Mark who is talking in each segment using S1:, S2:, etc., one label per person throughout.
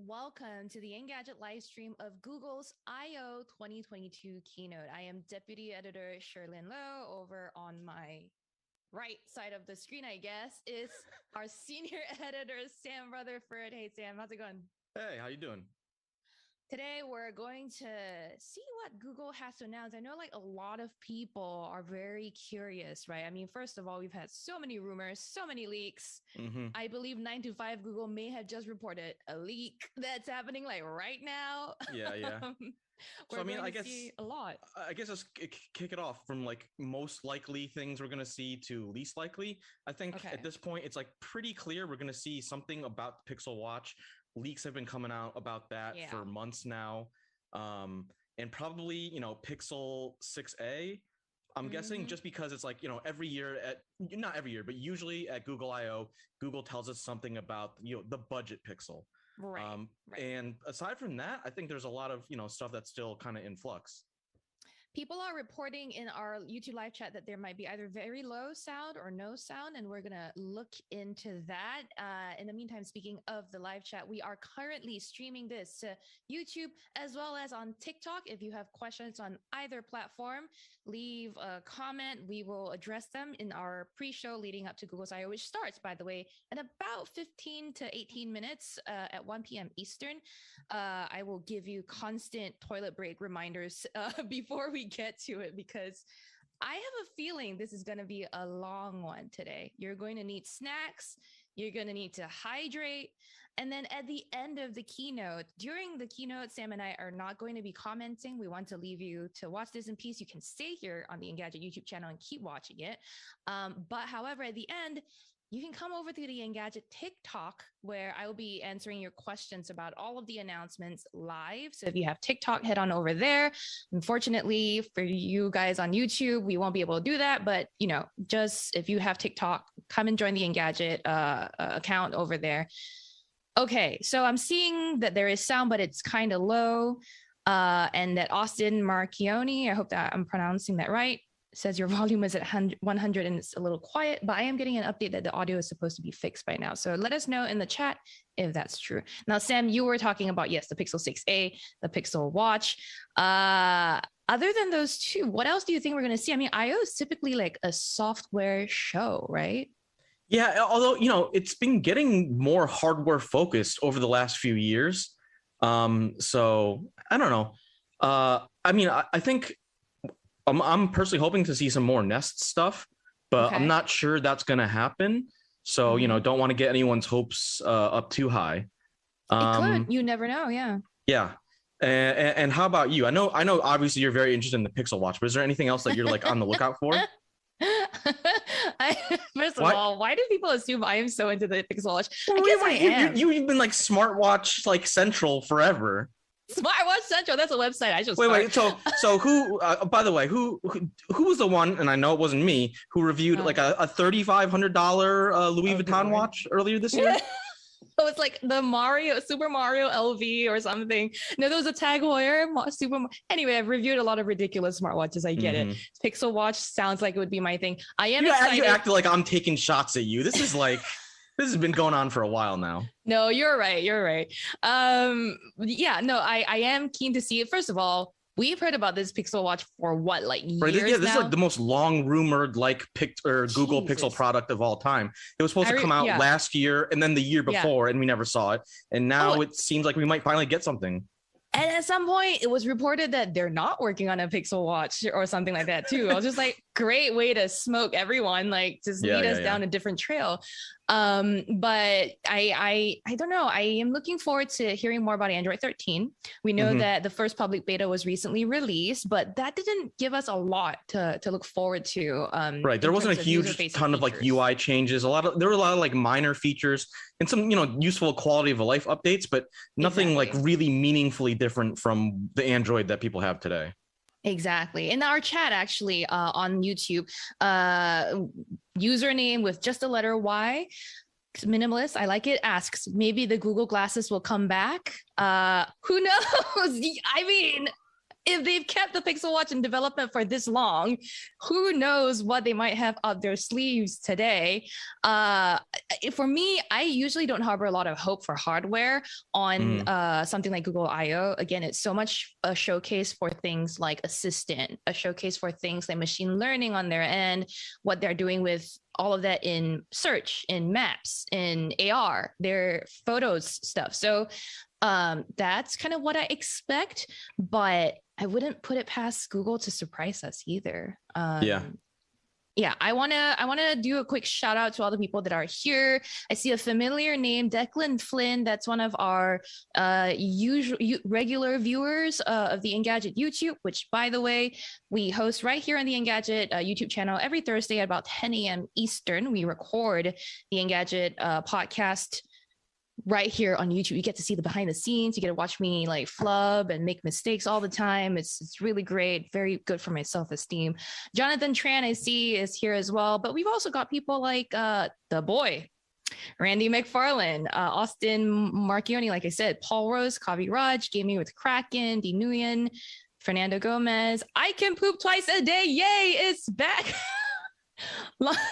S1: welcome to the Engadget live stream of Google's I/O 2022 keynote. I am Deputy Editor Sherlyn Lowe. Over on my right side of the screen, I guess, is our Senior Editor, Sam Rutherford. Hey, Sam, how's it going?
S2: Hey, how you doing?
S1: Today, we're going to see what Google has to announce. I know a lot of people are very curious, right? I mean, first of all, we've had so many rumors, so many leaks. I believe 9 to 5 Google may have just reported a leak that's happening right now.
S2: Yeah.
S1: So, I mean, I guess see a lot.
S2: I guess let's kick it off from most likely things we're going to see to least likely. I think at this point, it's pretty clear we're going to see something about the Pixel Watch. Leaks have been coming out about that for months now. And probably, Pixel 6a, I'm guessing just because it's every year not every year, but usually at Google I/O, Google tells us something about, the budget Pixel.
S1: Right.
S2: And aside from that, I think there's a lot of, stuff that's still kind of in flux.
S1: People are reporting in our YouTube live chat that there might be either very low sound or no sound, and we're going to look into that. In the meantime, speaking of the live chat, we are currently streaming this to YouTube as well as on TikTok. If you have questions on either platform, leave a comment. We will address them in our pre-show leading up to Google's I/O, which starts, by the way, in about 15 to 18 minutes at 1 p.m. Eastern. I will give you constant toilet break reminders before we get to it, because I have a feeling this is going to be a long one today. You're going to need snacks. You're going to need to hydrate. And then at the end of the keynote, during the keynote, Sam and I are not going to be commenting. We want to leave you to watch this in peace. You can stay here on the Engadget YouTube channel and keep watching it. But however, at the end, you can come over to the Engadget TikTok, where I will be answering your questions about all of the announcements live. So if you have TikTok, head on over there. Unfortunately, for you guys on YouTube, we won't be able to do that. But, just if you have TikTok, come and join the Engadget account over there. Okay, so I'm seeing that there is sound, but it's kind of low. And that Austin Marchioni, I hope that I'm pronouncing that right, says your volume is at 100 and it's a little quiet, but I am getting an update that the audio is supposed to be fixed by now. So let us know in the chat if that's true. Now, Sam, you were talking about, yes, the Pixel 6a, the Pixel Watch. Other than those two, what else do you think we're going to see? I mean, I/O is typically a software show, right?
S2: Yeah, although, it's been getting more hardware focused over the last few years. So I don't know. I mean, I think I'm personally hoping to see some more Nest stuff, but I'm not sure that's going to happen. So, don't want to get anyone's hopes up too high.
S1: It could. You never know. Yeah.
S2: Yeah. And how about you? I know. Obviously, you're very interested in the Pixel Watch, but is there anything else that you're on the lookout for?
S1: First of all, why do people assume I am so into the Pixel Watch?
S2: Well, I guess I am. You've been smartwatch central forever.
S1: Smartwatch Central. That's a website. I just
S2: wait. So who? By the way, who was the one? And I know it wasn't me who reviewed a $3,500 Louis Vuitton watch earlier this year.
S1: So it's the Super Mario LV or something. No, there was a Tag Heuer Anyway, I've reviewed a lot of ridiculous smartwatches. I get it. Pixel Watch sounds like it would be my thing. I am excited.
S2: You acted like I'm taking shots at you. This is this has been going on for a while now.
S1: No, you're right. Yeah, no, I am keen to see it. First of all, we've heard about this Pixel Watch for what, years now?
S2: This is the most long rumored Google Pixel product of all time. It was supposed to come out last year and then the year before, and we never saw it. And now it seems like we might finally get something.
S1: And at some point, it was reported that they're not working on a Pixel Watch or something like that too. I was just great way to smoke everyone, just lead us down a different trail. But I don't know. I am looking forward to hearing more about Android 13. We know that the first public beta was recently released, but that didn't give us a lot to look forward to.
S2: Right. There wasn't a huge ton of UI changes. There were a lot of minor features and some, useful quality of life updates, but nothing really meaningfully different from the Android that people have today.
S1: Exactly. In our chat, actually, on YouTube, username with just the letter Y, minimalist, I like it, asks, maybe the Google glasses will come back. Who knows? I mean, if they've kept the Pixel Watch in development for this long, who knows what they might have up their sleeves today. For me, I usually don't harbor a lot of hope for hardware on something like Google I/O. Again, it's so much a showcase for things like Assistant, a showcase for things like machine learning on their end, what they're doing with all of that in search, in maps, in AR, their photos stuff. So that's kind of what I expect, but I wouldn't put it past Google to surprise us either. Yeah, I wanna do a quick shout out to all the people that are here. I see a familiar name, Declan Flynn. That's one of our regular viewers of the Engadget YouTube, which, by the way, we host right here on the Engadget YouTube channel every Thursday at about 10 a.m. Eastern. We record the Engadget podcast right here on YouTube. You get to see the behind the scenes. You get to watch me like flub and make mistakes all the time. It's really great. Very good for my self-esteem. Jonathan Tran, I see, is here as well. But we've also got people like the boy, Randy McFarlane, Austin Marchioni, like I said, Paul Rose, Kavi Raj, Gaming with Kraken, D. Nguyen, Fernando Gomez. I can poop twice a day. Yay, it's back.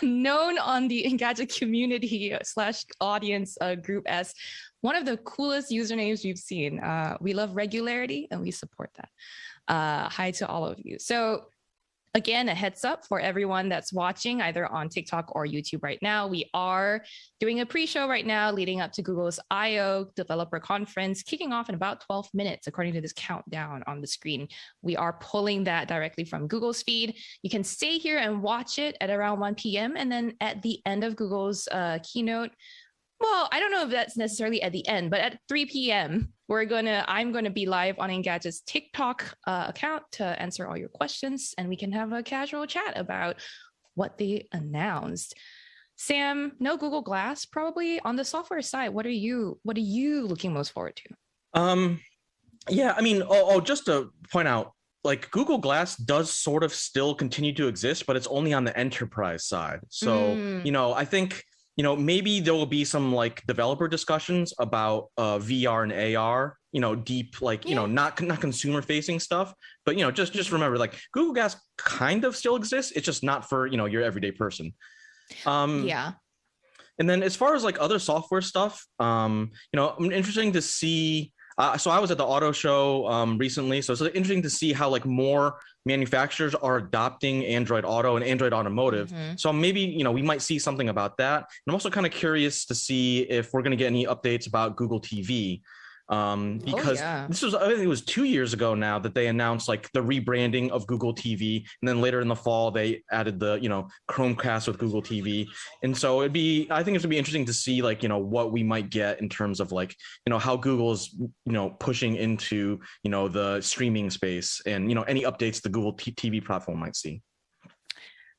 S1: Known on the Engadget community / audience group as one of the coolest usernames we've seen. We love regularity and we support that. Hi to all of you. So again, a heads up for everyone that's watching either on TikTok or YouTube right now. We are doing a pre-show right now leading up to Google's I/O developer conference, kicking off in about 12 minutes, according to this countdown on the screen. We are pulling that directly from Google's feed. You can stay here and watch it at around 1 p.m. And then at the end of Google's keynote, well, I don't know if that's necessarily at the end, but at 3 p.m., I'm going to be live on Engadget's TikTok account to answer all your questions, and we can have a casual chat about what they announced. Sam, no Google Glass probably. On the software side, what are you looking most forward to?
S2: Yeah, I mean, just to point out, like Google Glass does sort of still continue to exist, but it's only on the enterprise side. So, I think maybe there will be some like developer discussions about VR and AR, deep, like, not consumer facing stuff. But, just remember, like Google Glass kind of still exists. It's just not for, your everyday person.
S1: Yeah.
S2: And then as far as like other software stuff, interesting to see. So I was at the auto show recently. So it's interesting to see how like more manufacturers are adopting Android Auto and Android Automotive. So maybe, we might see something about that. And I'm also kind of curious to see if we're going to get any updates about Google TV. Because this was, I think it was 2 years ago now that they announced like the rebranding of Google TV, and then later in the fall they added the Chromecast with Google TV. And so I think it's gonna be interesting to see like what we might get in terms of like how Google's pushing into the streaming space, and any updates the Google TV platform might see.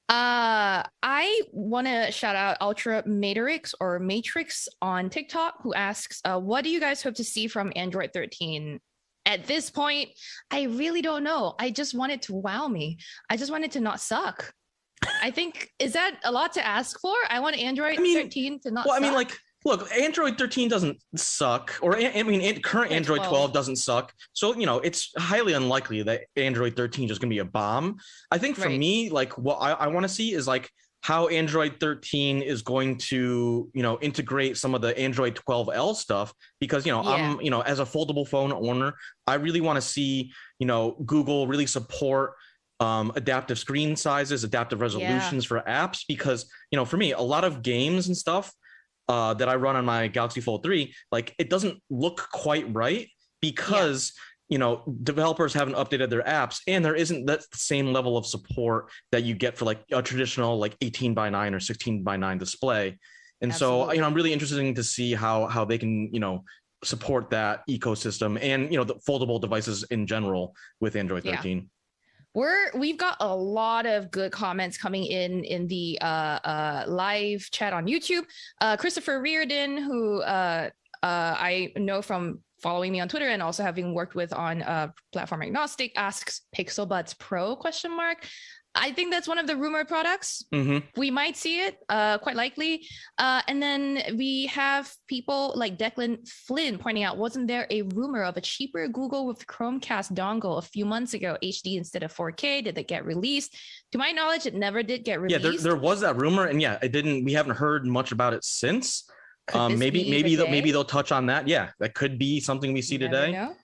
S1: I want to shout out Ultra Matrix or Matrix on TikTok, who asks, what do you guys hope to see from Android 13? At this point, I really don't know. I just want it to wow me. I just want it to not suck. I think, is that a lot to ask for? I want Android 13 to not suck.
S2: I mean, like, look, Android 13 doesn't suck, or current Android 12 doesn't suck. So, it's highly unlikely that Android 13 is just going to be a bomb. I think for me, like what I want to see is like how Android 13 is going to, integrate some of the Android 12L stuff, because, I'm, as a foldable phone owner, I really want to see, Google really support adaptive screen sizes, adaptive resolutions for apps, because, for me, a lot of games and stuff that I run on my Galaxy Fold 3, like it doesn't look quite right because, developers haven't updated their apps, and there isn't that same level of support that you get for like a traditional like 18:9 or 16:9 display. And so, I'm really interested to see how they can, support that ecosystem and, the foldable devices in general with Android 13.
S1: We've got a lot of good comments coming in the live chat on YouTube. Christopher Reardon, who I know from following me on Twitter and also having worked with on Platform Agnostic, asks Pixel Buds Pro ? I think that's one of the rumored products. We might see it, quite likely. And then we have people like Declan Flynn pointing out, wasn't there a rumor of a cheaper Google with Chromecast dongle a few months ago, HD instead of 4K? Did it get released? To my knowledge, it never did get released.
S2: Yeah, there was that rumor, and yeah, it didn't. We haven't heard much about it since. Maybe they'll touch on that. Yeah, that could be something we see today.
S1: Know.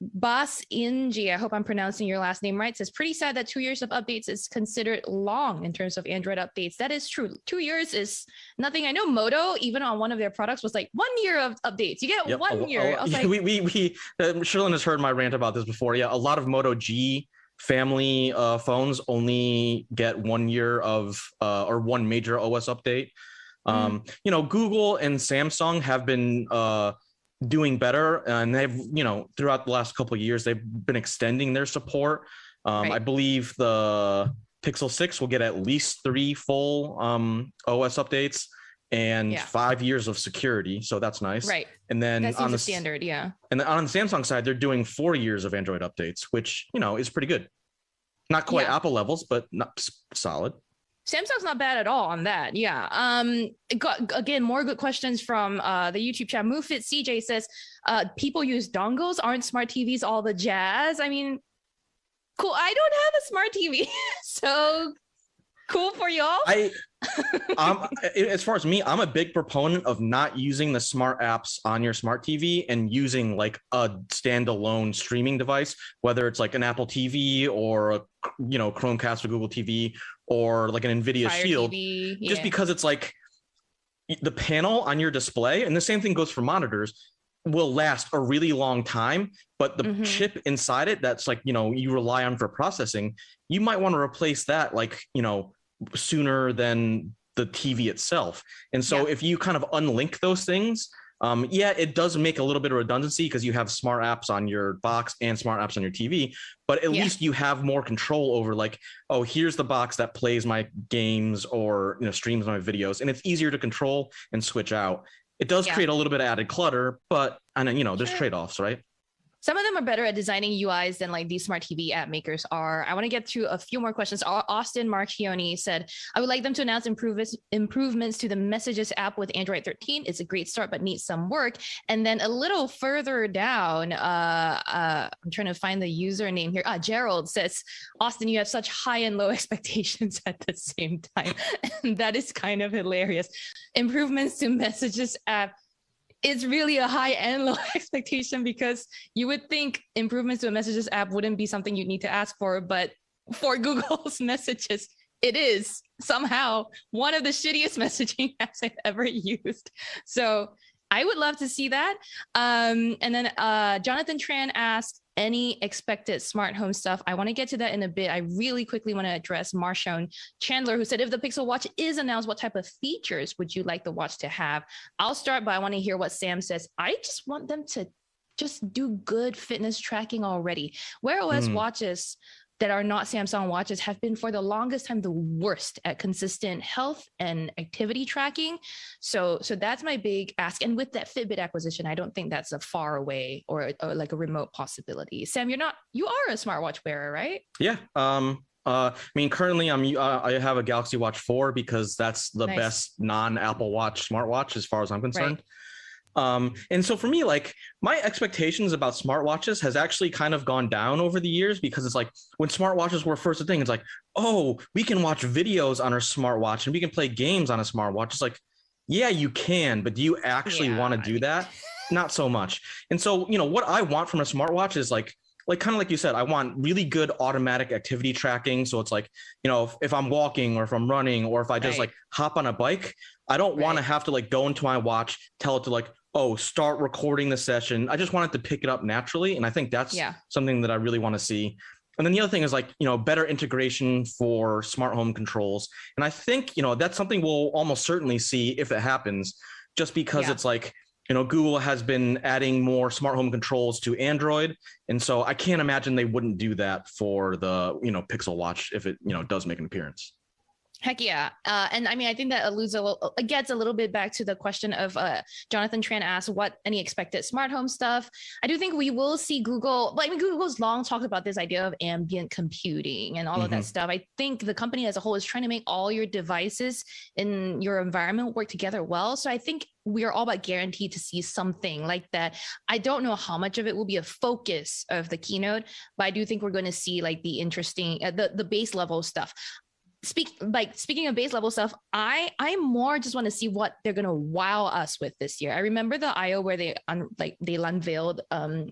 S1: Boss Inji, I hope I'm pronouncing your last name right, says pretty sad that 2 years of updates is considered long in terms of Android updates. That is true. 2 years is nothing. I know Moto, even on one of their products, was like 1 year of updates. You get 1 year. I was like,
S2: Sherlyn has heard my rant about this before. Yeah, a lot of Moto G family phones only get 1 year of or one major OS update. Google and Samsung have been doing better, and they've, throughout the last couple of years, they've been extending their support. I believe the Pixel 6 will get at least 3 full OS updates and 5 years of security. So that's nice.
S1: Right.
S2: And then
S1: that seems standard. Yeah.
S2: And then on the Samsung side, they're doing 4 years of Android updates, which, is pretty good. Not quite Apple levels, but not solid.
S1: Samsung's not bad at all on that. Yeah. Again, more good questions from the YouTube chat. MoveFit CJ says, people use dongles, aren't smart TVs all the jazz? I mean, cool. I don't have a smart TV, so cool for y'all.
S2: As far as me, I'm a big proponent of not using the smart apps on your smart TV and using like a standalone streaming device, whether it's like an Apple TV or a Chromecast or Google TV or like an NVIDIA
S1: Fire
S2: Shield,
S1: TV,
S2: just because it's like the panel on your display, and the same thing goes for monitors, will last a really long time, but the chip inside it that's like, you rely on for processing, you might want to replace that like, sooner than the TV itself. And so if you kind of unlink those things, it does make a little bit of redundancy because you have smart apps on your box and smart apps on your TV, but at least you have more control over like, oh, here's the box that plays my games or streams my videos, and it's easier to control and switch out. It does create a little bit of added clutter, but there's trade-offs, right?
S1: Some of them are better at designing UIs than like these smart TV app makers are. I want to get through a few more questions. Austin Marchioni said, I would like them to announce improvements to the Messages app with Android 13. It's a great start, but needs some work. And then a little further down, I'm trying to find the username here. Gerald says, Austin, you have such high and low expectations at the same time. And that is kind of hilarious. Improvements to Messages app. It's really a high and low expectation, because you would think improvements to a Messages app wouldn't be something you'd need to ask for, but for Google's Messages, it is somehow one of the shittiest messaging apps I've ever used. So I would love to see that. And then Jonathan Tran asked, any expected smart home stuff? I want to get to that in a bit. I really quickly want to address Marshawn Chandler, who said, if the Pixel Watch is announced, what type of features would you like the watch to have? I'll start, but I want to hear what Sam says. I just want them to just do good fitness tracking already. Wear OS watches that are not Samsung watches have been for the longest time the worst at consistent health and activity tracking. So that's my big ask. And with that Fitbit acquisition, I don't think that's a far away or like a remote possibility. Sam, you are a smartwatch wearer, right?
S2: Yeah. Currently I have a Galaxy Watch 4 because that's the best non-Apple Watch smartwatch as far as I'm concerned. Right. And so for me, like, my expectations about smartwatches has actually kind of gone down over the years, because it's like when smartwatches were first a thing, it's like, oh, we can watch videos on our smartwatch and we can play games on a smartwatch. It's like, yeah, you can, but do you actually want to do that? Not so much. And so, what I want from a smartwatch is like kind of like you said, I want really good automatic activity tracking. So it's like, if I'm walking or if I'm running or if I just like hop on a bike, I don't want to have to like go into my watch, tell it to like, oh, start recording the session. I just want it to pick it up naturally. And I think that's something that I really want to see. And then the other thing is like, better integration for smart home controls. And I think, that's something we'll almost certainly see if it happens, just because it's like, Google has been adding more smart home controls to Android. And so I can't imagine they wouldn't do that for the, Pixel Watch if it, does make an appearance.
S1: Heck yeah. And I mean, I think that alludes it gets a little bit back to the question of Jonathan Tran asked what any expected smart home stuff. I do think we will see Google, I mean, Google's long talked about this idea of ambient computing and all of that stuff. I think the company as a whole is trying to make all your devices in your environment work together well. So I think we are all but guaranteed to see something like that. I don't know how much of it will be a focus of the keynote, but I do think we're going to see like the interesting, the base level stuff. Speaking of base level stuff, I more just want to see what they're gonna wow us with this year. I remember the I/O where they unveiled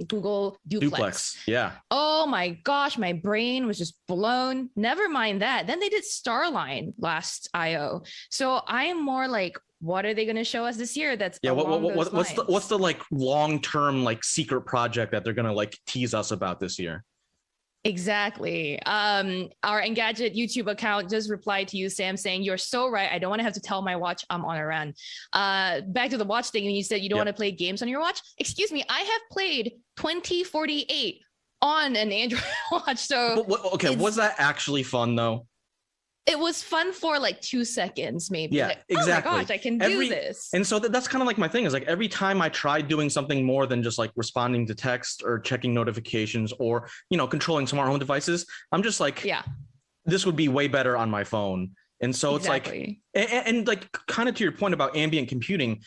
S1: Google Duplex.
S2: Yeah.
S1: Oh my gosh, my brain was just blown. Never mind that. Then they did Starline last I/O. So I am more like, what are they going to show us this year? That's
S2: what's the like long term like secret project that they're gonna like tease us about this year?
S1: Exactly. Our Engadget YouTube account just replied to you, Sam, saying, you're so right. I don't want to have to tell my watch I'm on a run. Back to the watch thing. And you said you don't want to play games on your watch. Excuse me. I have played 2048 on an Android watch. So
S2: was that actually fun though?
S1: It was fun for like 2 seconds, maybe.
S2: Yeah,
S1: like,
S2: exactly.
S1: Oh my gosh, I can do this.
S2: And so that's kind of like my thing is like every time I try doing something more than just like responding to text or checking notifications or, controlling smart home devices, I'm just like, this would be way better on my phone. And so it's like, and like kind of to your point about ambient computing,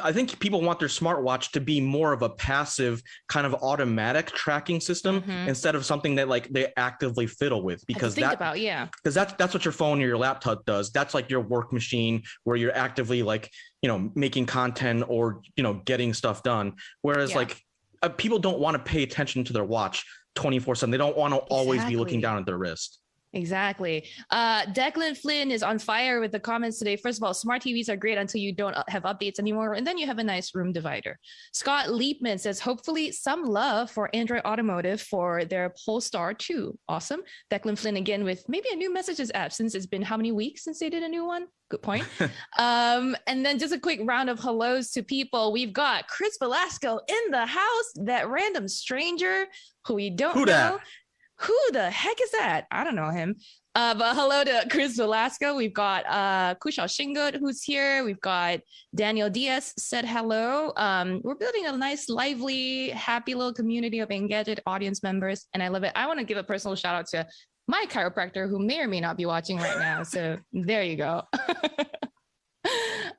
S2: I think people want their smartwatch to be more of a passive kind of automatic tracking system instead of something that like they actively fiddle with, because that's what your phone or your laptop does. That's like your work machine where you're actively like, making content or, getting stuff done. Whereas like people don't want to pay attention to their watch 24/7. They don't want to always be looking down at their wrist.
S1: Exactly. Declan Flynn is on fire with the comments today. First of all, smart TVs are great until you don't have updates anymore. And then you have a nice room divider. Scott Leapman says, hopefully some love for Android Automotive for their Polestar 2. Awesome. Declan Flynn again with maybe a new messages app since it's been how many weeks since they did a new one? Good point. And then just a quick round of hellos to people. We've got Chris Velasco in the house, that random stranger who we don't know.
S2: That?
S1: Who the heck is that? I don't know him. But hello to Chris Velasco. We've got Kushal Shingut who's here. We've got Daniel Diaz said hello. We're building a nice, lively, happy little community of Engadget audience members, and I love it. I want to give a personal shout out to my chiropractor who may or may not be watching right now. So there you go.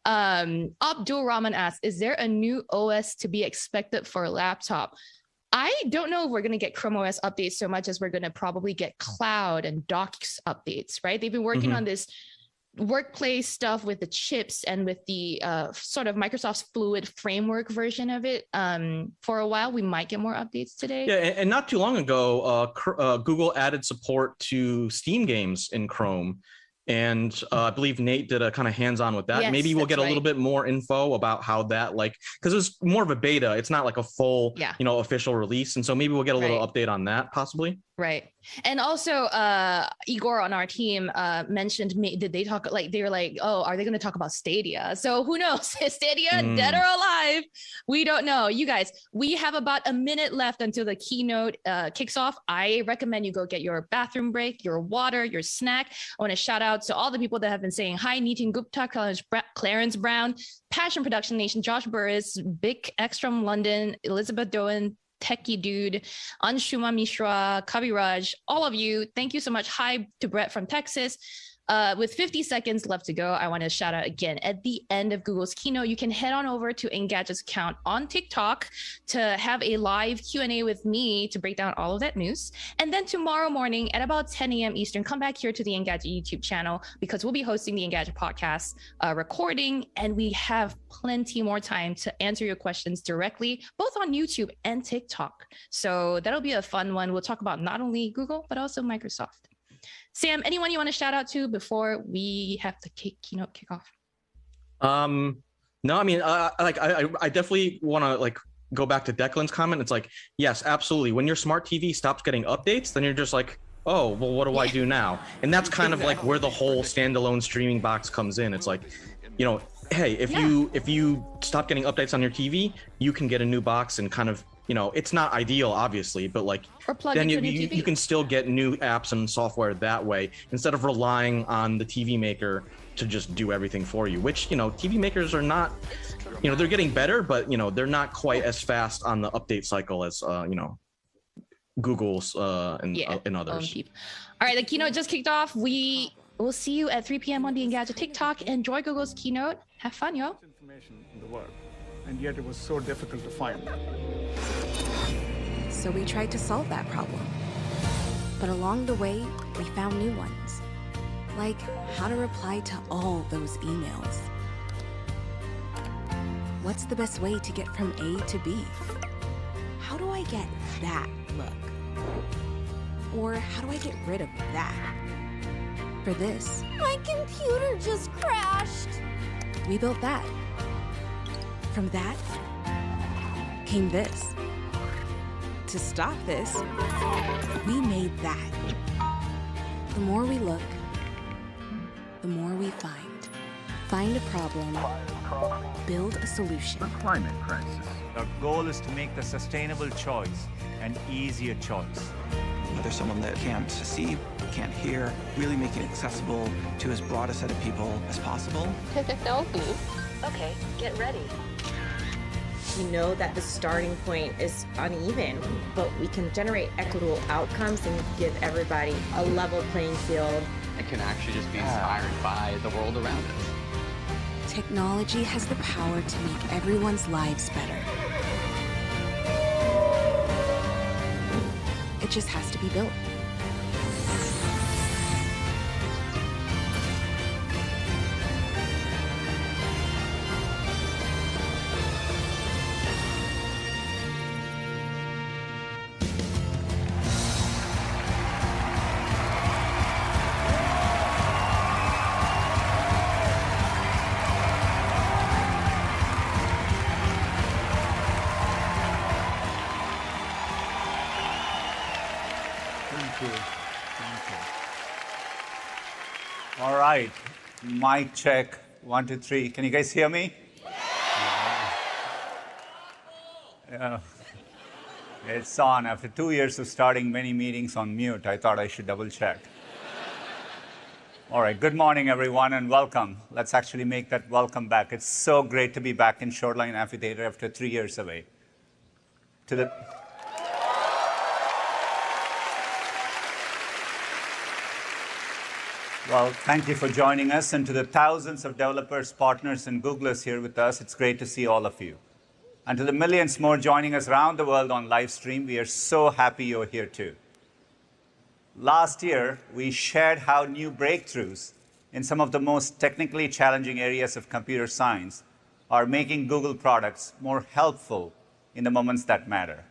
S1: Abdul Rahman asks, is there a new OS to be expected for a laptop? I don't know if we're going to get Chrome OS updates so much as we're going to probably get cloud and docs updates, right? They've been working on this workplace stuff with the chips and with the sort of Microsoft's Fluid framework version of it for a while. We might get more updates today.
S2: Yeah, and not too long ago, Google added support to Steam games in Chrome. And I believe Nate did a kind of hands-on with that.
S1: Yes,
S2: maybe we'll get a little bit more info about how that, like, because it was more of a beta. It's not like a full, official release. And so maybe we'll get a little update on that possibly.
S1: Right. And also Igor on our team mentioned, did they talk, like, they were like, oh, are they going to talk about Stadia? So who knows? Stadia, dead or alive? We don't know. You guys, we have about a minute left until the keynote kicks off. I recommend you go get your bathroom break, your water, your snack. I want to shout out to all the people that have been saying hi: Nitin Gupta, Clarence Brown, Passion Production Nation, Josh Burris, Big X from London, Elizabeth Doan, Techie Dude, Anshuma Mishra, Kaviraj, all of you. Thank you so much. Hi to Brett from Texas. With 50 seconds left to go, I want to shout out again at the end of Google's keynote, you can head on over to Engadget's account on TikTok to have a live Q&A with me to break down all of that news. And then tomorrow morning at about 10 a.m. Eastern, come back here to the Engadget YouTube channel because we'll be hosting the Engadget podcast recording, and we have plenty more time to answer your questions directly, both on YouTube and TikTok. So that'll be a fun one. We'll talk about not only Google, but also Microsoft. Sam, anyone you want to shout out to before we have the keynote kick off?
S2: No, I mean, I definitely want to like go back to Declan's comment. It's like, yes, absolutely. When your smart TV stops getting updates, then you're just like, oh, well, what do I do now? And that's kind of like where the whole standalone streaming box comes in. It's like, hey, if you stop getting updates on your TV, you can get a new box and kind of it's not ideal, obviously, but like then you can still get new apps and software that way instead of relying on the TV maker to just do everything for you, which, TV makers are not, they're getting better, but, they're not quite as fast on the update cycle as, Google's and others.
S1: All right, the keynote just kicked off. We will see you at 3 p.m. on the Engadget TikTok. Enjoy Google's keynote. Have fun, yo.
S3: Information in the world, and yet it was so difficult to find.
S4: So we tried to solve that problem. But along the way, we found new ones. Like how to reply to all those emails. What's the best way to get from A to B? How do I get that look? Or how do I get rid of that? For this,
S5: my computer just crashed.
S4: We built that. From that came this. To stop this, we made that. The more we look, the more we find. Find a problem, build a solution.
S3: The climate crisis.
S6: Our goal is to make the sustainable choice an easier choice.
S7: Whether someone that can't see, can't hear, really making it accessible to as broad a set of people as possible.
S5: Technology.
S8: Okay, get ready.
S9: We know that the starting point is uneven, but we can generate equitable outcomes and give everybody a level playing field.
S10: It can actually just be inspired by the world around us.
S4: Technology has the power to make everyone's lives better. It just has to be built.
S6: All right, mic check, 1, 2, 3. Can you guys hear me? Yeah. It's on. After 2 years of starting many meetings on mute, I thought I should double check. All right, good morning, everyone, and welcome. Let's actually make that welcome back. It's so great to be back in Shoreline Amphitheater after 3 years away. Well, thank you for joining us, and to the thousands of developers, partners, and Googlers here with us, it's great to see all of you. And to the millions more joining us around the world on live stream, we are so happy you're here too. Last year, we shared how new breakthroughs in some of the most technically challenging areas of computer science are making Google products more helpful in the moments that matter.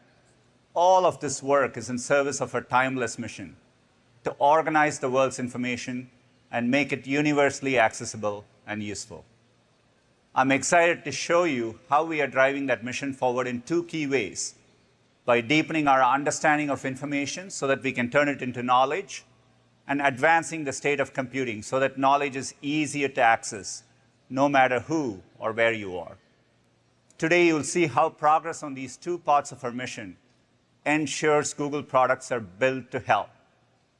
S6: All of this work is in service of our timeless mission to organize the world's information and make it universally accessible and useful. I'm excited to show you how we are driving that mission forward in 2 key ways: by deepening our understanding of information so that we can turn it into knowledge, and advancing the state of computing so that knowledge is easier to access, no matter who or where you are. Today, you'll see how progress on these 2 parts of our mission ensures Google products are built to help.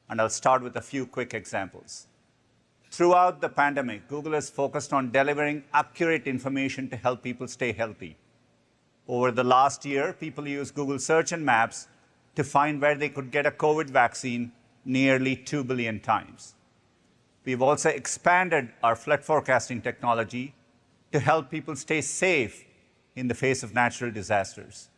S6: And I'll start with a few quick examples. Throughout the pandemic, Google has focused on delivering accurate information to help people stay healthy. Over the last year, people used Google Search and Maps to find where they could get a COVID vaccine nearly 2 billion times. We've also expanded our flood forecasting technology to help people stay safe in the face of natural disasters.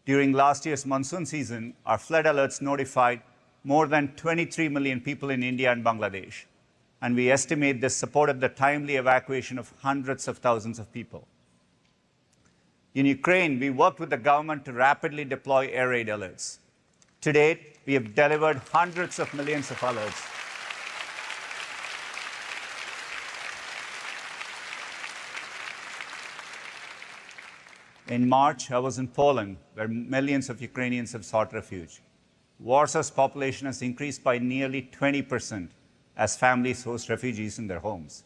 S6: During last year's monsoon season, our flood alerts notified more than 23 million people in India and Bangladesh, and we estimate this supported the timely evacuation of hundreds of thousands of people. In Ukraine, we worked with the government to rapidly deploy air raid alerts. To date, we have delivered hundreds of millions of alerts. In March, I was in Poland, where millions of Ukrainians have sought refuge. Warsaw's population has increased by nearly 20% as families host refugees in their homes,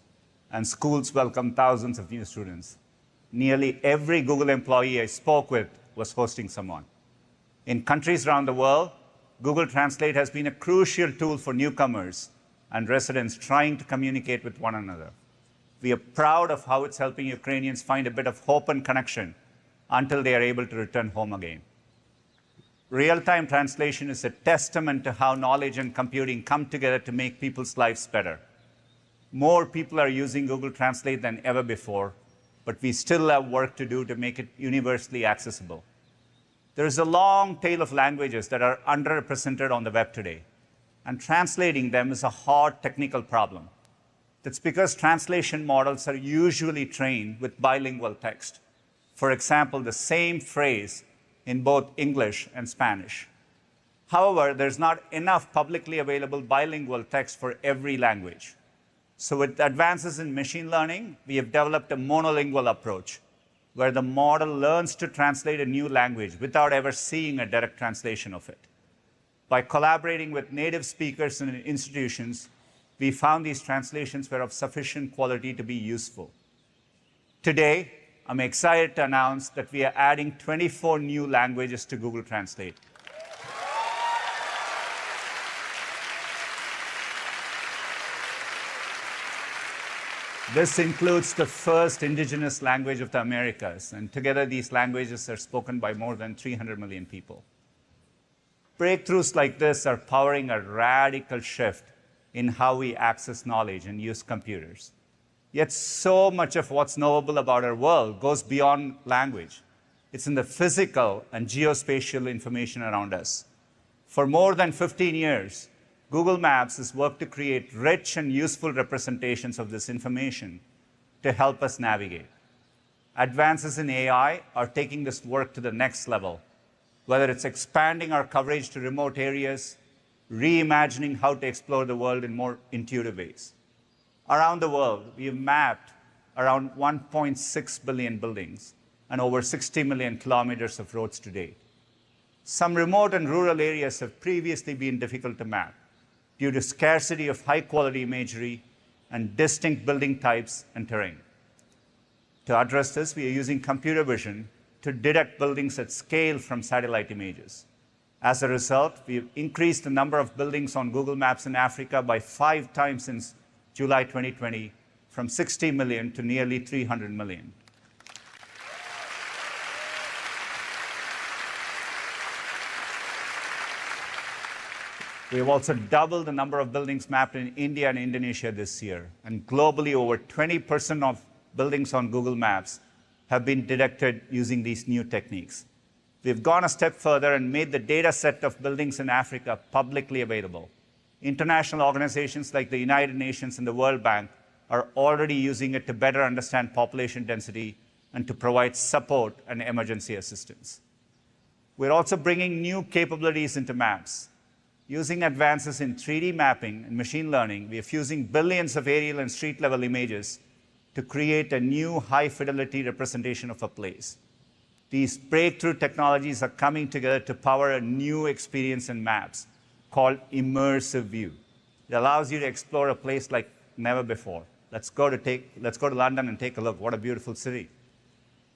S6: and schools welcome thousands of new students. Nearly every Google employee I spoke with was hosting someone. In countries around the world, Google Translate has been a crucial tool for newcomers and residents trying to communicate with one another. We are proud of how it's helping Ukrainians find a bit of hope and connection until they are able to return home again. Real-time translation is a testament to how knowledge and computing come together to make people's lives better. More people are using Google Translate than ever before, but we still have work to do to make it universally accessible. There is a long tail of languages that are underrepresented on the web today, and translating them is a hard technical problem. That's because translation models are usually trained with bilingual text. For example, the same phrase in both English and Spanish. However, there's not enough publicly available bilingual text for every language. So with advances in machine learning, we have developed a monolingual approach, where the model learns to translate a new language without ever seeing a direct translation of it. By collaborating with native speakers and institutions, we found these translations were of sufficient quality to be useful. Today, I'm excited to announce that we are adding 24 new languages to Google Translate. This includes the first indigenous language of the Americas, and together these languages are spoken by more than 300 million people. Breakthroughs like this are powering a radical shift in how we access knowledge and use computers. Yet so much of what's knowable about our world goes beyond language. It's in the physical and geospatial information around us. For more than 15 years, Google Maps has worked to create rich and useful representations of this information to help us navigate. Advances in AI are taking this work to the next level, whether it's expanding our coverage to remote areas, reimagining how to explore the world in more intuitive ways. Around the world, we have mapped around 1.6 billion buildings and over 60 million kilometers of roads to date. Some remote and rural areas have previously been difficult to map due to scarcity of high-quality imagery and distinct building types and terrain. To address this, we are using computer vision to detect buildings at scale from satellite images. As a result, we have increased the number of buildings on Google Maps in Africa by 5 times since July 2020, from 60 million to nearly 300 million. We have also doubled the number of buildings mapped in India and Indonesia this year. And globally, over 20% of buildings on Google Maps have been detected using these new techniques. We've gone a step further and made the data set of buildings in Africa publicly available. International organizations like the United Nations and the World Bank are already using it to better understand population density and to provide support and emergency assistance. We're also bringing new capabilities into maps. Using advances in 3D mapping and machine learning, we are fusing billions of aerial and street-level images to create a new high-fidelity representation of a place. These breakthrough technologies are coming together to power a new experience in maps called Immersive View. It allows you to explore a place like never before. Let's go to London and take a look. What a beautiful city.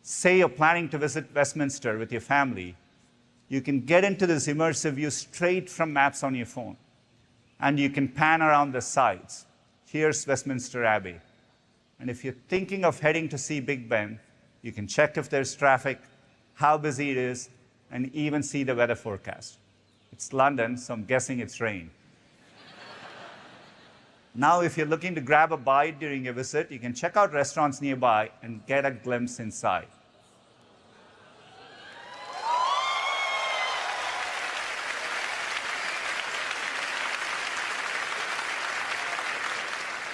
S6: Say you're planning to visit Westminster with your family. You can get into this immersive view straight from maps on your phone. And you can pan around the sides. Here's Westminster Abbey. And if you're thinking of heading to see Big Ben, you can check if there's traffic, how busy it is, and even see the weather forecast. It's London, so I'm guessing it's rain. Now, if you're looking to grab a bite during your visit, you can check out restaurants nearby and get a glimpse inside.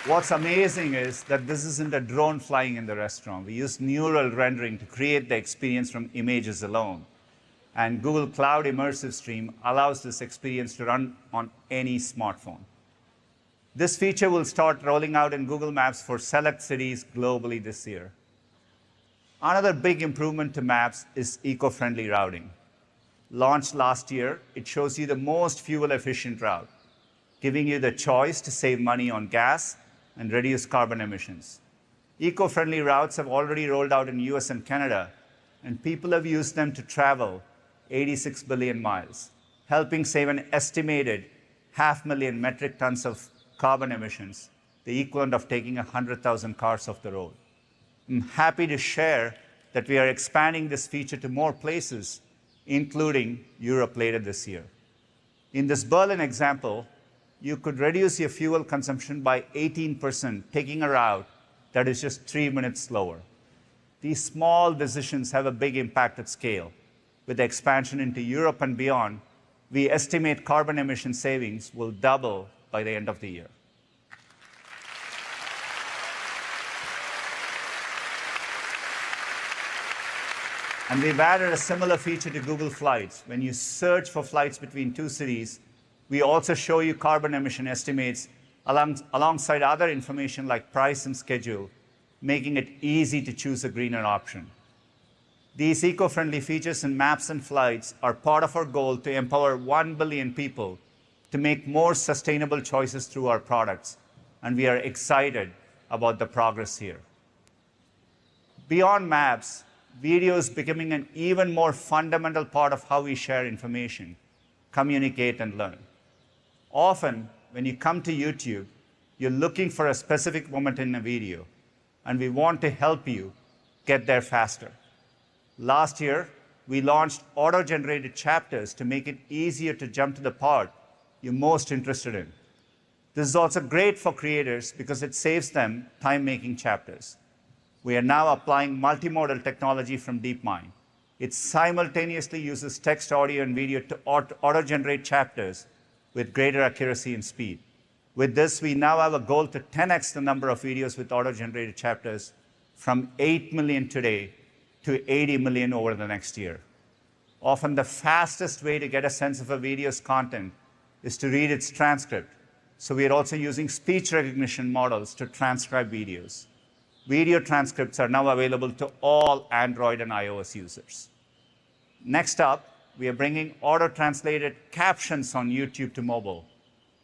S6: What's amazing is that this isn't a drone flying in the restaurant. We use neural rendering to create the experience from images alone. And Google Cloud Immersive Stream allows this experience to run on any smartphone. This feature will start rolling out in Google Maps for select cities globally this year. Another big improvement to Maps is eco-friendly routing. Launched last year, it shows you the most fuel-efficient route, giving you the choice to save money on gas and reduce carbon emissions. Eco-friendly routes have already rolled out in the US and Canada, and people have used them to travel 86 billion miles, helping save an estimated 500,000 metric tons of carbon emissions, the equivalent of taking 100,000 cars off the road. I'm happy to share that we are expanding this feature to more places, including Europe later this year. In this Berlin example, you could reduce your fuel consumption by 18%, taking a route that is just 3 minutes slower. These small decisions have a big impact at scale. With the expansion into Europe and beyond, we estimate carbon emission savings will double by the end of the year. And we've added a similar feature to Google Flights. When you search for flights between two cities, we also show you carbon emission estimates alongside other information like price and schedule, making it easy to choose a greener option. These eco-friendly features in maps and flights are part of our goal to empower 1 billion people to make more sustainable choices through our products, and we are excited about the progress here. Beyond maps, video is becoming an even more fundamental part of how we share information, communicate, and learn. Often, when you come to YouTube, you're looking for a specific moment in a video, and we want to help you get there faster. Last year, we launched auto-generated chapters to make it easier to jump to the part you're most interested in. This is also great for creators because it saves them time making chapters. We are now applying multimodal technology from Deepmind. It simultaneously uses text, audio, and video to auto-generate chapters with greater accuracy and speed. With this, we now have a goal to 10x the number of videos with auto-generated chapters from 8 million today to 80 million over the next year. Often the fastest way to get a sense of a video's content is to read its transcript. So we are also using speech recognition models to transcribe videos. Video transcripts are now available to all Android and iOS users. Next up, we are bringing auto-translated captions on YouTube to mobile,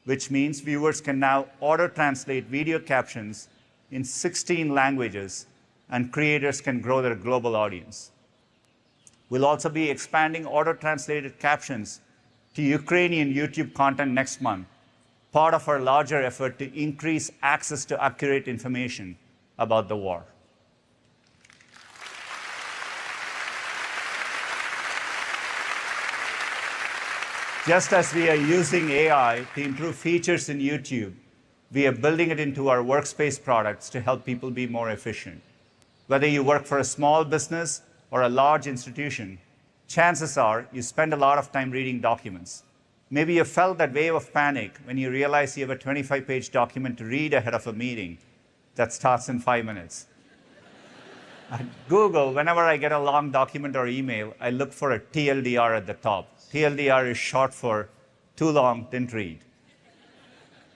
S6: which means viewers can now auto-translate video captions in 16 languages, and creators can grow their global audience. We'll also be expanding auto-translated captions to Ukrainian YouTube content next month, part of our larger effort to increase access to accurate information about the war. Just as we are using AI to improve features in YouTube, we are building it into our workspace products to help people be more efficient. Whether you work for a small business or a large institution, chances are you spend a lot of time reading documents. Maybe you felt that wave of panic when you realize you have a 25-page document to read ahead of a meeting that starts in 5 minutes. At Google, whenever I get a long document or email, I look for a TLDR at the top. TLDR is short for too long, didn't read.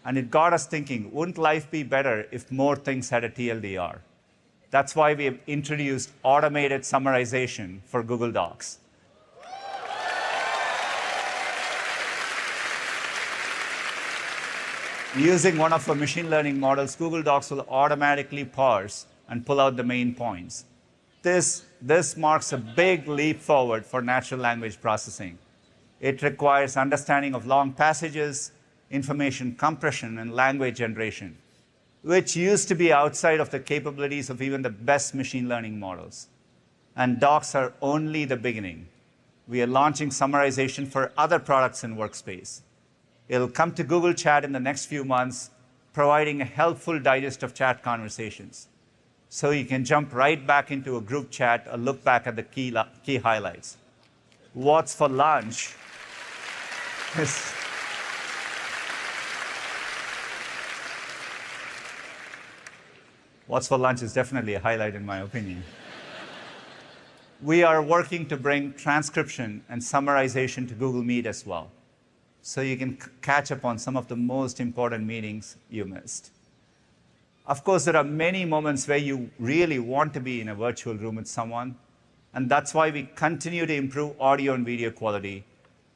S6: And it got us thinking, wouldn't life be better if more things had a TLDR? That's why we have introduced automated summarization for Google Docs. Using one of our machine learning models, Google Docs will automatically parse and pull out the main points. This marks a big leap forward for natural language processing. It requires understanding of long passages, information compression, and language generation, which used to be outside of the capabilities of even the best machine learning models. And docs are only the beginning. We are launching summarization for other products in Workspace. It'll come to Google Chat in the next few months, providing a helpful digest of chat conversations. So you can jump right back into a group chat or look back at the key highlights. What's for lunch? What's for lunch is definitely a highlight in my opinion. We are working to bring transcription and summarization to Google Meet as well, so you can catch up on some of the most important meetings you missed. Of course, there are many moments where you really want to be in a virtual room with someone, and that's why we continue to improve audio and video quality,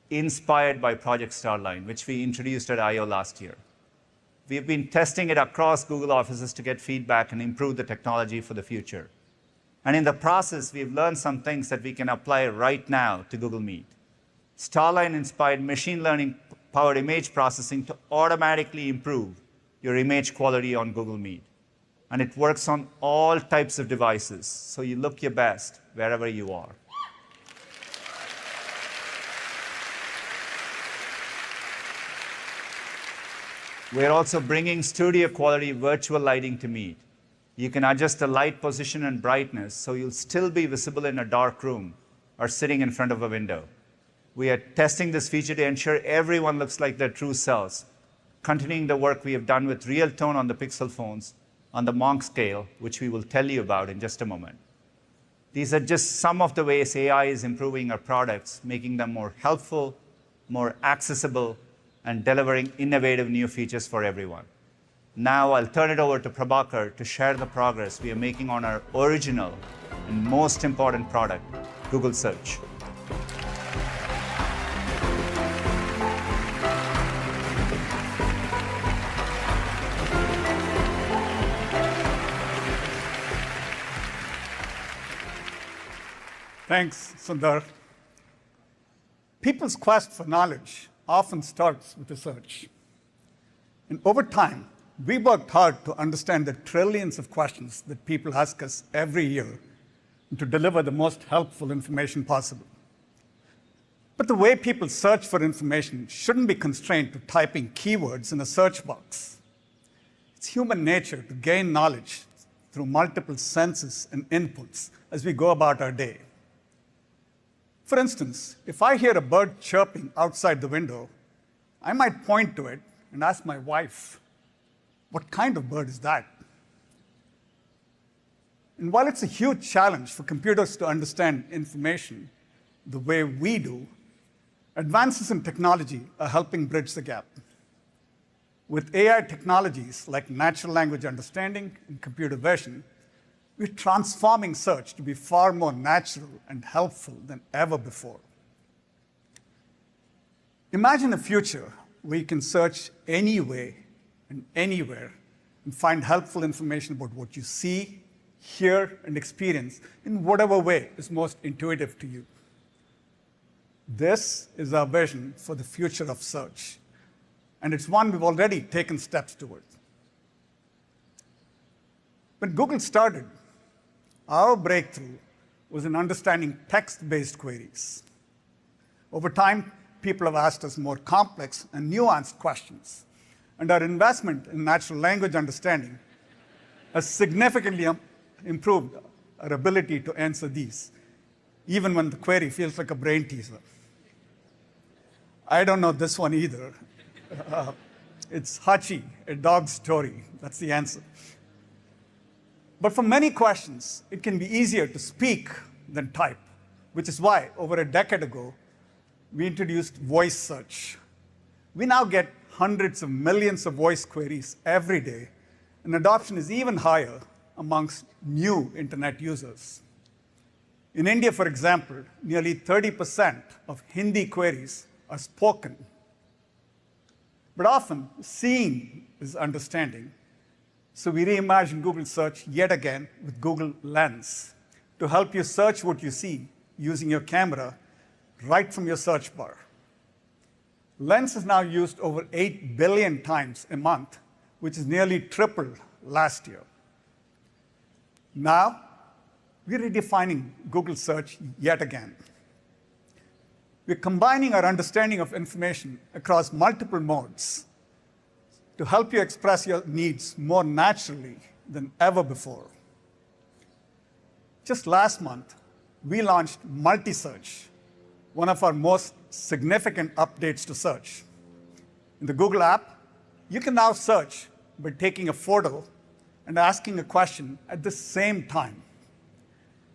S6: inspired by Project Starline, which we introduced at I/O last year. We've been testing it across Google offices to get feedback and improve the technology for the future. And in the process, we've learned some things that we can apply right now to Google Meet. Starline-inspired machine learning-powered image processing to automatically improve your image quality on Google Meet. And it works on all types of devices, so you look your best wherever you are. We're also bringing studio-quality virtual lighting to Meet. You can adjust the light position and brightness so you'll still be visible in a dark room or sitting in front of a window. We are testing this feature to ensure everyone looks like their true selves, continuing the work we have done with real tone on the Pixel phones on the Monk scale, which we will tell you about in just a moment. These are just some of the ways AI is improving our products, making them more helpful, more accessible, and delivering innovative new features for everyone. Now I'll turn it over to Prabhakar to share the progress we are making on our original and most important product, Google Search.
S3: Thanks, Sundar. People's quest for knowledge often starts with a search. And over time, we worked hard to understand the trillions of questions that people ask us every year and to deliver the most helpful information possible. But the way people search for information shouldn't be constrained to typing keywords in a search box. It's human nature to gain knowledge through multiple senses and inputs as we go about our day. For instance, if I hear a bird chirping outside the window, I might point to it and ask my wife, what kind of bird is that? And while it's a huge challenge for computers to understand information the way we do, advances in technology are helping bridge the gap. With AI technologies like natural language understanding and computer vision, we're transforming search to be far more natural and helpful than ever before. Imagine a future where you can search any way and anywhere and find helpful information about what you see, hear, and experience in whatever way is most intuitive to you. This is our vision for the future of search, and it's one we've already taken steps towards. When Google started, our breakthrough was in understanding text-based queries. Over time, people have asked us more complex and nuanced questions, and our investment in natural language understanding has significantly improved our ability to answer these, even when the query feels like a brain teaser. I don't know this one either. It's Hachi, a dog story. That's the answer. But for many questions, it can be easier to speak than type, which is why, over a decade ago, we introduced voice search. We now get hundreds of millions of voice queries every day, and adoption is even higher amongst new internet users. In India, for example, nearly 30% of Hindi queries are spoken. But often, seeing is understanding. So we reimagined Google Search yet again with Google Lens to help you search what you see using your camera right from your search bar. Lens is now used over 8 billion times a month, which is nearly tripled last year. Now, we're redefining Google Search yet again. We're combining our understanding of information across multiple modes to help you express your needs more naturally than ever before. Just last month, we launched Multisearch, one of our most significant updates to search. In the Google app, you can now search by taking a photo and asking a question at the same time.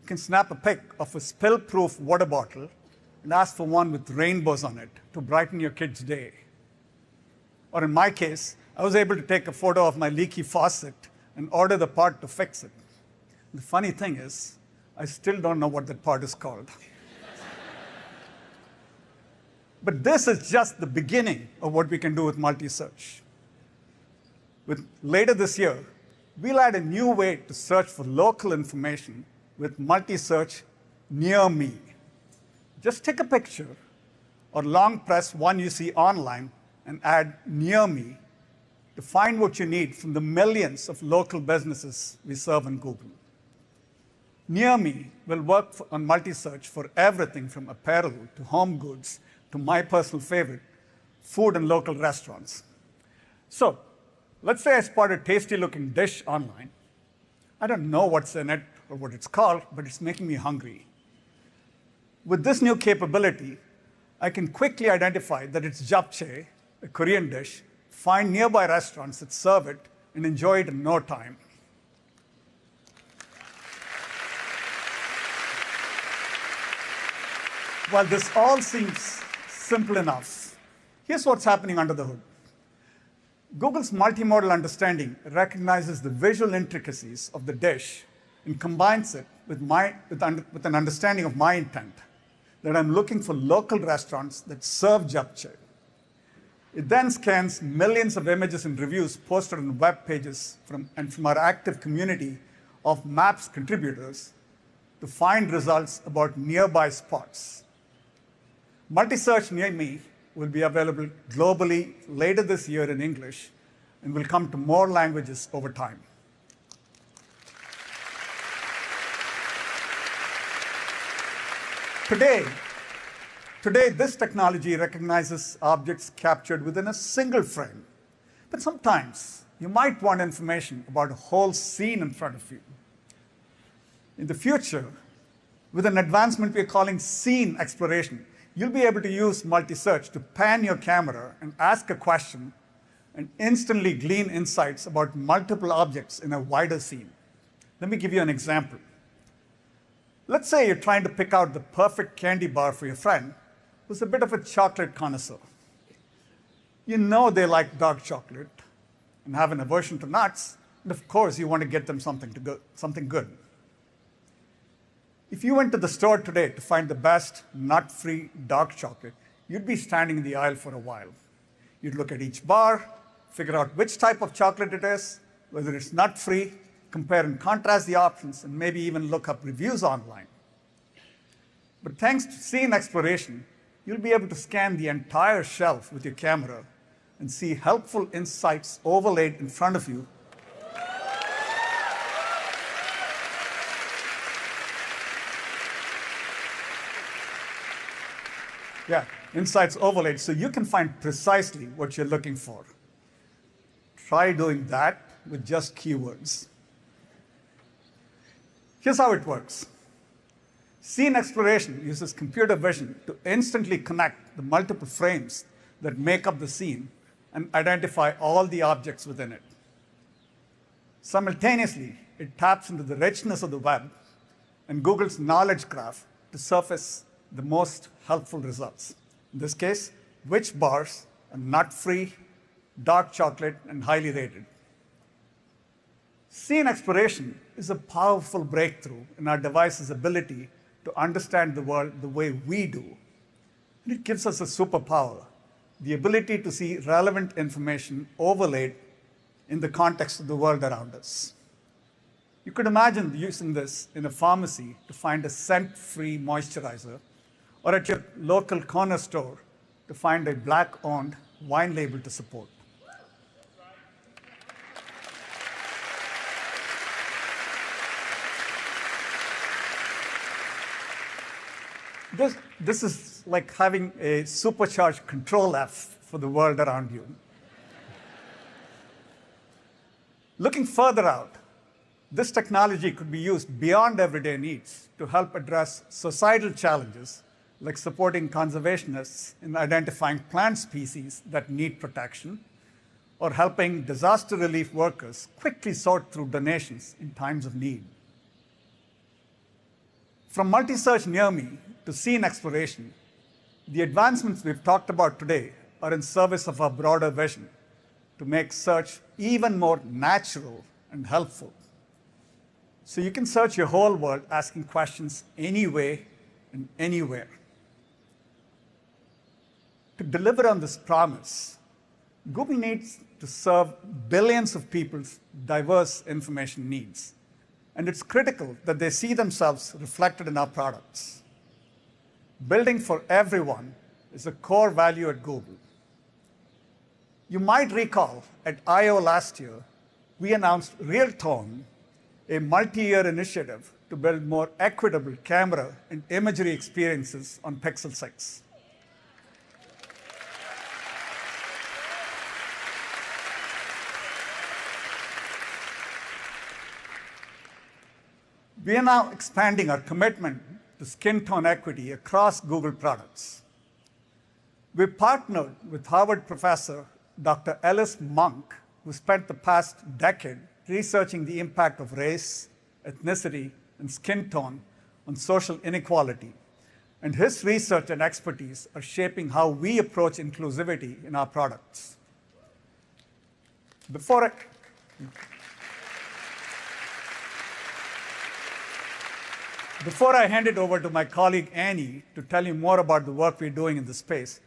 S3: You can snap a pic of a spill-proof water bottle and ask for one with rainbows on it to brighten your kid's day. Or in my case, I was able to take a photo of my leaky faucet and order the part to fix it. The funny thing is, I still don't know what that part is called. But this is just the beginning of what we can do with multi-search. Later this year, we'll add a new way to search for local information with multi-search near me. Just take a picture or long press one you see online and add Near Me to find what you need from the millions of local businesses we serve in Google. Near Me will work on multi-search for everything from apparel to home goods to my personal favorite, food and local restaurants. So let's say I spot a tasty-looking dish online. I don't know what's in it or what it's called, but it's making me hungry. With this new capability, I can quickly identify that it's japchae, a Korean dish, find nearby restaurants that serve it, and enjoy it in no time. While this all seems simple enough, here's what's happening under the hood. Google's multimodal understanding recognizes the visual intricacies of the dish and combines it with an understanding of my intent, that I'm looking for local restaurants that serve japchae. It then scans millions of images and reviews posted on web pages from our active community of Maps contributors to find results about nearby spots. Multisearch Near Me will be available globally later this year in English and will come to more languages over time. Today, this technology recognizes objects captured within a single frame. But sometimes you might want information about a whole scene in front of you. In the future, with an advancement we're calling scene exploration, you'll be able to use multi-search to pan your camera and ask a question and instantly glean insights about multiple objects in a wider scene. Let me give you an example. Let's say you're trying to pick out the perfect candy bar for your friend who's a bit of a chocolate connoisseur. You know they like dark chocolate and have an aversion to nuts, and of course you want to get them something good. If you went to the store today to find the best nut-free dark chocolate, you'd be standing in the aisle for a while. You'd look at each bar, figure out which type of chocolate it is, whether it's nut-free, compare and contrast the options, and maybe even look up reviews online. But thanks to scene exploration, you'll be able to scan the entire shelf with your camera and see helpful insights overlaid in front of you. Yeah, insights overlaid, so you can find precisely what you're looking for. Try doing that with just keywords. Here's how it works. Scene exploration uses computer vision to instantly connect the multiple frames that make up the scene and identify all the objects within it. Simultaneously, it taps into the richness of the web and Google's knowledge graph to surface the most helpful results. In this case, which bars are nut-free, dark chocolate, and highly rated. Scene exploration is a powerful breakthrough in our device's ability to understand the world the way we do. And it gives us a superpower, the ability to see relevant information overlaid in the context of the world around us. You could imagine using this in a pharmacy to find a scent-free moisturizer, or at your local corner store to find a Black-owned wine label to support. This is like having a supercharged Control F for the world around you. Looking further out, this technology could be used beyond everyday needs to help address societal challenges like supporting conservationists in identifying plant species that need protection, or helping disaster relief workers quickly sort through donations in times of need. From multi-search Near Me to scene exploration, the advancements we've talked about today are in service of our broader vision to make search even more natural and helpful. So you can search your whole world asking questions anyway and anywhere. To deliver on this promise, Google needs to serve billions of people's diverse information needs. And it's critical that they see themselves reflected in our products. Building for everyone is a core value at Google. You might recall at I/O last year, we announced Real Tone, a multi-year initiative to build more equitable camera and imagery experiences on Pixel 6. We are now expanding our commitment to skin tone equity across Google products. We partnered with Harvard professor Dr. Ellis Monk, who spent the past decade researching the impact of race, ethnicity, and skin tone on social inequality. And his research and expertise are shaping how we approach inclusivity in our products. Before I hand it over to my colleague Annie to tell you more about the work we're doing in this space,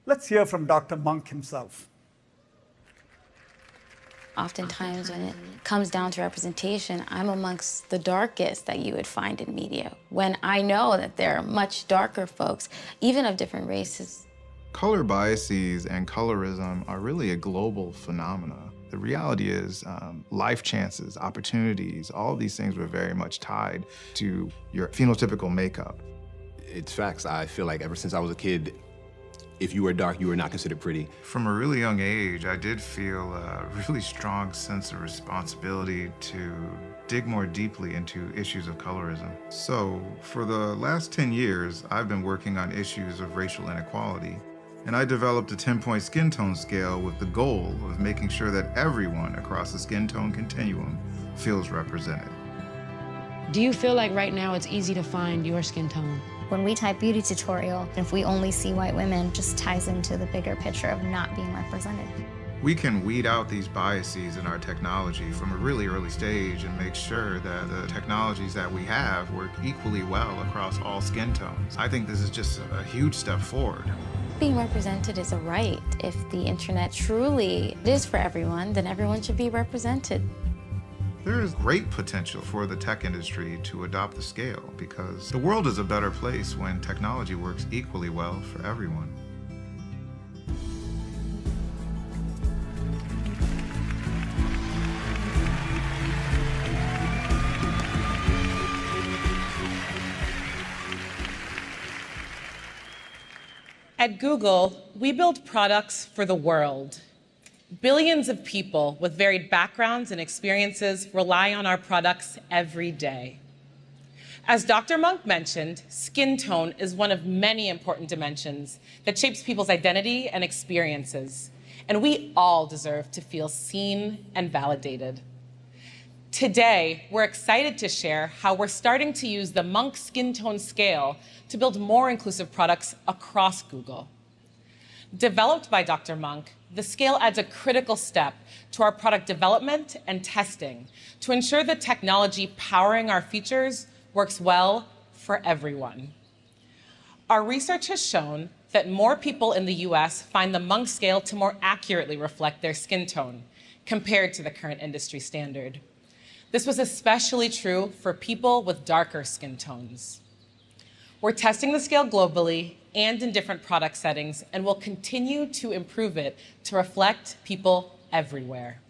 S3: let's hear from Dr. Monk himself.
S11: Oftentimes when it comes down to representation, I'm amongst the darkest that you would find in media, when I know that there are much darker folks, even of different races.
S12: Color biases and colorism are really a global phenomena. The reality is life chances, opportunities, all of these things were very much tied to your phenotypical makeup.
S13: It's facts. I feel like ever since I was a kid, if you were dark, you were not considered pretty.
S12: From a really young age, I did feel a really strong sense of responsibility to dig more deeply into issues of colorism. So for the last 10 years, I've been working on issues of racial inequality. And I developed a 10-point skin tone scale with the goal of making sure that everyone across the skin tone continuum feels represented.
S14: Do you feel like right now it's easy to find your skin tone?
S15: When we type beauty tutorial, if we only see white women, just ties into the bigger picture of not being represented.
S12: We can weed out these biases in our technology from a really early stage and make sure that the technologies that we have work equally well across all skin tones. I think this is just a huge step forward.
S11: Being represented is a right. If the internet truly is for everyone, then everyone should be represented.
S12: There is great potential for the tech industry to adopt the scale because the world is a better place when technology works equally well for everyone.
S16: At Google, we build products for the world. Billions of people with varied backgrounds and experiences rely on our products every day. As Dr. Monk mentioned, skin tone is one of many important dimensions that shapes people's identity and experiences, and we all deserve to feel seen and validated. Today, we're excited to share how we're starting to use the Monk skin tone scale to build more inclusive products across Google. Developed by Dr. Monk, the scale adds a critical step to our product development and testing to ensure the technology powering our features works well for everyone. Our research has shown that more people in the US find the Monk scale to more accurately reflect their skin tone compared to the current industry standard. This was especially true for people with darker skin tones. We're testing the scale globally and in different product settings, and we'll continue to improve it to reflect people everywhere.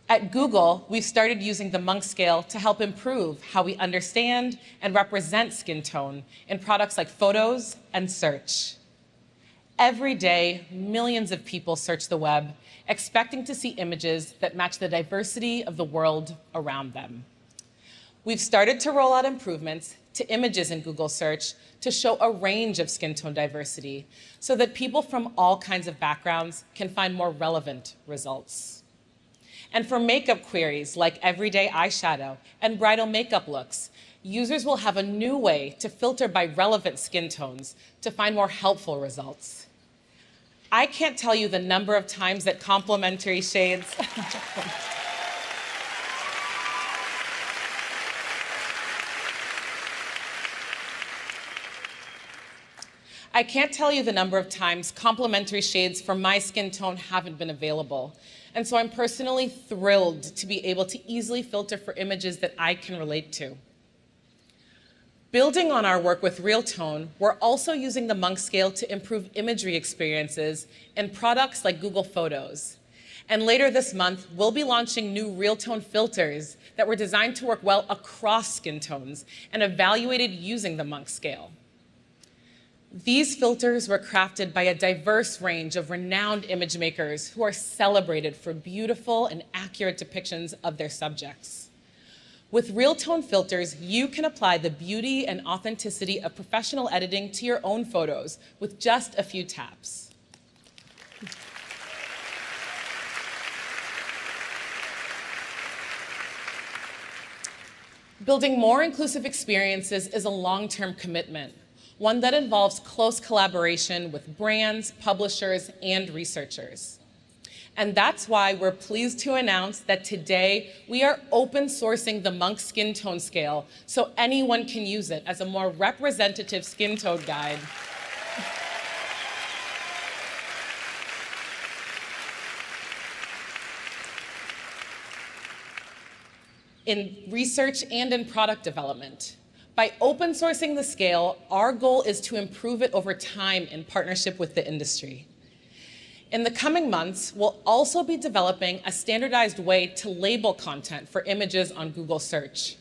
S16: At Google, we've started using the Monk scale to help improve how we understand and represent skin tone in products like photos and search. Every day, millions of people search the web, expecting to see images that match the diversity of the world around them. We've started to roll out improvements to images in Google search to show a range of skin tone diversity so that people from all kinds of backgrounds can find more relevant results. And for makeup queries like everyday eyeshadow and bridal makeup looks, users will have a new way to filter by relevant skin tones to find more helpful results. I can't tell you the number of times that complementary shades I can't tell you the number of times complementary shades for my skin tone haven't been available. And so I'm personally thrilled to be able to easily filter for images that I can relate to. Building on our work with Realtone, we're also using the Monk scale to improve imagery experiences in products like Google Photos. And later this month, we'll be launching new Realtone filters that were designed to work well across skin tones and evaluated using the Monk scale. These filters were crafted by a diverse range of renowned image makers who are celebrated for beautiful and accurate depictions of their subjects. With Realtone filters, you can apply the beauty and authenticity of professional editing to your own photos with just a few taps. Building more inclusive experiences is a long-term commitment, one that involves close collaboration with brands, publishers, and researchers. And that's why we're pleased to announce that today we are open sourcing the Monk skin tone scale so anyone can use it as a more representative skin tone guide. In research and in product development. By open sourcing the scale, our goal is to improve it over time in partnership with the industry. In the coming months, we'll also be developing a standardized way to label content for images on Google Search.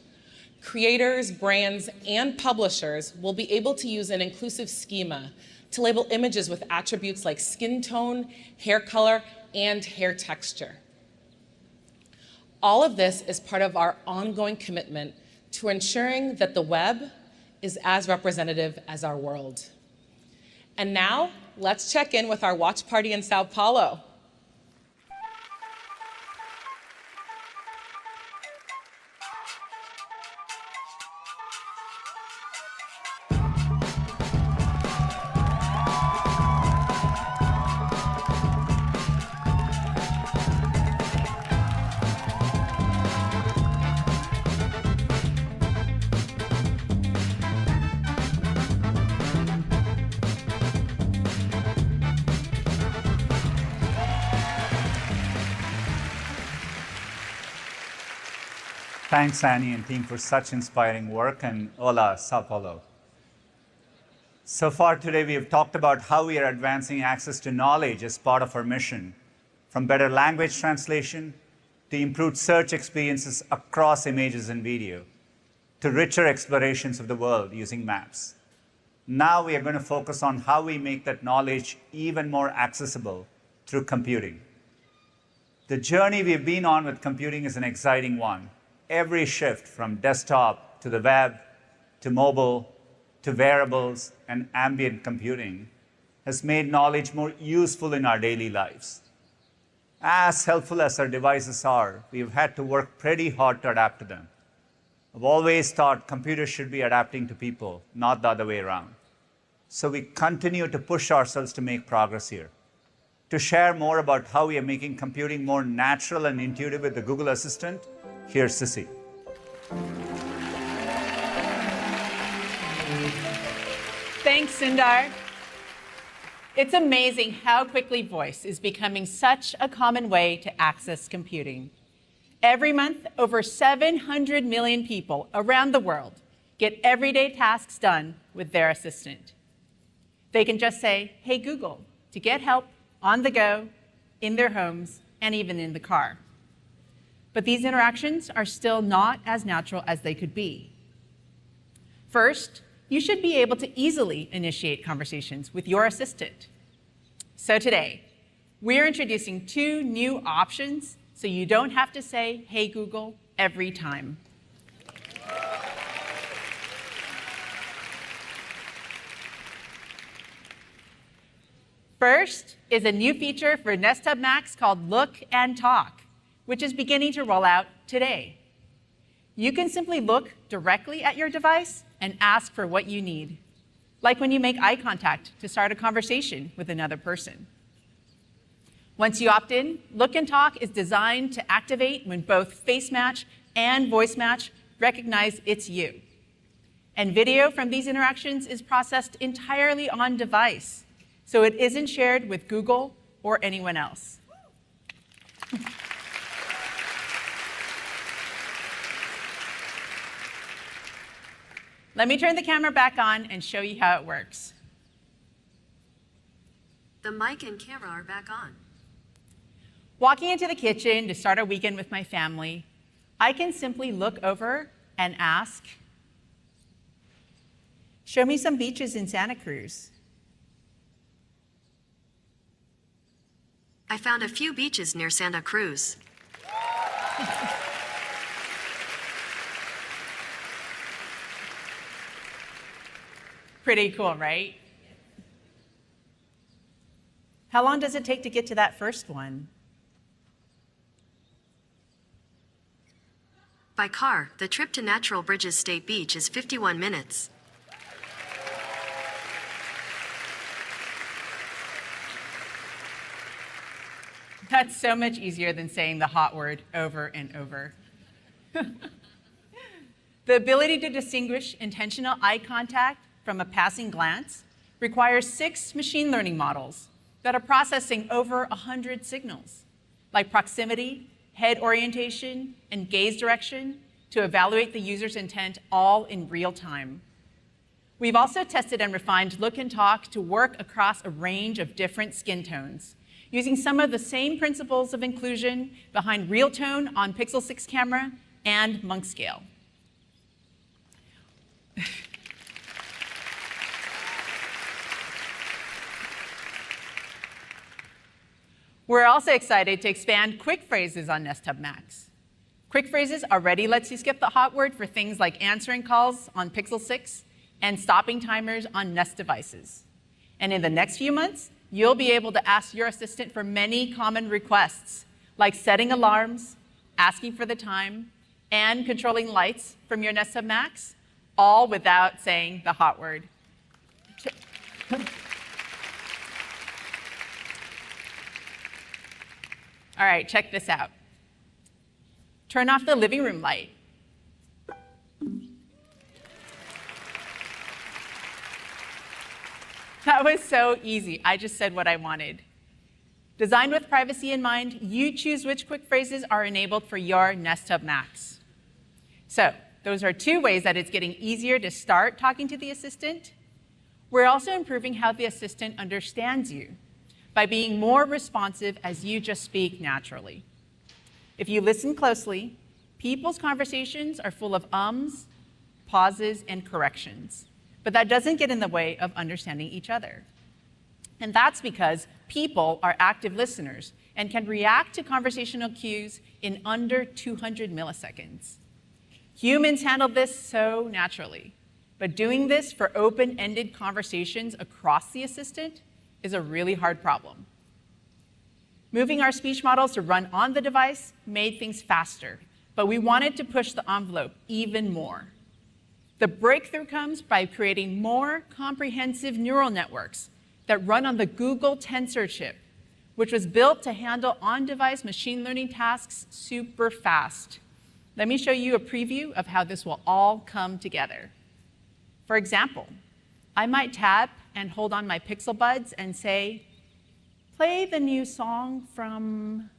S16: Creators, brands, and publishers will be able to use an inclusive schema to label images with attributes like skin tone, hair color, and hair texture. All of this is part of our ongoing commitment to ensuring that the web is as representative as our world. And now, let's check in with our watch party in Sao Paulo.
S6: Thanks, Annie and team, for such inspiring work, and hola, Sao Paulo. So far today, we have talked about how we are advancing access to knowledge as part of our mission, from better language translation to improved search experiences across images and video, to richer explorations of the world using maps. Now we are going to focus on how we make that knowledge even more accessible through computing. The journey we've been on with computing is an exciting one. Every shift from desktop to the web, to mobile, to wearables and ambient computing has made knowledge more useful in our daily lives. As helpful as our devices are, we've had to work pretty hard to adapt to them. I've always thought computers should be adapting to people, not the other way around. So we continue to push ourselves to make progress here. To share more about how we are making computing more natural and intuitive with the Google Assistant, here's Sissy.
S17: Thanks, Sundar. It's amazing how quickly voice is becoming such a common way to access computing. Every month, over 700 million people around the world get everyday tasks done with their assistant. They can just say, "Hey Google," to get help on the go, in their homes, and even in the car. But these interactions are still not as natural as they could be. First, you should be able to easily initiate conversations with your assistant. So today, we're introducing 2 new options so you don't have to say, "Hey Google," every time. First is a new feature for Nest Hub Max called Look and Talk, which is beginning to roll out today. You can simply look directly at your device and ask for what you need, like when you make eye contact to start a conversation with another person. Once you opt in, Look and Talk is designed to activate when both Face Match and Voice Match recognize it's you. And video from these interactions is processed entirely on device, so it isn't shared with Google or anyone else. let me turn the camera back on and show you how it works.
S8: The mic and camera are back on.
S17: Walking into the kitchen to start our weekend with my family, I can simply look over and ask, show me some beaches in Santa Cruz.
S8: I found a few beaches near Santa Cruz.
S17: Pretty cool, right? How long does it take to get to that first one?
S8: By car, the trip to Natural Bridges State Beach is 51 minutes.
S17: That's so much easier than saying the hot word over and over. The ability to distinguish intentional eye contact from a passing glance requires 6 machine learning models that are processing over 100 signals, like proximity, head orientation, and gaze direction, to evaluate the user's intent all in real time. We've also tested and refined Look and Talk to work across a range of different skin tones, using some of the same principles of inclusion behind real tone on Pixel 6 camera and monk scale. We're also excited to expand quick phrases on Nest Hub Max. Quick phrases already lets you skip the hot word for things like answering calls on Pixel 6 and stopping timers on Nest devices. And in the next few months, you'll be able to ask your assistant for many common requests, like setting alarms, asking for the time, and controlling lights from your Nest Hub Max, all without saying the hot word. All right, check this out. Turn off the living room light. That was so easy. I just said what I wanted. Designed with privacy in mind, you choose which quick phrases are enabled for your Nest Hub Max. So those are 2 ways that it's getting easier to start talking to the assistant. We're also improving how the assistant understands you by being more responsive as you just speak naturally. If you listen closely, people's conversations are full of ums, pauses, and corrections. But that doesn't get in the way of understanding each other. And that's because people are active listeners and can react to conversational cues in under 200 milliseconds. Humans handle this so naturally, but doing this for open-ended conversations across the assistant is a really hard problem. Moving our speech models to run on the device made things faster, but we wanted to push the envelope even more. The breakthrough comes by creating more comprehensive neural networks that run on the Google Tensor chip, which was built to handle on-device machine learning tasks super fast. Let me show you a preview of how this will all come together. For example, I might tap and hold on my Pixel Buds and say, play the new song from...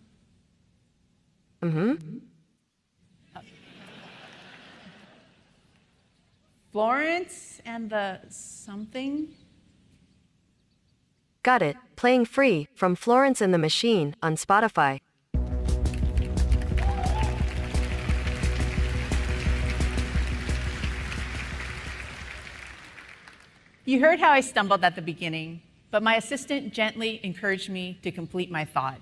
S17: Florence and the something?
S18: Got it. Playing free from Florence and the Machine on Spotify.
S17: You heard how I stumbled at the beginning, but my assistant gently encouraged me to complete my thought.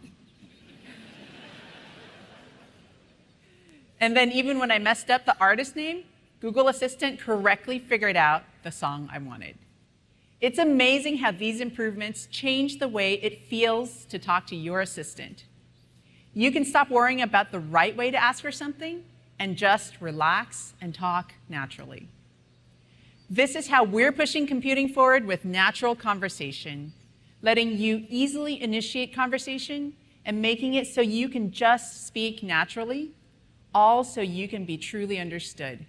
S17: And then even when I messed up the artist name, Google Assistant correctly figured out the song I wanted. It's amazing how these improvements change the way it feels to talk to your assistant. You can stop worrying about the right way to ask for something and just relax and talk naturally. This is how we're pushing computing forward with natural conversation, letting you easily initiate conversation and making it so you can just speak naturally, all so you can be truly understood.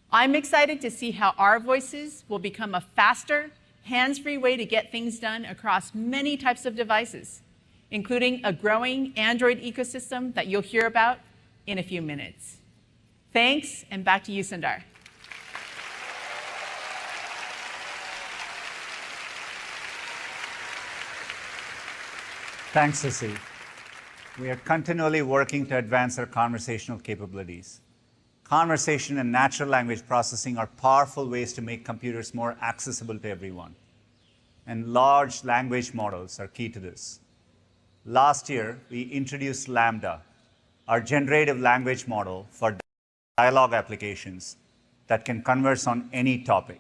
S17: I'm excited to see how our voices will become a faster, hands-free way to get things done across many types of devices, including a growing Android ecosystem that you'll hear about in a few minutes. Thanks, and back to you, Sundar.
S6: Thanks, Sissy. We are continually working to advance our conversational capabilities. Conversation and natural language processing are powerful ways to make computers more accessible to everyone. And large language models are key to this. Last year, we introduced Lambda, our generative language model for dialogue applications that can converse on any topic.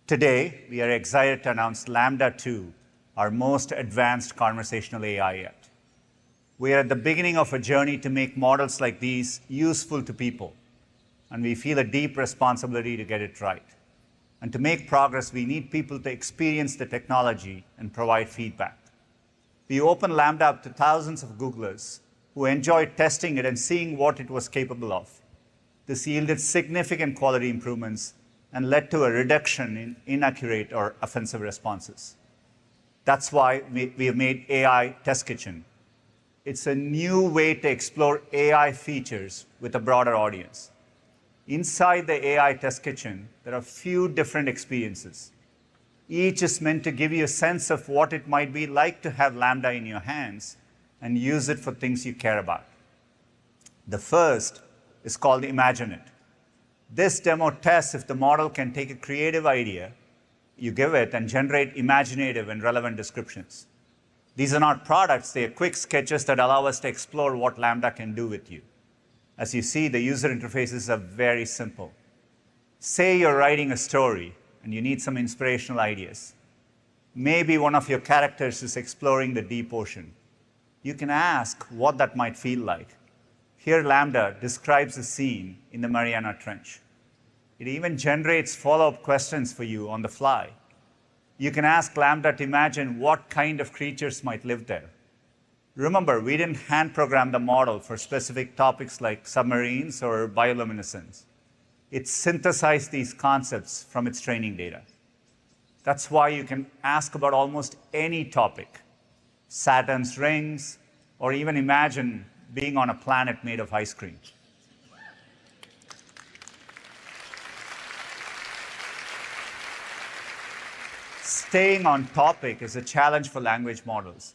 S6: Today, we are excited to announce Lambda 2, our most advanced conversational AI yet. We are at the beginning of a journey to make models like these useful to people, and we feel a deep responsibility to get it right. And to make progress, we need people to experience the technology and provide feedback. We opened Lambda up to thousands of Googlers who enjoyed testing it and seeing what it was capable of. This yielded significant quality improvements and led to a reduction in inaccurate or offensive responses. That's why we have made AI Test Kitchen. It's a new way to explore AI features with a broader audience. Inside the AI Test Kitchen, there are a few different experiences. Each is meant to give you a sense of what it might be like to have Lambda in your hands and use it for things you care about. The first is called Imagine It. This demo tests if the model can take a creative idea you give it and generate imaginative and relevant descriptions. These are not products, they are quick sketches that allow us to explore what Lambda can do with you. As you see, the user interfaces are very simple. Say you're writing a story and you need some inspirational ideas. Maybe one of your characters is exploring the deep ocean. You can ask what that might feel like. Here, Lambda describes a scene in the Mariana Trench. It even generates follow-up questions for you on the fly. You can ask Lambda to imagine what kind of creatures might live there. Remember, we didn't hand program the model for specific topics like submarines or bioluminescence. It synthesized these concepts from its training data. That's why you can ask about almost any topic, Saturn's rings, or even imagine being on a planet made of ice cream. Staying on topic is a challenge for language models.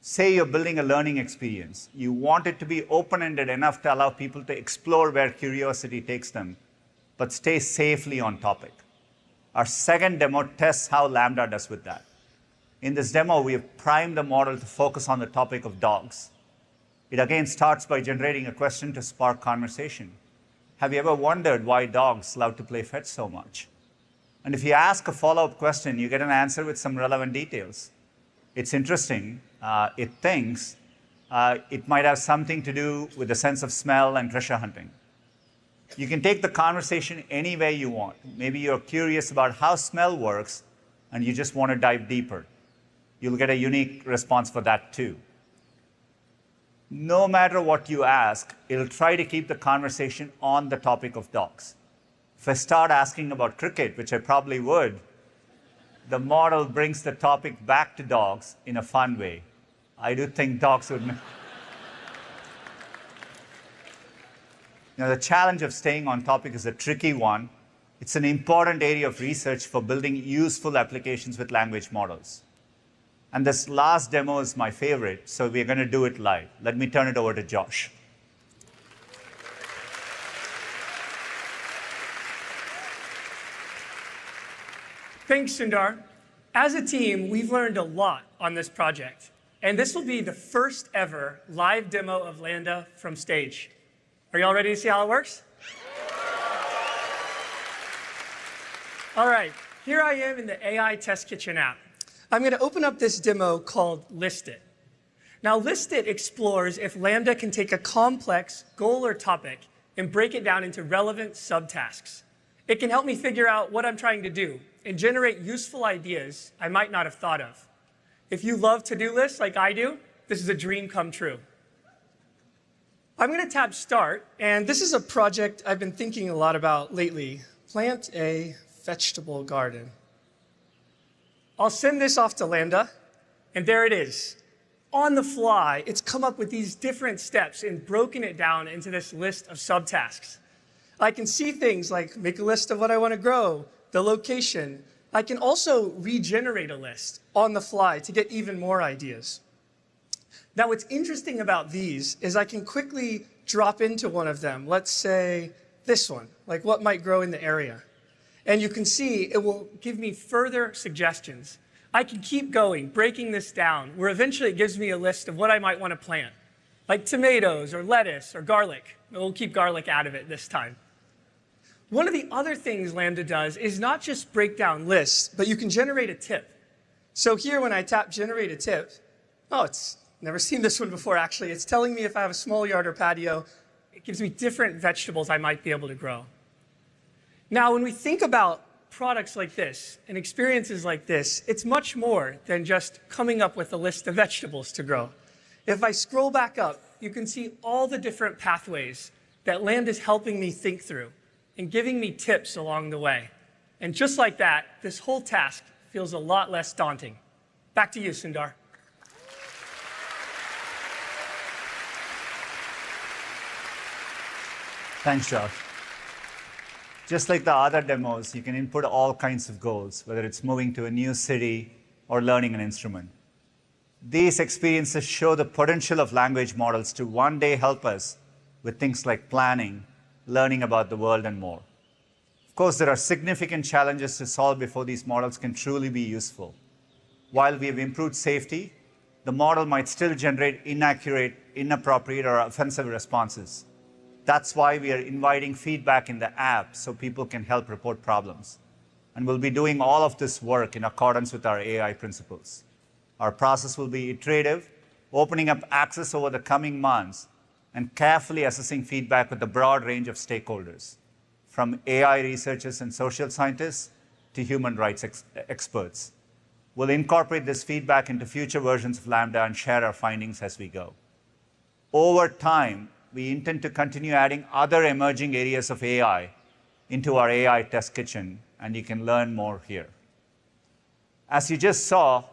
S6: Say you're building a learning experience. You want it to be open-ended enough to allow people to explore where curiosity takes them, but stay safely on topic. Our second demo tests how Lambda does with that. In this demo, we have primed the model to focus on the topic of dogs. It again starts by generating a question to spark conversation. Have you ever wondered why dogs love to play fetch so much? And if you ask a follow-up question, you get an answer with some relevant details. It's interesting. It thinks it might have something to do with the sense of smell and treasure hunting. You can take the conversation any way you want. Maybe you're curious about how smell works, and you just want to dive deeper. You'll get a unique response for that, too. No matter what you ask, it'll try to keep the conversation on the topic of dogs. If I start asking about cricket, which I probably would, the model brings the topic back to dogs in a fun way. I do think dogs would. Now, the challenge of staying on topic is a tricky one. It's an important area of research for building useful applications with language models. And this last demo is my favorite, so we're going to do it live. Let me turn it over to Josh.
S19: Thanks, Sundar. As a team, we've learned a lot on this project. And this will be the first ever live demo of Lambda from stage. Are you all ready to see how it works? All right, here I am in the AI Test Kitchen app. I'm going to open up this demo called List It. Now, List It explores if Lambda can take a complex goal or topic and break it down into relevant subtasks. It can help me figure out what I'm trying to do and generate useful ideas I might not have thought of. If you love to-do lists like I do, this is a dream come true. I'm going to tap Start, and this is a project I've been thinking a lot about lately. Plant a vegetable garden. I'll send this off to Lambda, and there it is. On the fly, it's come up with these different steps and broken it down into this list of subtasks. I can see things like make a list of what I want to grow, the location. I can also regenerate a list on the fly to get even more ideas. Now, what's interesting about these is I can quickly drop into one of them. Let's say this one, like what might grow in the area. And you can see it will give me further suggestions. I can keep going, breaking this down, where eventually it gives me a list of what I might want to plant, like tomatoes or lettuce or garlic. We'll keep garlic out of it this time. One of the other things Lambda does is not just break down lists, but you can generate a tip. So here, when I tap generate a tip, oh, it's never seen this one before, actually. It's telling me if I have a small yard or patio. It gives me different vegetables I might be able to grow. Now, when we think about products like this and experiences like this, it's much more than just coming up with a list of vegetables to grow. If I scroll back up, you can see all the different pathways that Lambda is helping me think through and giving me tips along the way. And just like that, this whole task feels a lot less daunting. Back to you, Sundar.
S6: Thanks, Josh. Just like the other demos, you can input all kinds of goals, whether it's moving to a new city or learning an instrument. These experiences show the potential of language models to one day help us with things like planning, learning about the world, and more. Of course, there are significant challenges to solve before these models can truly be useful. While we have improved safety, the model might still generate inaccurate, inappropriate, or offensive responses. That's why we are inviting feedback in the app so people can help report problems. And we'll be doing all of this work in accordance with our AI principles. Our process will be iterative, opening up access over the coming months, and carefully assessing feedback with a broad range of stakeholders, from AI researchers and social scientists to human rights experts. We'll incorporate this feedback into future versions of Lambda and share our findings as we go. Over time, we intend to continue adding other emerging areas of AI into our AI test kitchen, and you can learn more here. As you just saw,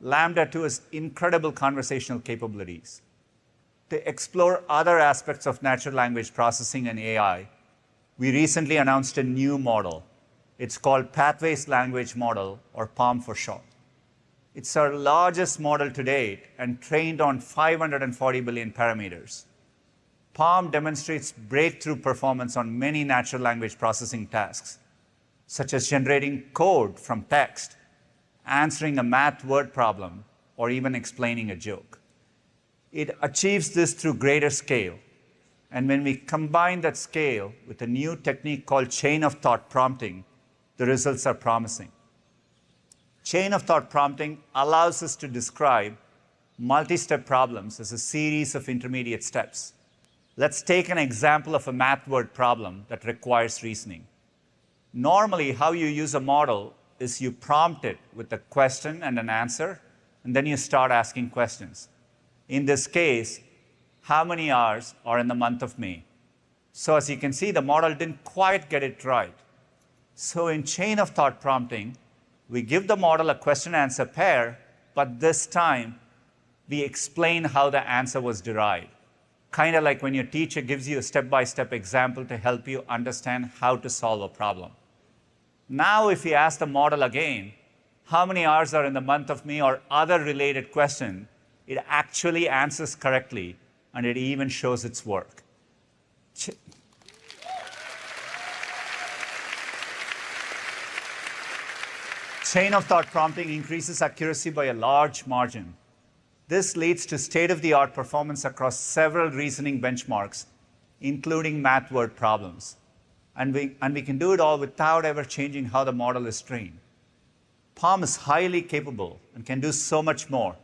S6: Lambda 2 has incredible conversational capabilities. To explore other aspects of natural language processing and AI, we recently announced a new model. It's called Pathways Language Model, or PaLM for short. It's our largest model to date and trained on 540 billion parameters. PaLM demonstrates breakthrough performance on many natural language processing tasks, such as generating code from text, answering a math word problem, or even explaining a joke. It achieves this through greater scale. And when we combine that scale with a new technique called chain of thought prompting, the results are promising. Chain of thought prompting allows us to describe multi-step problems as a series of intermediate steps. Let's take an example of a math word problem that requires reasoning. Normally, how you use a model is you prompt it with a question and an answer, and then you start asking questions. In this case, how many hours are in the month of May? So as you can see, the model didn't quite get it right. So in chain of thought prompting, we give the model a question-answer pair, but this time, we explain how the answer was derived. Kind of like when your teacher gives you a step-by-step example to help you understand how to solve a problem. Now, if we ask the model again, how many hours are in the month of May, or other related question, it actually answers correctly, and it even shows its work. Chain of thought prompting increases accuracy by a large margin. This leads to state-of-the-art performance across several reasoning benchmarks, including math word problems. And we can do it all without ever changing how the model is trained. PaLM is highly capable and can do so much more.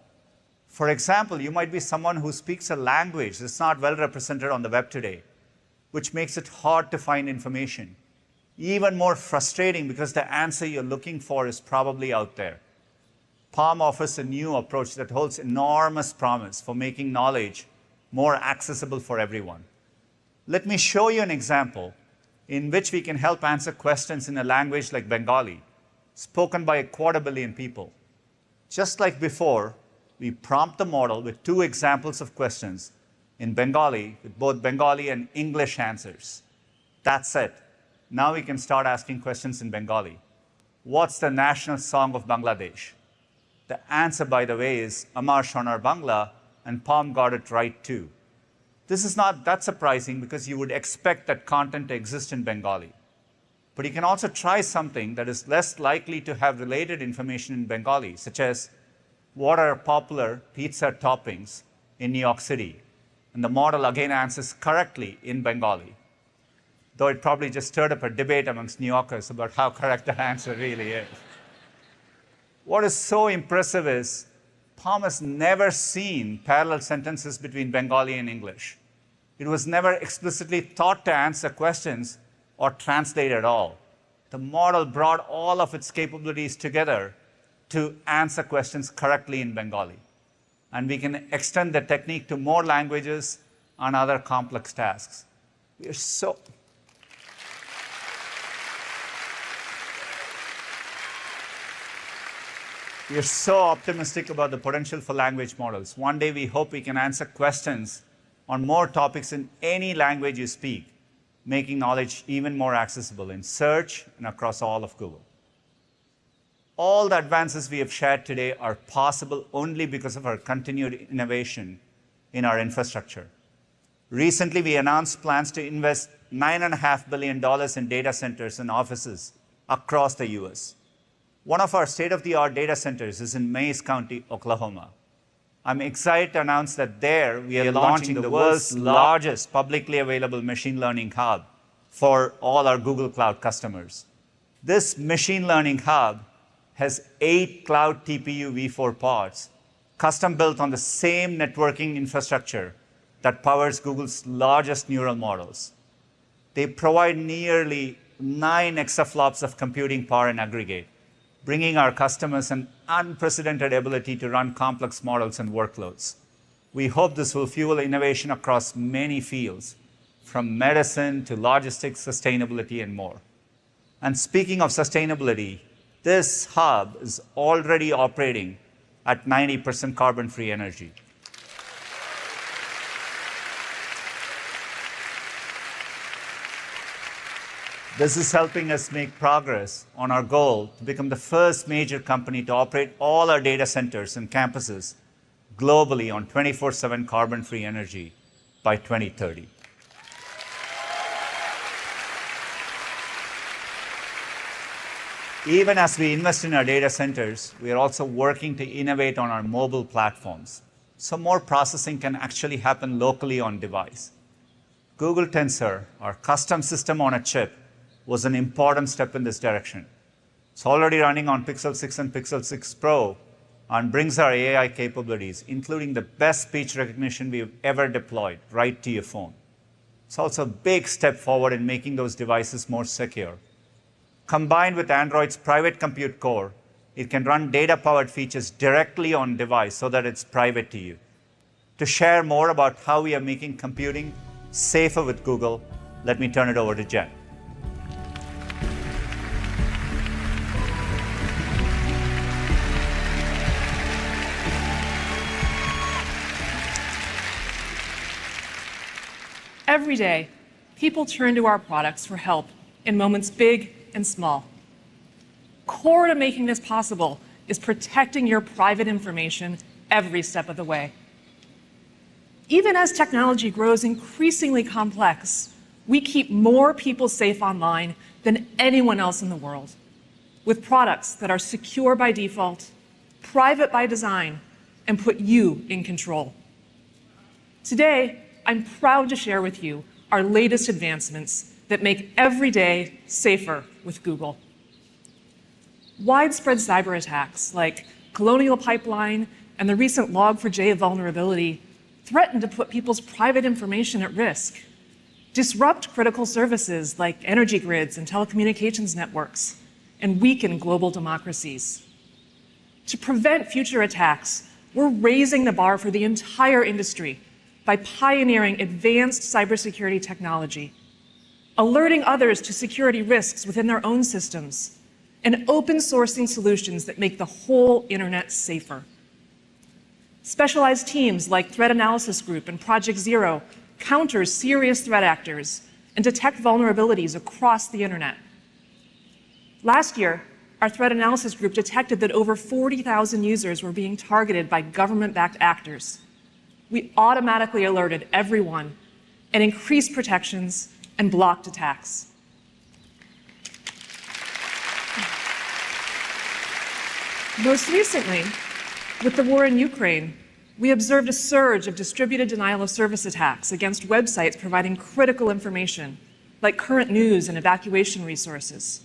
S6: For example, you might be someone who speaks a language that's not well represented on the web today, which makes it hard to find information. Even more frustrating because the answer you're looking for is probably out there. PaLM offers a new approach that holds enormous promise for making knowledge more accessible for everyone. Let me show you an example in which we can help answer questions in a language like Bengali, spoken by 250 million people. Just like before, we prompt the model with 2 examples of questions in Bengali with both Bengali and English answers. That's it. Now we can start asking questions in Bengali. What's the national song of Bangladesh? The answer, by the way, is Amar Shonar Bangla, and Palm got it right too. This is not that surprising because you would expect that content to exist in Bengali. But you can also try something that is less likely to have related information in Bengali, such as what are popular pizza toppings in New York City? And the model again answers correctly in Bengali, though it probably just stirred up a debate amongst New Yorkers about how correct the answer really is. What is so impressive is Palm has never seen parallel sentences between Bengali and English. It was never explicitly taught to answer questions or translate at all. The model brought all of its capabilities together to answer questions correctly in Bengali. And we can extend the technique to more languages and other complex tasks. We are so optimistic about the potential for language models. One day we hope we can answer questions on more topics in any language you speak, making knowledge even more accessible in search and across all of Google. All the advances we have shared today are possible only because of our continued innovation in our infrastructure. Recently, we announced plans to invest $9.5 billion in data centers and offices across the US. One of our state-of-the-art data centers is in Mays County, Oklahoma. I'm excited to announce that there we are launching the world's largest publicly available machine learning hub for all our Google Cloud customers. This machine learning hub has 8 Cloud TPU v4 pods, custom built on the same networking infrastructure that powers Google's largest neural models. They provide nearly 9 exaflops of computing power in aggregate, bringing our customers an unprecedented ability to run complex models and workloads. We hope this will fuel innovation across many fields, from medicine to logistics, sustainability, and more. And speaking of sustainability, this hub is already operating at 90% carbon-free energy. This is helping us make progress on our goal to become the first major company to operate all our data centers and campuses globally on 24/7 carbon-free energy by 2030. Even as we invest in our data centers, we are also working to innovate on our mobile platforms, so more processing can actually happen locally on device. Google Tensor, our custom system on a chip, was an important step in this direction. It's already running on Pixel 6 and Pixel 6 Pro and brings our AI capabilities, including the best speech recognition we've ever deployed, right to your phone. It's also a big step forward in making those devices more secure. Combined with Android's private compute core, it can run data-powered features directly on device so that it's private to you. To share more about how we are making computing safer with Google, let me turn it over to Jen.
S20: Every day, people turn to our products for help in moments big and small. Core to making this possible is protecting your private information every step of the way. Even as technology grows increasingly complex, we keep more people safe online than anyone else in the world, with products that are secure by default, private by design, and put you in control. Today, I'm proud to share with you our latest advancements that make every day safer with Google. Widespread cyber attacks like Colonial Pipeline and the recent Log4j vulnerability threaten to put people's private information at risk, disrupt critical services like energy grids and telecommunications networks, and weaken global democracies. To prevent future attacks, we're raising the bar for the entire industry by pioneering advanced cybersecurity technology, alerting others to security risks within their own systems, and open sourcing solutions that make the whole internet safer. Specialized teams like Threat Analysis Group and Project Zero counter serious threat actors and detect vulnerabilities across the internet. Last year, our Threat Analysis Group detected that over 40,000 users were being targeted by government-backed actors. we automatically alerted everyone and increased protections and blocked attacks. Most recently, with the war in Ukraine, we observed a surge of distributed denial of service attacks against websites providing critical information, like current news and evacuation resources.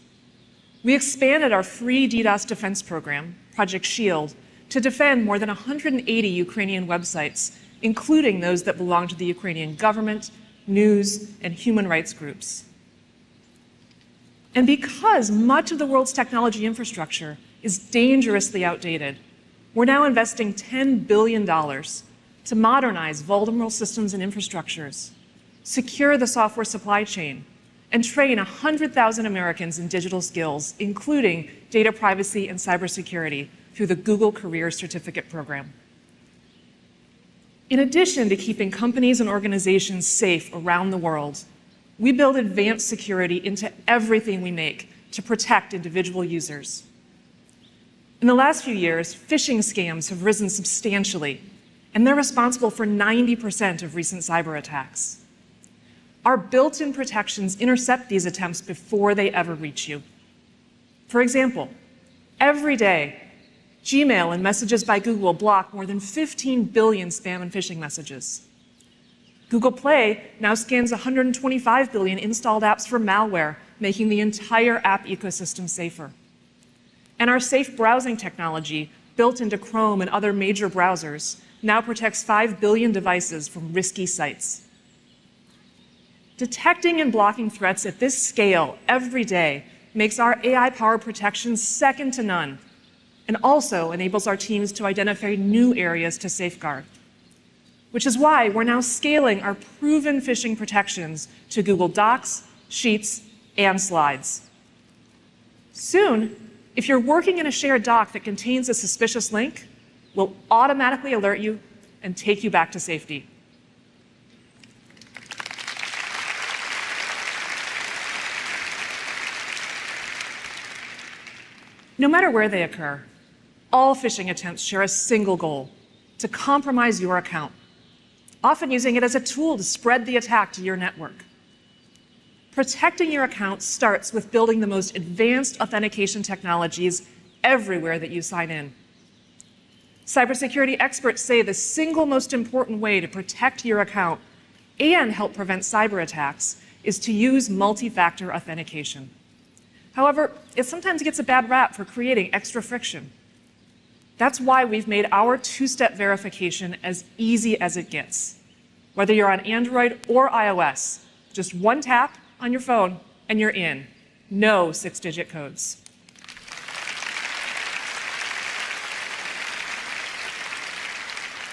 S20: We expanded our free DDoS defense program, Project Shield, to defend more than 180 Ukrainian websites, including those that belong to the Ukrainian government, news, and human rights groups. And because much of the world's technology infrastructure is dangerously outdated, we're now investing $10 billion to modernize vulnerable systems and infrastructures, secure the software supply chain, and train 100,000 Americans in digital skills, including data privacy and cybersecurity, through the Google Career Certificate Program. In addition to keeping companies and organizations safe around the world, we build advanced security into everything we make to protect individual users. In the last few years, phishing scams have risen substantially, and they're responsible for 90% of recent cyber attacks. Our built-in protections intercept these attempts before they ever reach you. For example, every day, Gmail and Messages by Google block more than 15 billion spam and phishing messages. Google Play now scans 125 billion installed apps for malware, making the entire app ecosystem safer. And our safe browsing technology, built into Chrome and other major browsers, now protects 5 billion devices from risky sites. Detecting and blocking threats at this scale every day makes our AI-powered protection second to none, and also enables our teams to identify new areas to safeguard. Which is why we're now scaling our proven phishing protections to Google Docs, Sheets, and Slides. Soon, if you're working in a shared doc that contains a suspicious link, we'll automatically alert you and take you back to safety. No matter where they occur, all phishing attempts share a single goal: to compromise your account, often using it as a tool to spread the attack to your network. Protecting your account starts with building the most advanced authentication technologies everywhere that you sign in. Cybersecurity experts say the single most important way to protect your account and help prevent cyber attacks is to use multi-factor authentication. However, it sometimes gets a bad rap for creating extra friction. That's why we've made our two-step verification as easy as it gets. Whether you're on Android or iOS, just one tap on your phone and you're in. No 6-digit codes.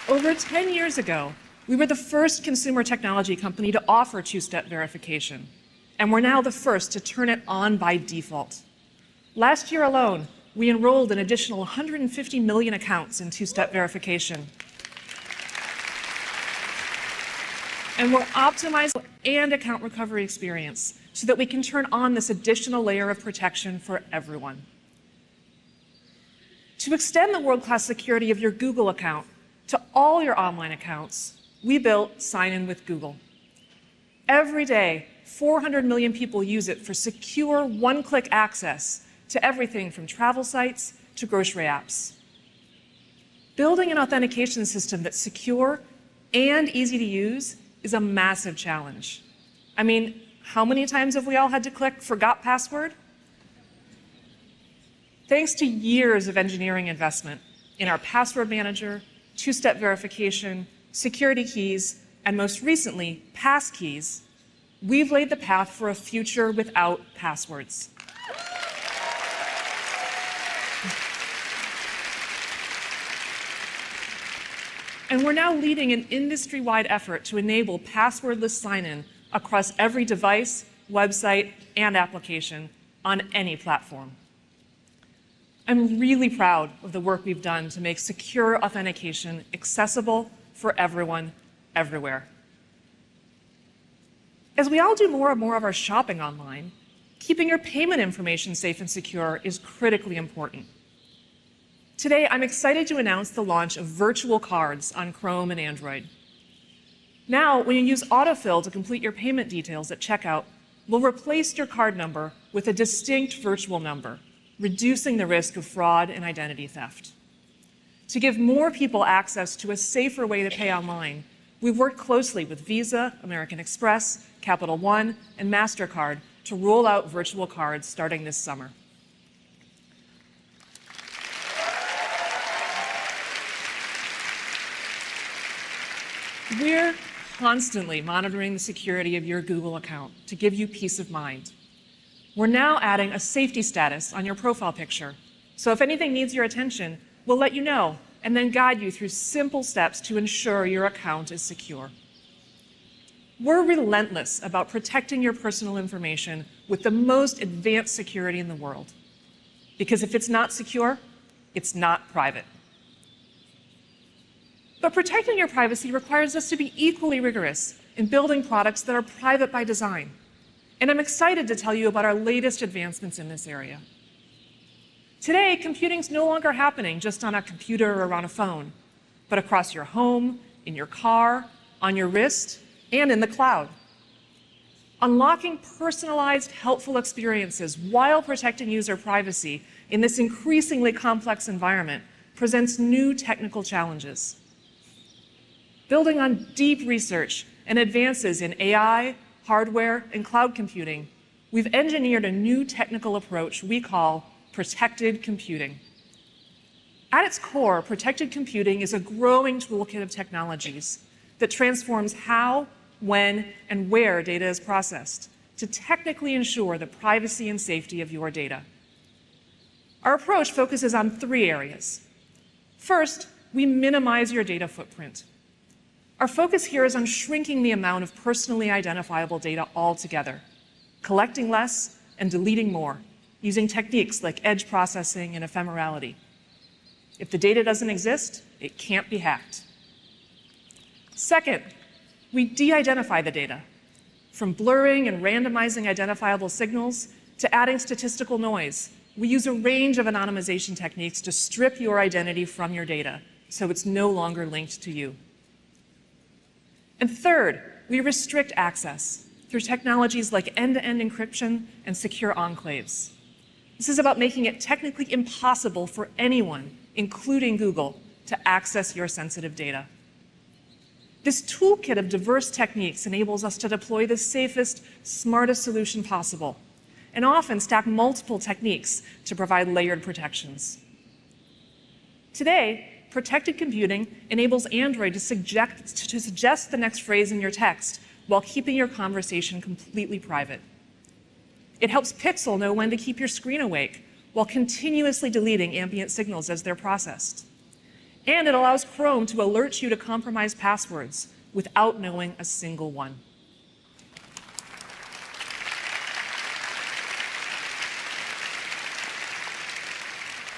S20: Over 10 years ago, we were the first consumer technology company to offer two-step verification, and we're now the first to turn it on by default. Last year alone, we enrolled an additional 150 million accounts in two-step verification. And we're optimizing and account recovery experience so that we can turn on this additional layer of protection for everyone. To extend the world-class security of your Google account to all your online accounts, we built Sign In with Google. Every day, 400 million people use it for secure one-click access to everything from travel sites to grocery apps. Building an authentication system that's secure and easy to use is a massive challenge. I mean, how many times have we all had to click forgot password? Thanks to years of engineering investment in our password manager, two-step verification, security keys, and most recently, passkeys, we've laid the path for a future without passwords. And we're now leading an industry-wide effort to enable passwordless sign-in across every device, website, and application on any platform. I'm really proud of the work we've done to make secure authentication accessible for everyone, everywhere. As we all do more and more of our shopping online, keeping your payment information safe and secure is critically important. Today, I'm excited to announce the launch of virtual cards on Chrome and Android. Now, when you use autofill to complete your payment details at checkout, we'll replace your card number with a distinct virtual number, reducing the risk of fraud and identity theft. To give more people access to a safer way to pay online, we've worked closely with Visa, American Express, Capital One, and MasterCard to roll out virtual cards starting this summer. We're constantly monitoring the security of your Google account to give you peace of mind. We're now adding a safety status on your profile picture. So if anything needs your attention, we'll let you know and then guide you through simple steps to ensure your account is secure. We're relentless about protecting your personal information with the most advanced security in the world. Because if it's not secure, it's not private. But protecting your privacy requires us to be equally rigorous in building products that are private by design. And I'm excited to tell you about our latest advancements in this area. Today, computing's no longer happening just on a computer or on a phone, but across your home, in your car, on your wrist, and in the cloud. Unlocking personalized, helpful experiences while protecting user privacy in this increasingly complex environment presents new technical challenges. Building on deep research and advances in AI, hardware, and cloud computing, we've engineered a new technical approach we call protected computing. At its core, protected computing is a growing toolkit of technologies that transforms how, when, and where data is processed to technically ensure the privacy and safety of your data. Our approach focuses on 3 areas. First, we minimize your data footprint. Our focus here is on shrinking the amount of personally identifiable data altogether, collecting less and deleting more, using techniques like edge processing and ephemerality. If the data doesn't exist, it can't be hacked. Second, we de-identify the data, from blurring and randomizing identifiable signals to adding statistical noise. We use a range of anonymization techniques to strip your identity from your data, so it's no longer linked to you. And third, we restrict access through technologies like end-to-end encryption and secure enclaves. This is about making it technically impossible for anyone, including Google, to access your sensitive data. This toolkit of diverse techniques enables us to deploy the safest, smartest solution possible, and often stack multiple techniques to provide layered protections. Today, protected computing enables Android to suggest the next phrase in your text while keeping your conversation completely private. It helps Pixel know when to keep your screen awake while continuously deleting ambient signals as they're processed. And it allows Chrome to alert you to compromised passwords without knowing a single one.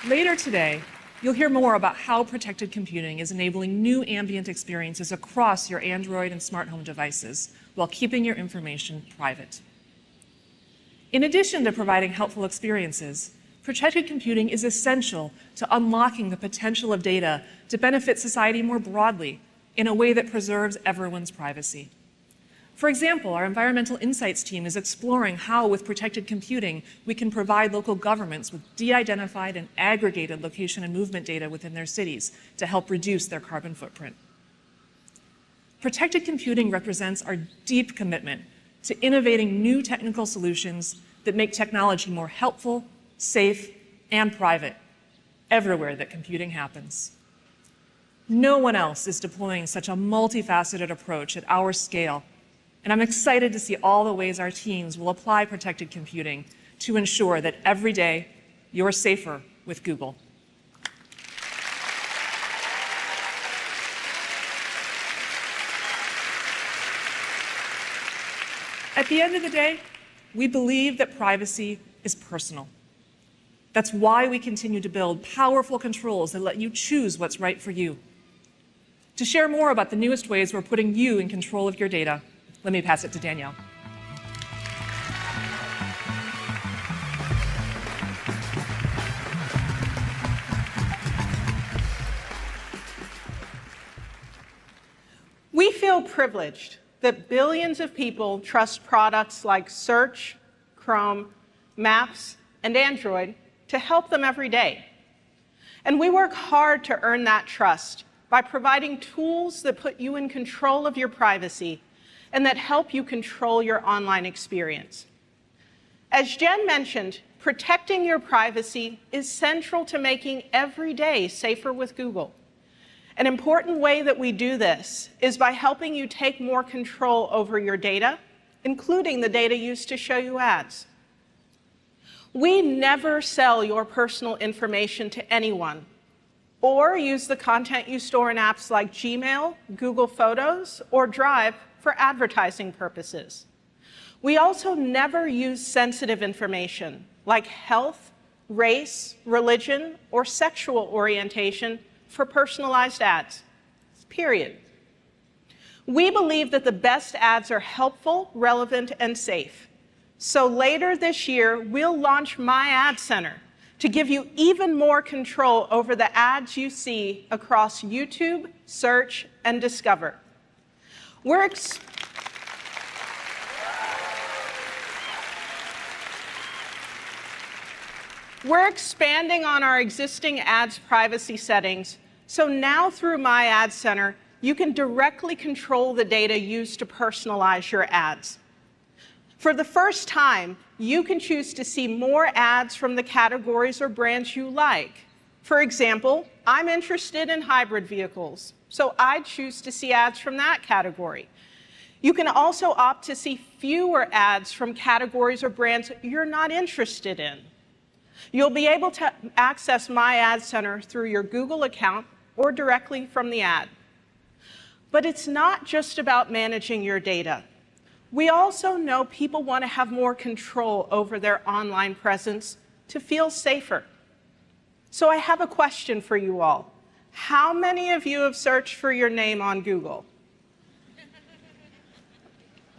S20: Later today, you'll hear more about how protected computing is enabling new ambient experiences across your Android and smart home devices while keeping your information private. In addition to providing helpful experiences, protected computing is essential to unlocking the potential of data to benefit society more broadly in a way that preserves everyone's privacy. For example, our environmental insights team is exploring how, with protected computing, we can provide local governments with de-identified and aggregated location and movement data within their cities to help reduce their carbon footprint. Protected computing represents our deep commitment to innovating new technical solutions that make technology more helpful, safe, and private everywhere that computing happens. No one else is deploying such a multifaceted approach at our scale, and I'm excited to see all the ways our teams will apply protected computing to ensure that every day you're safer with Google. At the end of the day, we believe that privacy is personal. That's why we continue to build powerful controls that let you choose what's right for you. To share more about the newest ways we're putting you in control of your data, let me pass it to Danielle.
S17: We feel feel privileged that billions of people trust products like Search, Chrome, Maps, and Android to help them every day. And we work hard to earn that trust by providing tools that put you in control of your privacy and that help you control your online experience. As Jen mentioned, protecting your privacy is central to making every day safer with Google. An important way that we do this is by helping you take more control over your data, including the data used to show you ads. We never sell your personal information to anyone or use the content you store in apps like Gmail, Google Photos, or Drive for advertising purposes. We also never use sensitive information like health, race, religion, or sexual orientation for personalized ads, period. We believe that the best ads are helpful, relevant, and safe. So later this year, we'll launch My Ad Center to give you even more control over the ads you see across YouTube, Search, and Discover. We're expanding on our existing ads privacy settings, so now through My Ad Center, you can directly control the data used to personalize your ads. For the first time, you can choose to see more ads from the categories or brands you like. For example, I'm interested in hybrid vehicles, so I choose to see ads from that category. You can also opt to see fewer ads from categories or brands you're not interested in. You'll be able to access My Ad Center through your Google account or directly from the ad. But it's not just about managing your data. We also know people want to have more control over their online presence to feel safer. So I have a question for you all. How many of you have searched for your name on Google?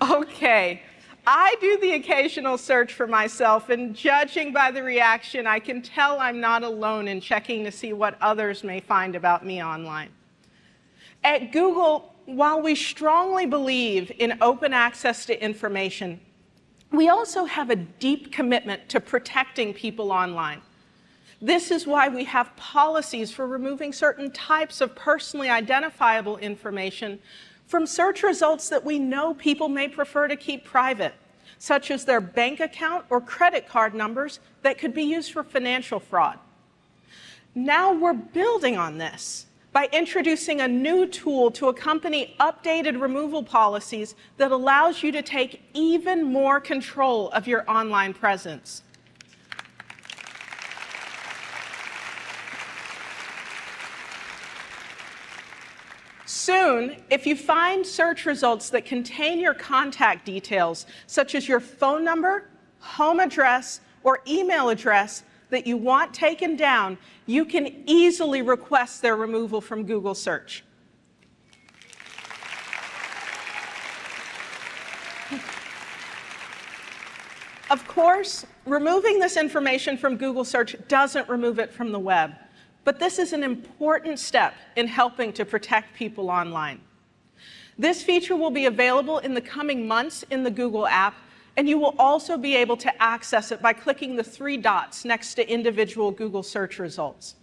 S17: Okay. I do the occasional search for myself, and judging by the reaction, I can tell I'm not alone in checking to see what others may find about me online. At Google, while we strongly believe in open access to information, we also have a deep commitment to protecting people online. This is why we have policies for removing certain types of personally identifiable information from search results that we know people may prefer to keep private, such as their bank account or credit card numbers that could be used for financial fraud. Now we're building on this by introducing a new tool to accompany updated removal policies that allows you to take even more control of your online presence. Soon, if you find search results that contain your contact details, such as your phone number, home address, or email address that you want taken down, you can easily request their removal from Google Search. Of course, removing this information from Google Search doesn't remove it from the web. But this is an important step in helping to protect people online. This feature will be available in the coming months in the Google app, and you will also be able to access it by clicking the 3 dots next to individual Google search results.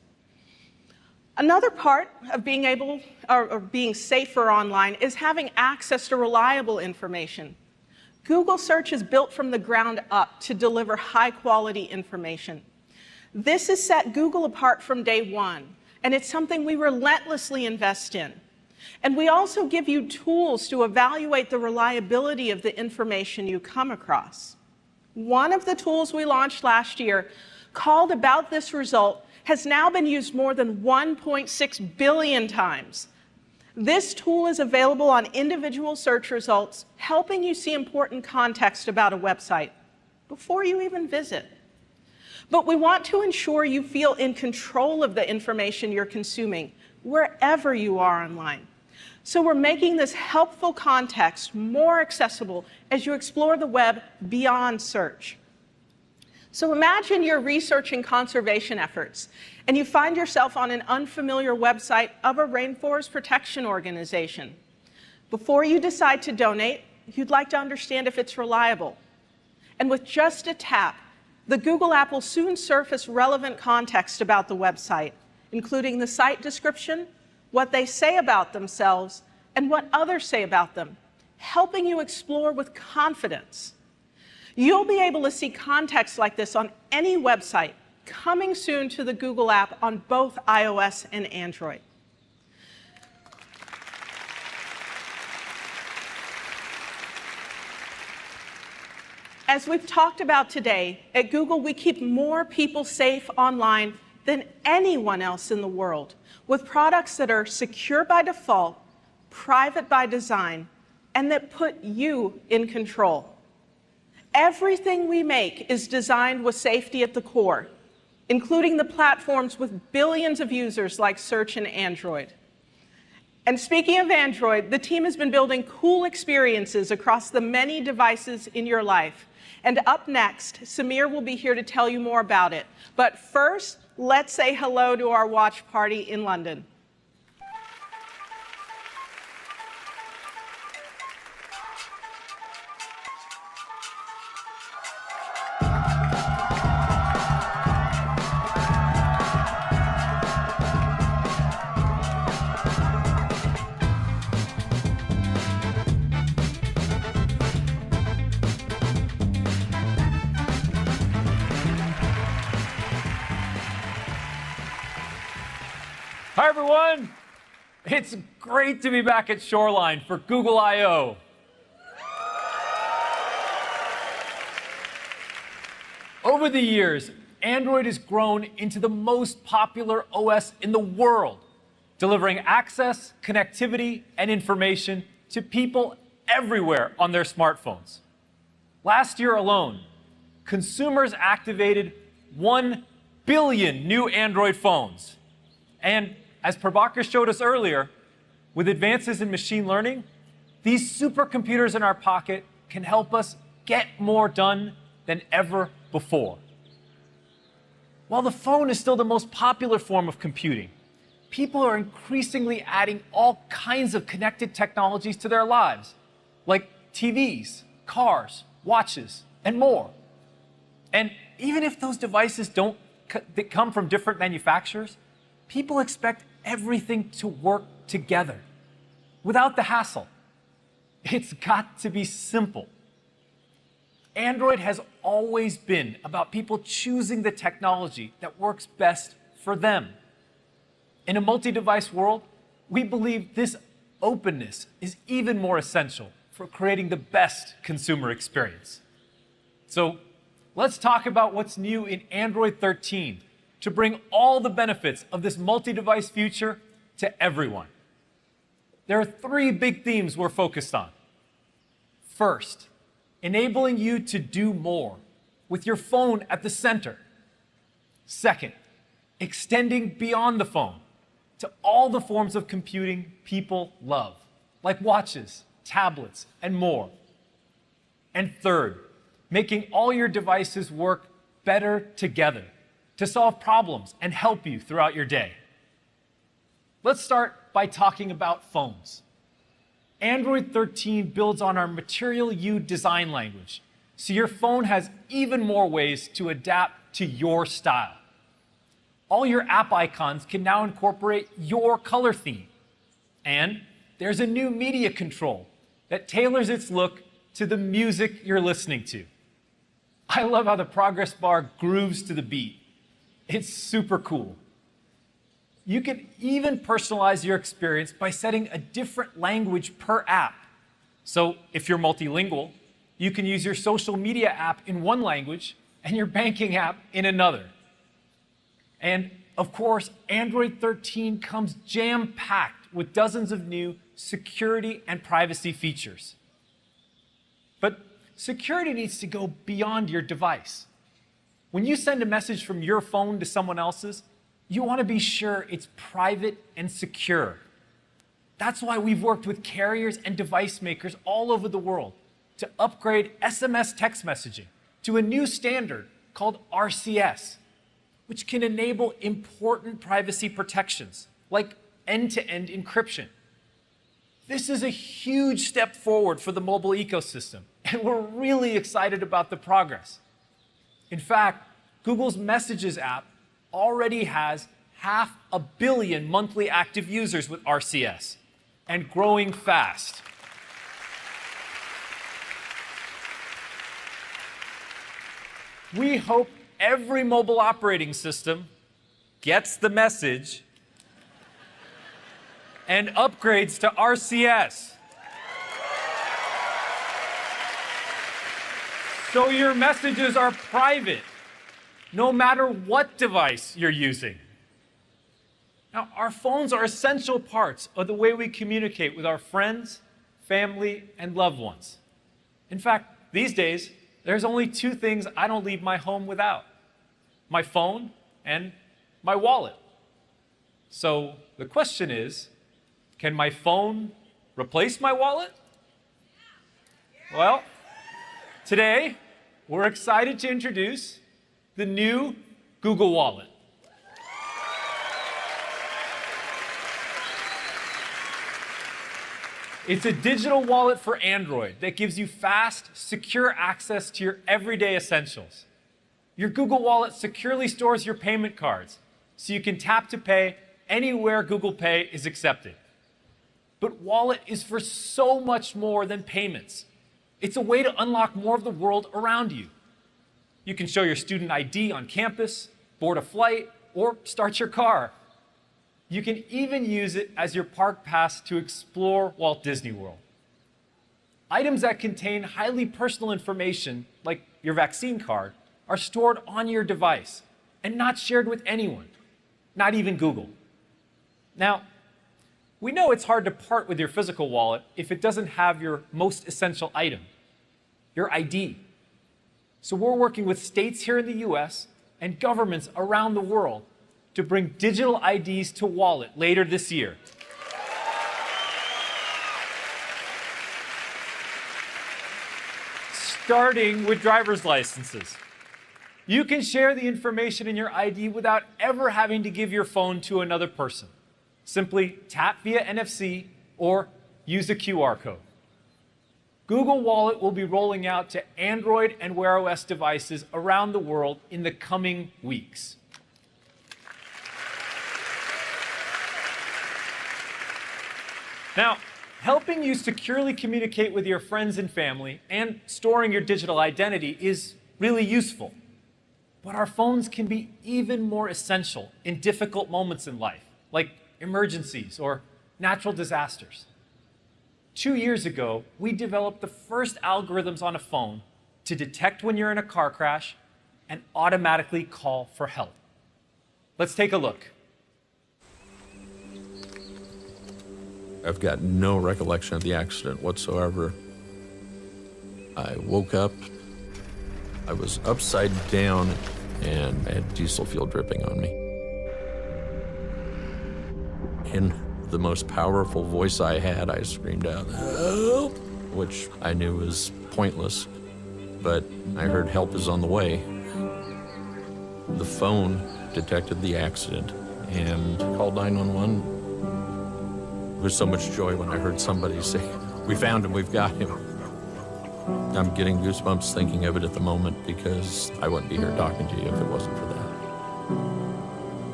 S17: Another part of being safer online is having access to reliable information. Google Search is built from the ground up to deliver high-quality information. This has set Google apart from day one, and it's something we relentlessly invest in. And we also give you tools to evaluate the reliability of the information you come across. One of the tools we launched last year, called About This Result, has now been used more than 1.6 billion times. This tool is available on individual search results, helping you see important context about a website before you even visit. But we want to ensure you feel in control of the information you're consuming, wherever you are online. So we're making this helpful context more accessible as you explore the web beyond search. So imagine you're researching conservation efforts, and you find yourself on an unfamiliar website of a rainforest protection organization.
S21: Before you decide to donate, you'd like to understand if it's reliable. And with just a tap, the Google app will soon surface relevant context about the website, including the site description, what they say about themselves, and what others say about them, helping you explore with confidence. You'll be able to see context like this on any website, coming soon to the Google app on both iOS and Android. As we've talked about today, at Google, we keep more people safe online than anyone else in the world, with products that are secure by default, private by design, and that put you in control. Everything we make is designed with safety at the core, including the platforms with billions of users like Search and Android. And speaking of Android, the team has been building cool experiences across the many devices in your life. And up next, Samir will be here to tell you more about it. But first, let's say hello to our watch party in London.
S22: Hi, everyone. It's great to be back at Shoreline for Google I/O. Over the years, Android has grown into the most popular OS in the world, delivering access, connectivity, and information to people everywhere on their smartphones. Last year alone, consumers activated 1 billion new Android phones. And as Prabhakar showed us earlier, with advances in machine learning, these supercomputers in our pocket can help us get more done than ever before. While the phone is still the most popular form of computing, people are increasingly adding all kinds of connected technologies to their lives, like TVs, cars, watches, and more. And even if those devices don't come from different manufacturers, people expect everything to work together without the hassle. It's got to be simple. Android has always been about people choosing the technology that works best for them. In a multi-device world, we believe this openness is even more essential for creating the best consumer experience. So let's talk about what's new in Android 13 to bring all the benefits of this multi-device future to everyone. There are 3 big themes we're focused on. First, enabling you to do more with your phone at the center. Second, extending beyond the phone to all the forms of computing people love, like watches, tablets, and more. And third, making all your devices work better together to solve problems and help you throughout your day. Let's start by talking about phones. Android 13 builds on our Material You design language, so your phone has even more ways to adapt to your style. All your app icons can now incorporate your color theme. And there's a new media control that tailors its look to the music you're listening to. I love how the progress bar grooves to the beat. It's super cool. You can even personalize your experience by setting a different language per app. So if you're multilingual, you can use your social media app in one language and your banking app in another. And of course, Android 13 comes jam-packed with dozens of new security and privacy features. But security needs to go beyond your device. When you send a message from your phone to someone else's, you want to be sure it's private and secure. That's why we've worked with carriers and device makers all over the world to upgrade SMS text messaging to a new standard called RCS, which can enable important privacy protections like end-to-end encryption. This is a huge step forward for the mobile ecosystem, and we're really excited about the progress. In fact, Google's Messages app already has 500 million monthly active users with RCS, and growing fast. We hope every mobile operating system gets the message and upgrades to RCS. So your messages are private, no matter what device you're using. Now, our phones are essential parts of the way we communicate with our friends, family, and loved ones. In fact, these days, there's only two things I don't leave my home without: my phone and my wallet. So the question is, can my phone replace my wallet? Well, today, we're excited to introduce the new Google Wallet. It's a digital wallet for Android that gives you fast, secure access to your everyday essentials. Your Google Wallet securely stores your payment cards, so you can tap to pay anywhere Google Pay is accepted. But Wallet is for so much more than payments. It's a way to unlock more of the world around you. You can show your student ID on campus, board a flight, or start your car. You can even use it as your park pass to explore Walt Disney World. Items that contain highly personal information, like your vaccine card, are stored on your device and not shared with anyone, not even Google. Now, we know it's hard to part with your physical wallet if it doesn't have your most essential item, your ID. So we're working with states here in the US and governments around the world to bring digital IDs to Wallet later this year. Starting with driver's licenses. You can share the information in your ID without ever having to give your phone to another person. Simply tap via NFC or use a QR code. Google Wallet will be rolling out to Android and Wear OS devices around the world in the coming weeks. Now, helping you securely communicate with your friends and family and storing your digital identity is really useful. But our phones can be even more essential in difficult moments in life, like emergencies or natural disasters. 2 years ago, we developed the first algorithms on a phone to detect when you're in a car crash and automatically call for help. Let's take a look.
S1: I've got no recollection of the accident whatsoever. I woke up, I was upside down, and I had diesel fuel dripping on me. In the most powerful voice I had, I screamed out, "Help!" which I knew was pointless, but I heard help is on the way. The phone detected the accident and called 911. There was so much joy when I heard somebody say, "We found him, we've got him." I'm getting goosebumps thinking of it at the moment because I wouldn't be here talking to you if it wasn't for that.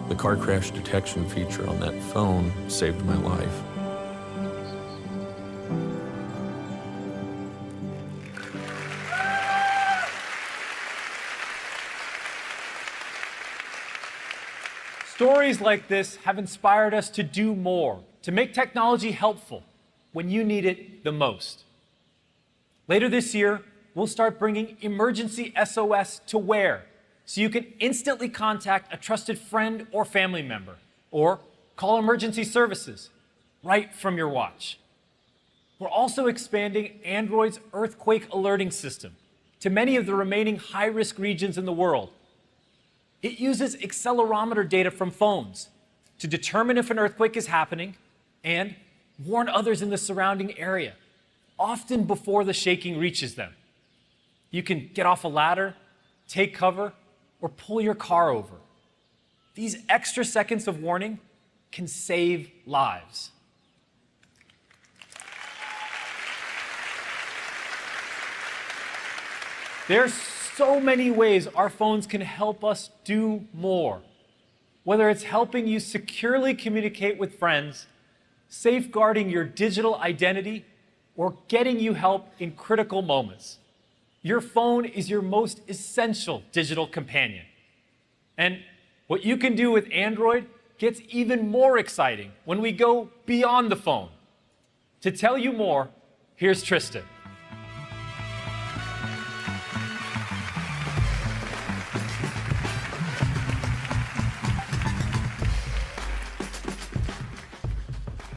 S1: The car crash detection feature on that phone saved my life.
S22: Stories like this have inspired us to do more, to make technology helpful when you need it the most. Later this year, we'll start bringing emergency SOS to Wear, so you can instantly contact a trusted friend or family member, or call emergency services right from your watch. We're also expanding Android's earthquake alerting system to many of the remaining high-risk regions in the world. It uses accelerometer data from phones to determine if an earthquake is happening and warn others in the surrounding area, often before the shaking reaches them. You can get off a ladder, take cover, or pull your car over. These extra seconds of warning can save lives. There's so many ways our phones can help us do more. Whether it's helping you securely communicate with friends, safeguarding your digital identity, or getting you help in critical moments. Your phone is your most essential digital companion. And what you can do with Android gets even more exciting when we go beyond the phone. To tell you more, here's Tristan.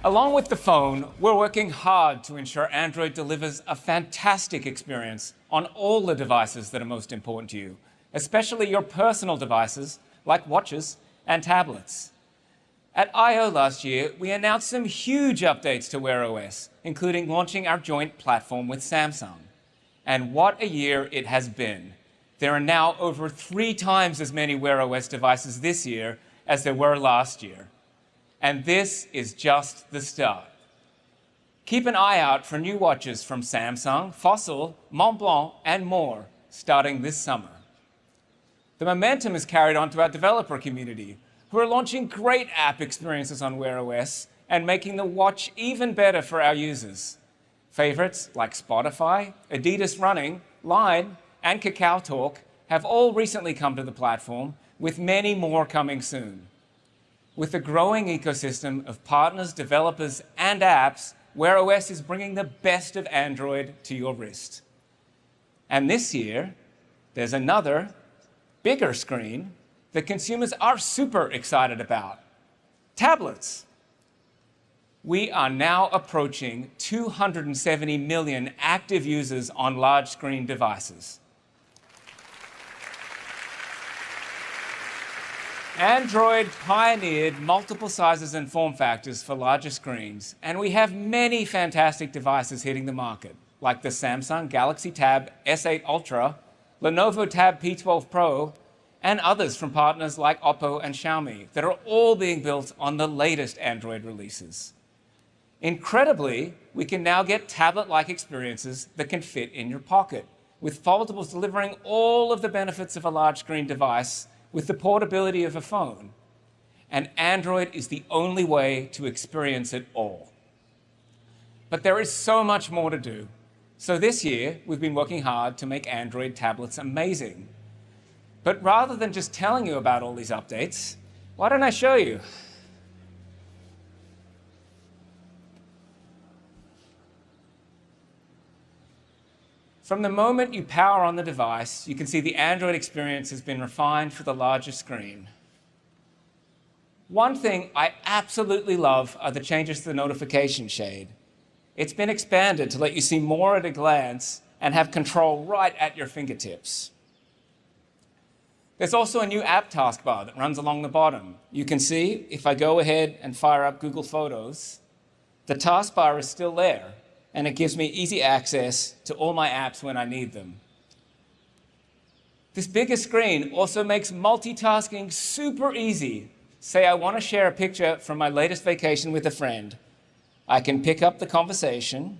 S2: Along with the phone, we're working hard to ensure Android delivers a fantastic experience on all the devices that are most important to you, especially your personal devices like watches and tablets. At I/O last year, we announced some huge updates to Wear OS, including launching our joint platform with Samsung. And what a year it has been. There are now over 3 times as many Wear OS devices this year as there were last year. And this is just the start. Keep an eye out for new watches from Samsung, Fossil, Montblanc, and more, starting this summer. The momentum is carried on to our developer community, who are launching great app experiences on Wear OS and making the watch even better for our users. Favorites like Spotify, Adidas Running, Line, and Kakao Talk have all recently come to the platform, with many more coming soon. With a growing ecosystem of partners, developers, and apps, Wear OS is bringing the best of Android to your wrist. And this year, there's another, bigger screen that consumers are super excited about: tablets. We are now approaching 270 million active users on large screen devices. Android pioneered multiple sizes and form factors for larger screens, and we have many fantastic devices hitting the market, like the Samsung Galaxy Tab S8 Ultra, Lenovo Tab P12 Pro, and others from partners like Oppo and Xiaomi that are all being built on the latest Android releases. Incredibly, we can now get tablet-like experiences that can fit in your pocket, with foldables delivering all of the benefits of a large screen device with the portability of a phone. And Android is the only way to experience it all. But there is so much more to do. So this year, we've been working hard to make Android tablets amazing. But rather than just telling you about all these updates, why don't I show you? From the moment you power on the device, you can see the Android experience has been refined for the larger screen. One thing I absolutely love are the changes to the notification shade. It's been expanded to let you see more at a glance and have control right at your fingertips. There's also a new app taskbar that runs along the bottom. You can see, if I go ahead and fire up Google Photos, the taskbar is still there, and it gives me easy access to all my apps when I need them. This bigger screen also makes multitasking super easy. Say I want to share a picture from my latest vacation with a friend. I can pick up the conversation,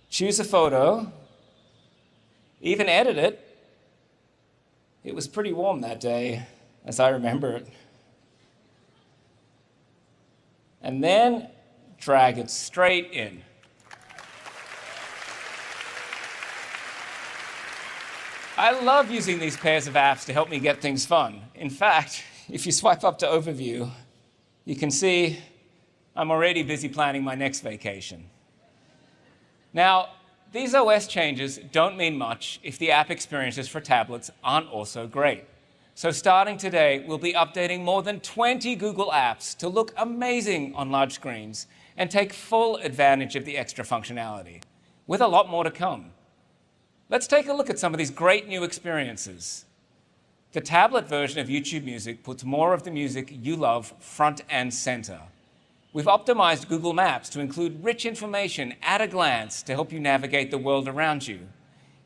S2: choose a photo, even edit it. It was pretty warm that day, as I remember it. And then drag it straight in. I love using these pairs of apps to help me get things fun. In fact, if you swipe up to Overview, you can see I'm already busy planning my next vacation. Now, these OS changes don't mean much if the app experiences for tablets aren't also great. So starting today, we'll be updating more than 20 Google apps to look amazing on large screens and take full advantage of the extra functionality, with a lot more to come. Let's take a look at some of these great new experiences. The tablet version of YouTube Music puts more of the music you love front and center. We've optimized Google Maps to include rich information at a glance to help you navigate the world around you.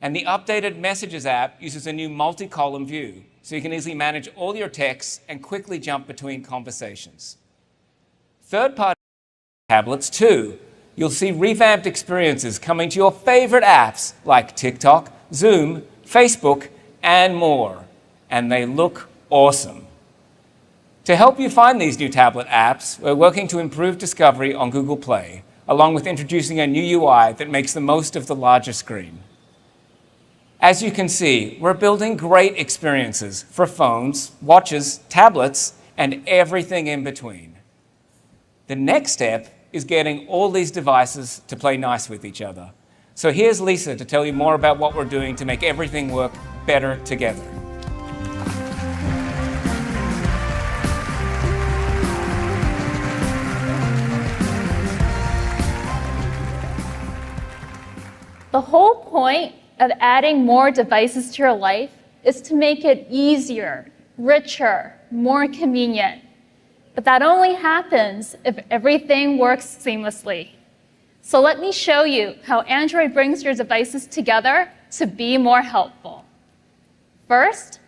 S2: And the updated Messages app uses a new multi-column view, so you can easily manage all your texts and quickly jump between conversations. Third-party tablets too. You'll see revamped experiences coming to your favorite apps like TikTok, Zoom, Facebook, and more. And they look awesome. To help you find these new tablet apps, we're working to improve discovery on Google Play, along with introducing a new UI that makes the most of the larger screen. As you can see, we're building great experiences for phones, watches, tablets, and everything in between. The next step is getting all these devices to play nice with each other. So here's Lisa to tell you more about what we're doing to make everything work better together.
S5: The whole point of adding more devices to your life is to make it easier, richer, more convenient. But that only happens if everything works seamlessly. So let me show you how Android brings your devices together to be more helpful. First,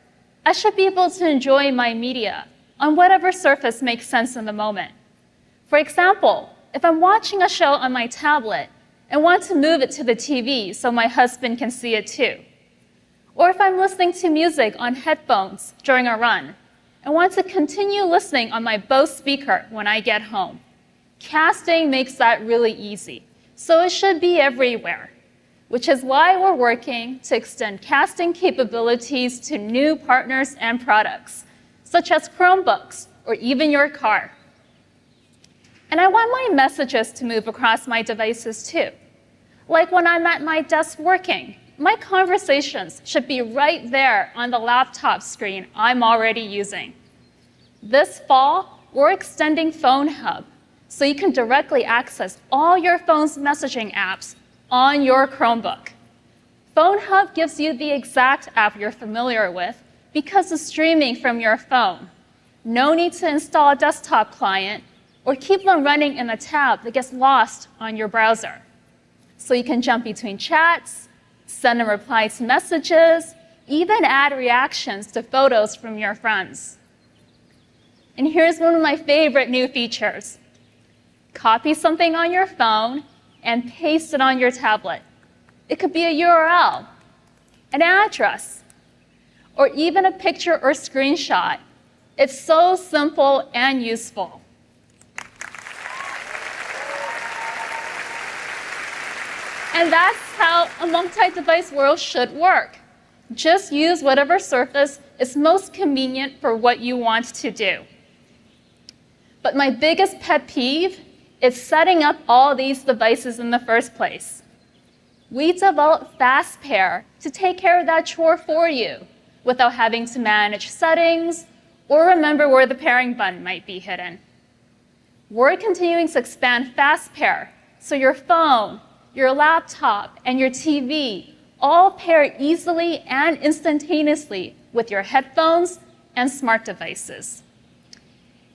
S5: I should be able to enjoy my media on whatever surface makes sense in the moment. For example, if I'm watching a show on my tablet and want to move it to the TV so my husband can see it too. Or if I'm listening to music on headphones during a run and want to continue listening on my Bose speaker when I get home. Casting makes that really easy, so it should be everywhere, which is why we're working to extend casting capabilities to new partners and products, such as Chromebooks or even your car. And I want my messages to move across my devices too. Like when I'm at my desk working, my conversations should be right there on the laptop screen I'm already using. This fall, we're extending Phone Hub so you can directly access all your phone's messaging apps on your Chromebook. Phone Hub gives you the exact app you're familiar with because it's streaming from your phone. No need to install a desktop client or keep them running in a tab that gets lost on your browser. So you can jump between chats, send and reply to messages, even add reactions to photos from your friends. And here's one of my favorite new features. Copy something on your phone and paste it on your tablet. It could be a URL, an address, or even a picture or screenshot. It's so simple and useful. And that's how a multi-device world should work. Just use whatever surface is most convenient for what you want to do. But my biggest pet peeve is setting up all these devices in the first place. We developed FastPair to take care of that chore for you without having to manage settings or remember where the pairing button might be hidden. We're continuing to expand FastPair so your phone, your laptop, and your TV all pair easily and instantaneously with your headphones and smart devices.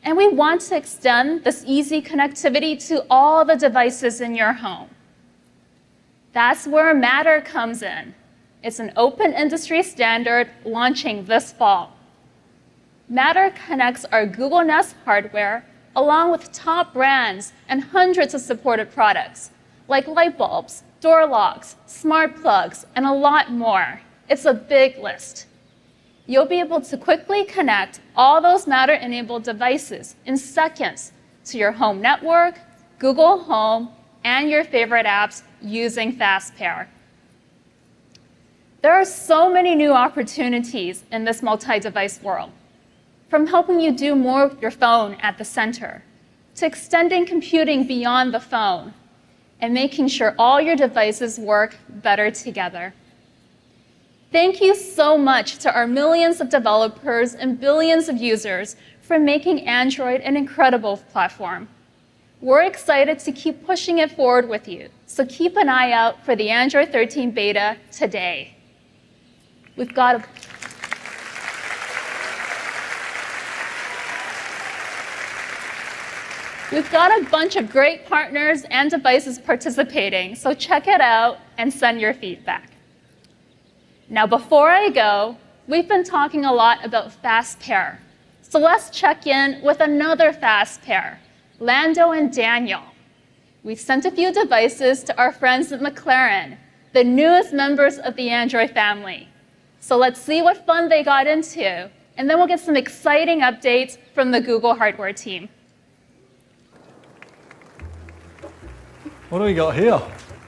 S5: And we want to extend this easy connectivity to all the devices in your home. That's where Matter comes in. It's an open industry standard launching this fall. Matter connects our Google Nest hardware along with top brands and hundreds of supported products, like light bulbs, door locks, smart plugs, and a lot more. It's a big list. You'll be able to quickly connect all those Matter-enabled devices in seconds to your home network, Google Home, and your favorite apps using FastPair. There are so many new opportunities in this multi-device world, from helping you do more with your phone at the center, to extending computing beyond the phone, and making sure all your devices work better together. Thank you so much to our millions of developers and billions of users for making Android an incredible platform. We're excited to keep pushing it forward with you, so keep an eye out for the Android 13 beta today. We've got a bunch of great partners and devices participating, so check it out and send your feedback. Now, before I go, we've been talking a lot about FastPair. So let's check in with another FastPair, Lando and Daniel. we've sent a few devices to our friends at McLaren, the newest members of the Android family. So let's see what fun they got into, and then we'll get some exciting updates from the Google hardware team.
S7: What do we got here?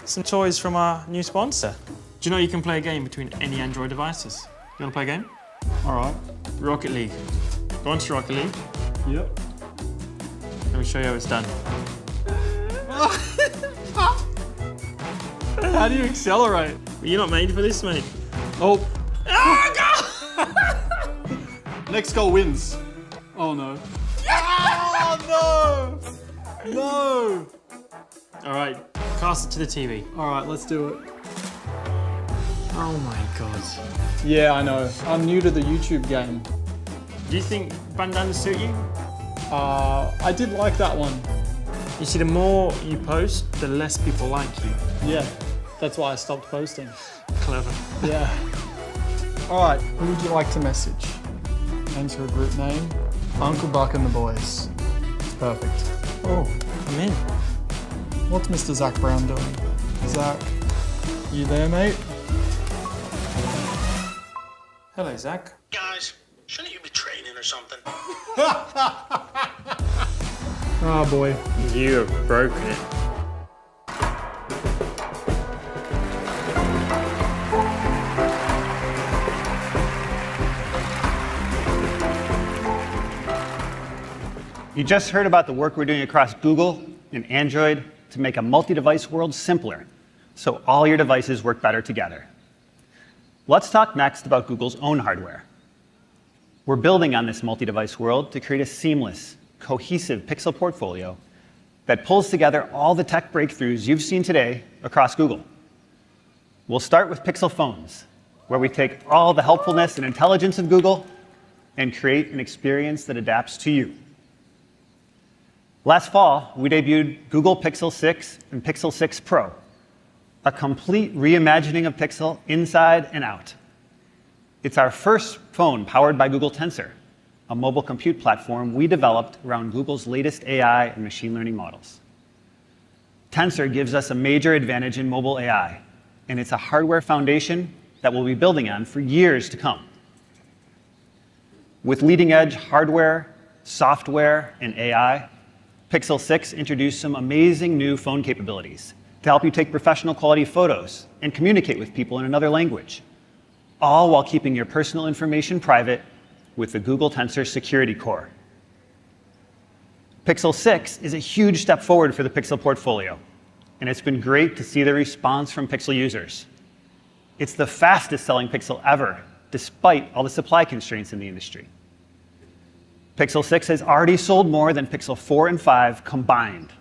S7: Some toys from our new sponsor. Do you know you can play a game between any Android devices? You want to play a game? All right. Rocket League. Go on to Rocket League. Yep. Let me show you how it's done. How do you accelerate? Well, you're not made for this, mate. Oh.
S9: Next goal wins. Oh no. Oh no! No!
S7: All right, cast it to the TV.
S9: All right, let's do it.
S7: Oh my god.
S9: Yeah, I know. I'm new to the YouTube game.
S7: Do you think bandanas suit you?
S9: I did like that one.
S7: You see, the more you post, the less people like you.
S9: Yeah, that's why I stopped posting.
S7: Clever.
S9: Yeah. All right, who would you like to message? Enter a group name. Uncle Buck and the boys. It's perfect.
S7: Oh, I'm in.
S9: What's Mr. Zach Brown doing? Zach, you there, mate?
S7: Hello, Zach.
S23: Guys, shouldn't you be training or something?
S9: Oh boy.
S7: You have broken it.
S6: You just heard about the work we're doing across Google and Android to make a multi-device world simpler, so all your devices work better together. Let's talk next about Google's own hardware. We're building on this multi-device world to create a seamless, cohesive Pixel portfolio that pulls together all the tech breakthroughs you've seen today across Google. We'll start with Pixel phones, where we take all the helpfulness and intelligence of Google and create an experience that adapts to you. Last fall, we debuted Google Pixel 6 and Pixel 6 Pro, a complete reimagining of Pixel inside and out. It's our first phone powered by Google Tensor, a mobile compute platform we developed around Google's latest AI and machine learning models. Tensor gives us a major advantage in mobile AI, and it's a hardware foundation that we'll be building on for years to come. With leading-edge hardware, software, and AI, Pixel 6 introduced some amazing new phone capabilities to help you take professional quality photos and communicate with people in another language, all while keeping your personal information private with the Google Tensor Security Core. Pixel 6 is a huge step forward for the Pixel portfolio, and it's been great to see the response from Pixel users. It's the fastest selling Pixel ever, despite all the supply constraints in the industry. Pixel 6 has already sold more than Pixel 4 and 5 combined.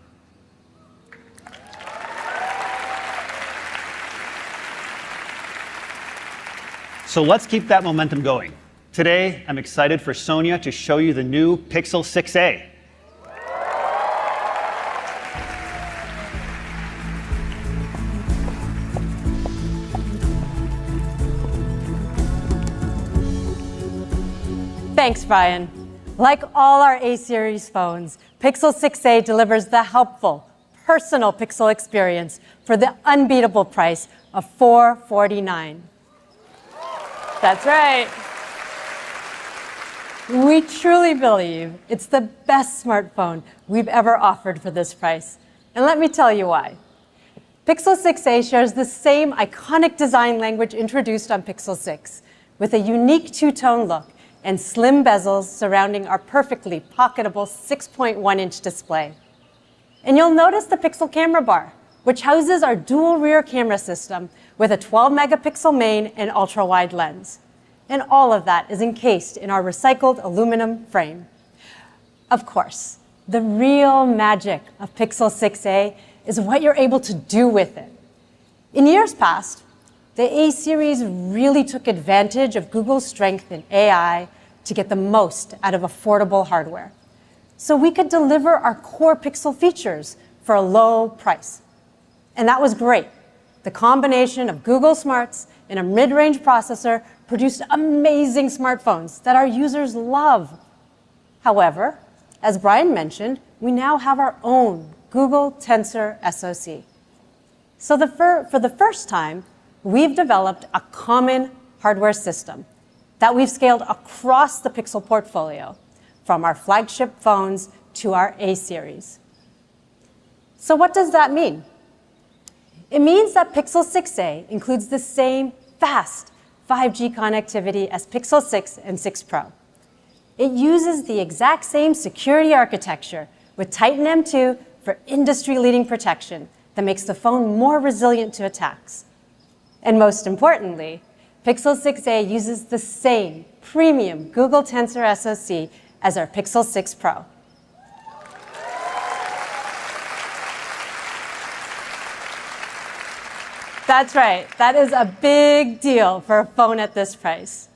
S6: So let's keep that momentum going. Today, I'm excited for Sonia to show you the new Pixel 6a.
S24: Thanks, Brian. Like all our A-series phones, Pixel 6a delivers the helpful, personal Pixel experience for the unbeatable price of $449. That's right. We truly believe it's the best smartphone we've ever offered for this price. And let me tell you why. Pixel 6a shares the same iconic design language introduced on Pixel 6, with a unique two-tone look and slim bezels surrounding our perfectly pocketable 6.1-inch display. And you'll notice the Pixel camera bar, which houses our dual rear camera system with a 12-megapixel main and ultra-wide lens. And all of that is encased in our recycled aluminum frame. Of course, the real magic of Pixel 6a is what you're able to do with it. In years past, the A-series really took advantage of Google's strength in AI to get the most out of affordable hardware. So we could deliver our core Pixel features for a low price. And that was great. The combination of Google Smarts and a mid-range processor produced amazing smartphones that our users love. However, as Brian mentioned, we now have our own Google Tensor SoC. So for the first time, we've developed a common hardware system that we've scaled across the Pixel portfolio, from our flagship phones to our A series. So what does that mean? It means that Pixel 6a includes the same fast 5G connectivity as Pixel 6 and 6 Pro. It uses the exact same security architecture with Titan M2 for industry-leading protection that makes the phone more resilient to attacks. And most importantly, Pixel 6a uses the same premium Google Tensor SoC as our Pixel 6 Pro. That's right, that is a big deal for a phone at this price.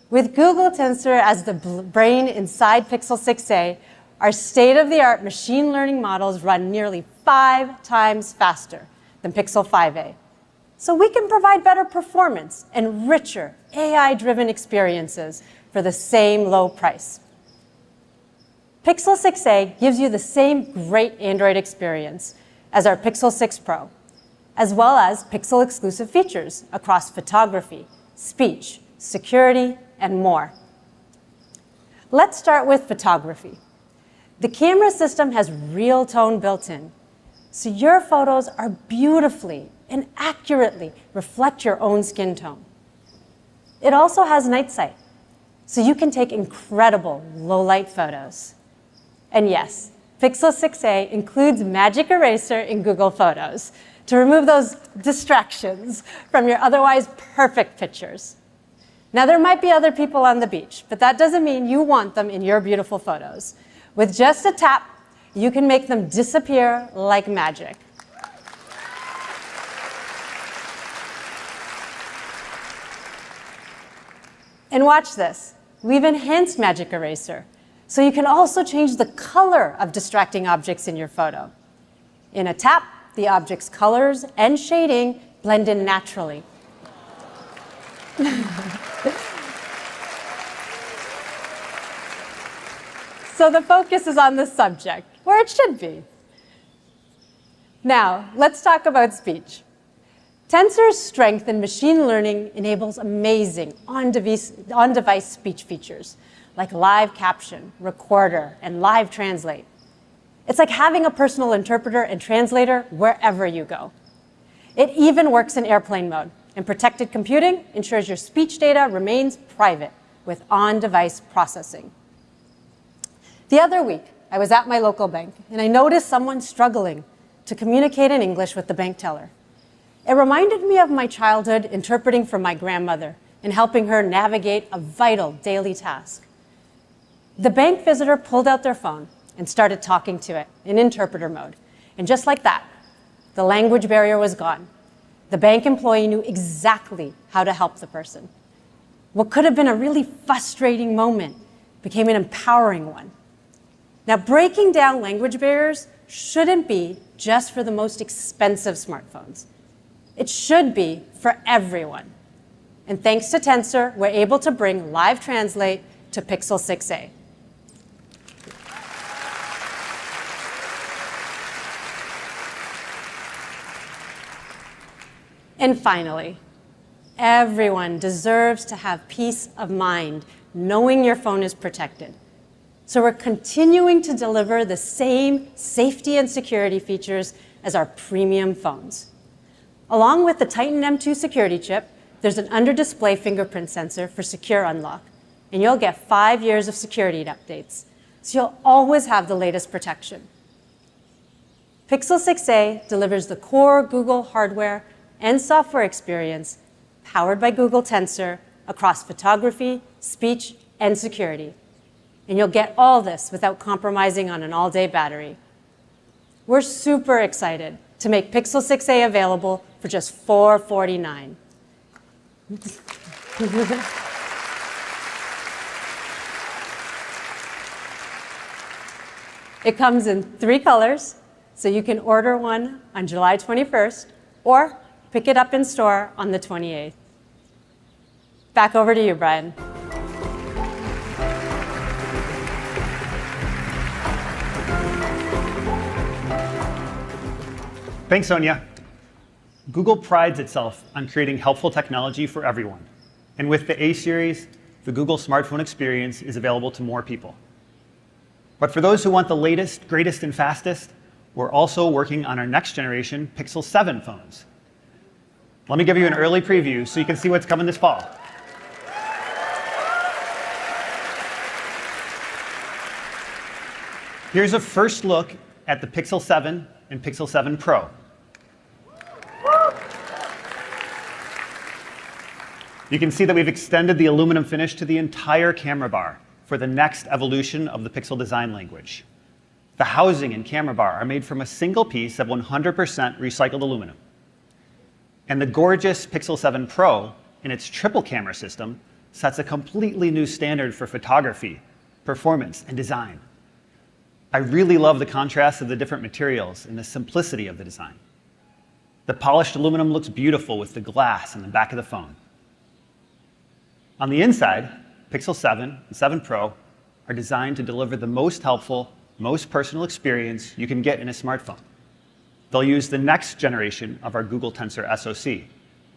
S24: With Google Tensor as the brain inside Pixel 6a, our state-of-the-art machine learning models run nearly 5 times faster than Pixel 5a. So we can provide better performance and richer AI-driven experiences for the same low price. Pixel 6a gives you the same great Android experience as our Pixel 6 Pro, as well as Pixel-exclusive features across photography, speech, security, and more. Let's start with photography. The camera system has real tone built in, so your photos are beautifully and accurately reflect your own skin tone. It also has night sight, so you can take incredible low-light photos. And yes, Pixel 6a includes Magic Eraser in Google Photos to remove those distractions from your otherwise perfect pictures. Now, there might be other people on the beach, but that doesn't mean you want them in your beautiful photos. With just a tap, you can make them disappear like magic. And watch this. We've enhanced Magic Eraser, so you can also change the color of distracting objects in your photo. In a tap, the object's colors and shading blend in naturally. So the focus is on the subject, where it should be. Now, let's talk about speech. Tensor's strength in machine learning enables amazing on-device speech features, like live caption, recorder, and live translate. It's like having a personal interpreter and translator wherever you go. It even works in airplane mode, and protected computing ensures your speech data remains private with on-device processing. The other week, I was at my local bank, and I noticed someone struggling to communicate in English with the bank teller. It reminded me of my childhood interpreting for my grandmother and helping her navigate a vital daily task. The bank visitor pulled out their phone and started talking to it in interpreter mode. And just like that, the language barrier was gone. The bank employee knew exactly how to help the person. What could have been a really frustrating moment became an empowering one. Now, breaking down language barriers shouldn't be just for the most expensive smartphones. It should be for everyone. And thanks to Tensor, we're able to bring Live Translate to Pixel 6a. And finally, everyone deserves to have peace of mind knowing your phone is protected. So we're continuing to deliver the same safety and security features as our premium phones. Along with the Titan M2 security chip, there's an under-display fingerprint sensor for secure unlock, and you'll get 5 years of security updates, so you'll always have the latest protection. Pixel 6a delivers the core Google hardware and software experience powered by Google Tensor across photography, speech, and security. And you'll get all this without compromising on an all-day battery. We're super excited to make Pixel 6a available for just $449. It comes in 3 colors, so you can order one on July 21st or pick it up in store on the 28th. Back over to you, Brian.
S3: Thanks, Sonia. Google prides itself on creating helpful technology for everyone. And with the A series, the Google smartphone experience is available to more people. But for those who want the latest, greatest, and fastest, we're also working on our next generation Pixel 7 phones. Let me give you an early preview so you can see what's coming this fall. Here's a first look at the Pixel 7 and Pixel 7 Pro. You can see that we've extended the aluminum finish to the entire camera bar for the next evolution of the Pixel design language. The housing and camera bar are made from a single piece of 100% recycled aluminum. And the gorgeous Pixel 7 Pro, in its triple camera system, sets a completely new standard for photography, performance, and design. I really love the contrast of the different materials and the simplicity of the design. The polished aluminum looks beautiful with the glass in the back of the phone. On the inside, Pixel 7 and 7 Pro are designed to deliver the most helpful, most personal experience you can get in a smartphone. They'll use the next generation of our Google Tensor SoC,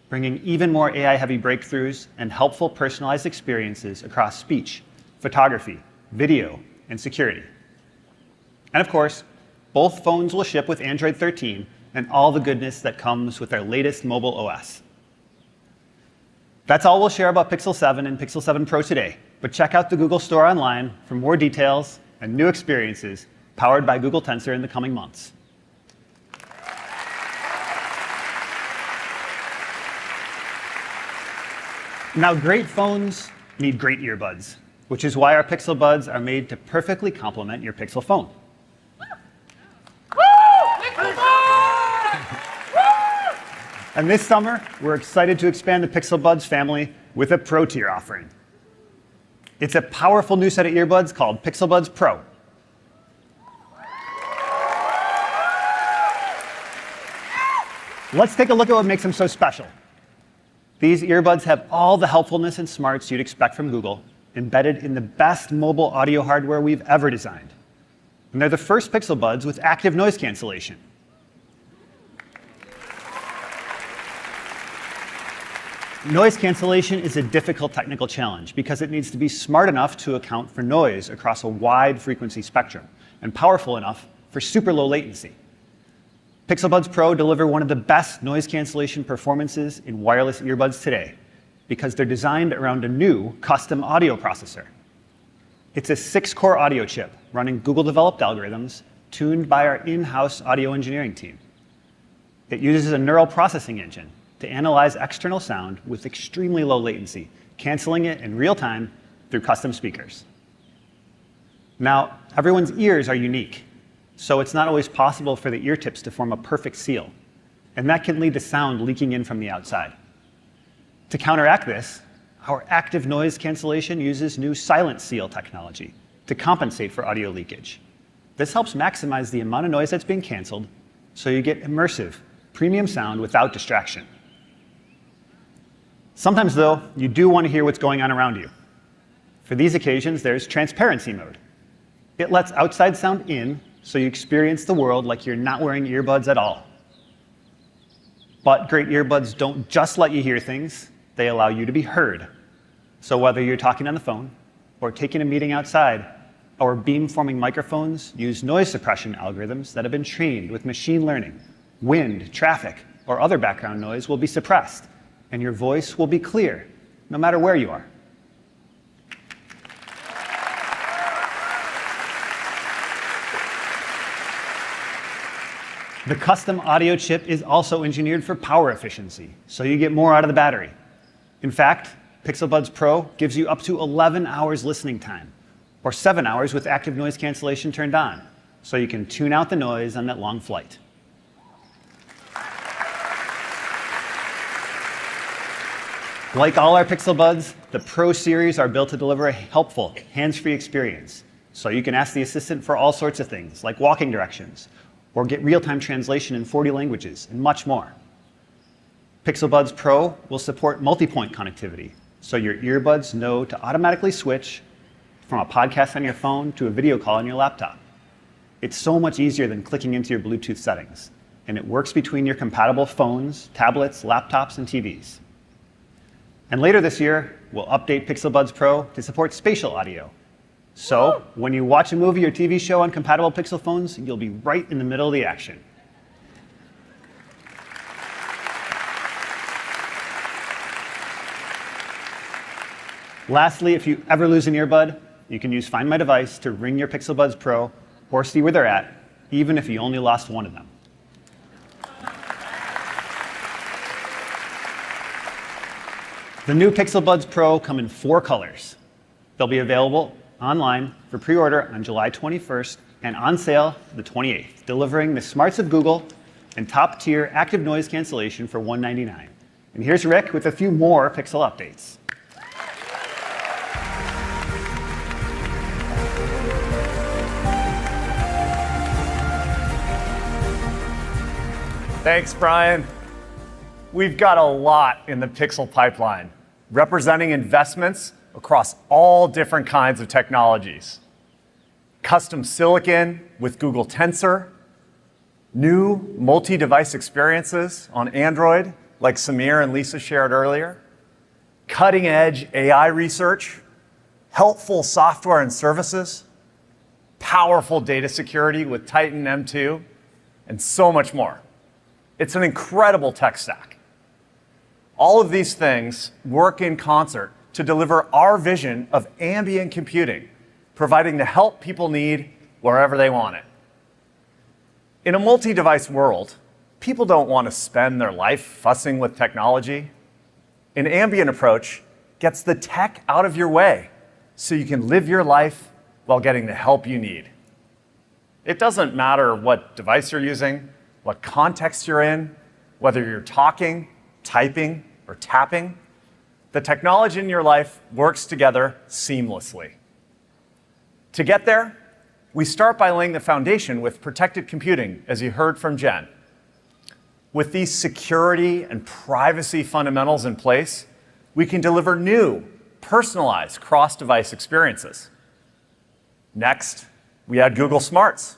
S3: bringing even more AI-heavy breakthroughs and helpful personalized experiences across speech, photography, video, and security. And of course, both phones will ship with Android 13 and all the goodness that comes with our latest mobile OS. That's all we'll share about Pixel 7 and Pixel 7 Pro today, but check out the Google Store online for more details and new experiences powered by Google Tensor in the coming months. Now, great phones need great earbuds, which is why our Pixel Buds are made to perfectly complement your Pixel phone. And this summer, we're excited to expand the Pixel Buds family with a Pro tier offering. It's a powerful new set of earbuds called Pixel Buds Pro. Let's take a look at what makes them so special. These earbuds have all the helpfulness and smarts you'd expect from Google, embedded in the best mobile audio hardware we've ever designed. And they're the first Pixel Buds with active noise cancellation. Noise cancellation is a difficult technical challenge because it needs to be smart enough to account for noise across a wide frequency spectrum and powerful enough for super low latency. Pixel Buds Pro deliver one of the best noise cancellation performances in wireless earbuds today because they're designed around a new custom audio processor. It's a 6-core audio chip running Google-developed algorithms tuned by our in-house audio engineering team. It uses a neural processing engine to analyze external sound with extremely low latency, canceling it in real time through custom speakers. Now, everyone's ears are unique, so it's not always possible for the ear tips to form a perfect seal, and that can lead to sound leaking in from the outside. To counteract this, our active noise cancellation uses new silent seal technology to compensate for audio leakage. This helps maximize the amount of noise that's being canceled, so you get immersive, premium sound without distraction. Sometimes, though, you do want to hear what's going on around you. For these occasions, there's transparency mode. It lets outside sound in, so you experience the world like you're not wearing earbuds at all. But great earbuds don't just let you hear things, they allow you to be heard. So whether you're talking on the phone or taking a meeting outside, our beamforming microphones use noise suppression algorithms that have been trained with machine learning. Wind, traffic, or other background noise will be suppressed, and your voice will be clear, no matter where you are. The custom audio chip is also engineered for power efficiency, so you get more out of the battery. In fact, Pixel Buds Pro gives you up to 11 hours listening time, or 7 hours with active noise cancellation turned on, so you can tune out the noise on that long flight. Like all our Pixel Buds, the Pro series are built to deliver a helpful, hands-free experience. So you can ask the assistant for all sorts of things, like walking directions, or get real-time translation in 40 languages, and much more. Pixel Buds Pro will support multi-point connectivity, so your earbuds know to automatically switch from a podcast on your phone to a video call on your laptop. It's so much easier than clicking into your Bluetooth settings. and it works between your compatible phones, tablets, laptops, and TVs. And later this year, we'll update Pixel Buds Pro to support spatial audio. So when you watch a movie or TV show on compatible Pixel phones, you'll be right in the middle of the action. Lastly, if you ever lose an earbud, you can use Find My Device to ring your Pixel Buds Pro or see where they're at, even if you only lost one of them. The new Pixel Buds Pro come in 4 colors. They'll be available online for pre-order on July 21st and on sale the 28th, delivering the smarts of Google and top-tier active noise cancellation for $199. And here's Rick with a few more Pixel updates.
S4: Thanks, Brian. We've got a lot in the Pixel pipeline, representing investments across all different kinds of technologies. Custom silicon with Google Tensor, new multi-device experiences on Android, like Samir and Lisa shared earlier, cutting-edge AI research, helpful software and services, powerful data security with Titan M2, and so much more. It's an incredible tech stack. All of these things work in concert to deliver our vision of ambient computing, providing the help people need wherever they want it. In a multi-device world, people don't want to spend their life fussing with technology. An ambient approach gets the tech out of your way so you can live your life while getting the help you need. It doesn't matter what device you're using, what context you're in, whether you're talking, typing, or tapping, the technology in your life works together seamlessly. To get there, we start by laying the foundation with protected computing, as you heard from Jen. With these security and privacy fundamentals in place, we can deliver new, personalized cross-device experiences. Next, we add Google Smarts,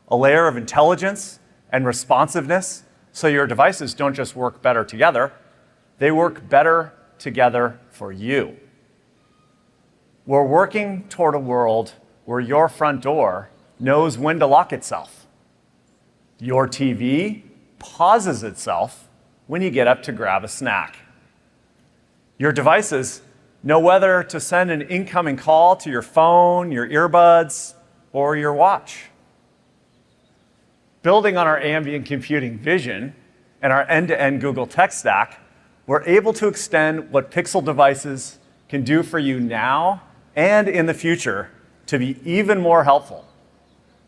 S4: a layer of intelligence and responsiveness so your devices don't just work better together, they work better together for you. We're working toward a world where your front door knows when to lock itself. Your TV pauses itself when you get up to grab a snack. Your devices know whether to send an incoming call to your phone, your earbuds, or your watch. Building on our ambient computing vision and our end-to-end Google tech stack, we're able to extend what Pixel devices can do for you now and in the future to be even more helpful.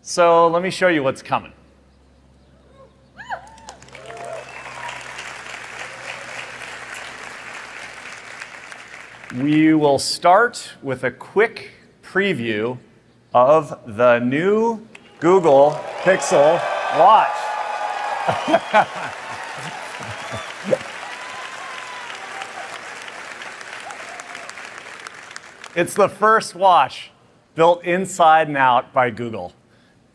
S4: So let me show you what's coming. We will start with a quick preview of the new Google Pixel Watch. It's the first watch built inside and out by Google,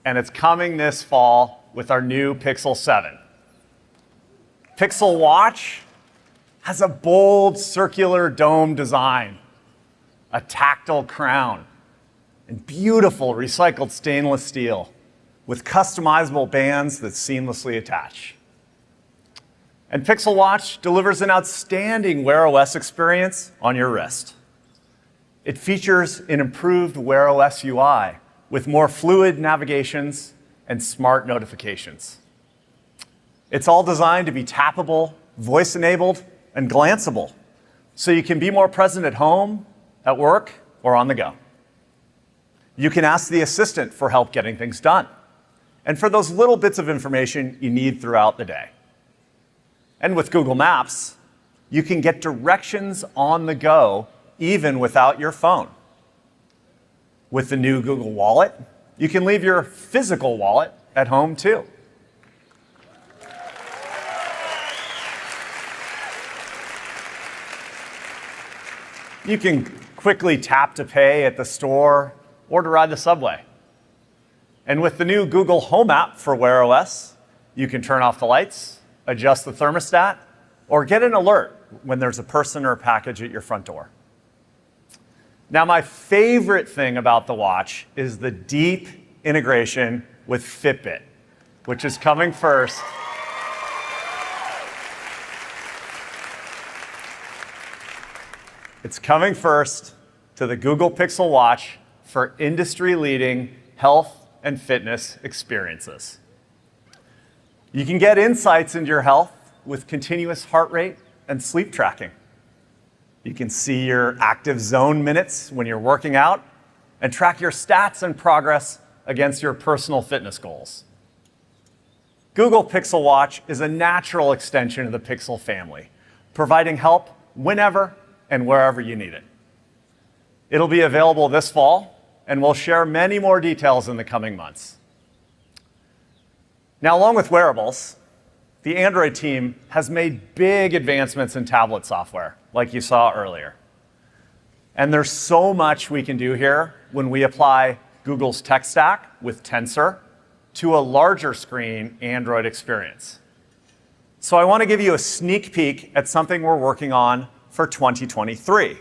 S4: and it's coming this fall with our new Pixel 7. Pixel Watch has a bold circular dome design, a tactile crown, and beautiful recycled stainless steel with customizable bands that seamlessly attach. And Pixel Watch delivers an outstanding Wear OS experience on your wrist. It features an improved Wear OS UI with more fluid navigations and smart notifications. It's all designed to be tappable, voice-enabled, and glanceable, so you can be more present at home, at work, or on the go. You can ask the assistant for help getting things done, and for those little bits of information you need throughout the day. And with Google Maps, you can get directions on the go even without your phone. With the new Google Wallet, you can leave your physical wallet at home too. You can quickly tap to pay at the store or to ride the subway. And with the new Google Home app for Wear OS, You can turn off the lights, adjust the thermostat, or get an alert when there's a person or a package at your front door. Now, my favorite thing about the watch is the deep integration with Fitbit, which is coming first. It's coming first to the Google Pixel Watch for industry-leading health and fitness experiences. You can get insights into your health with continuous heart rate and sleep tracking. You can see your active zone minutes when you're working out and track your stats and progress against your personal fitness goals. Google Pixel Watch is a natural extension of the Pixel family, providing help whenever and wherever you need it. It'll be available this fall, and we'll share many more details in the coming months. Now, along with wearables, the Android team has made big advancements in tablet software, like you saw earlier. And there's so much we can do here when we apply Google's tech stack with Tensor to a larger screen Android experience. So I want to give you a sneak peek at something we're working on for 2023.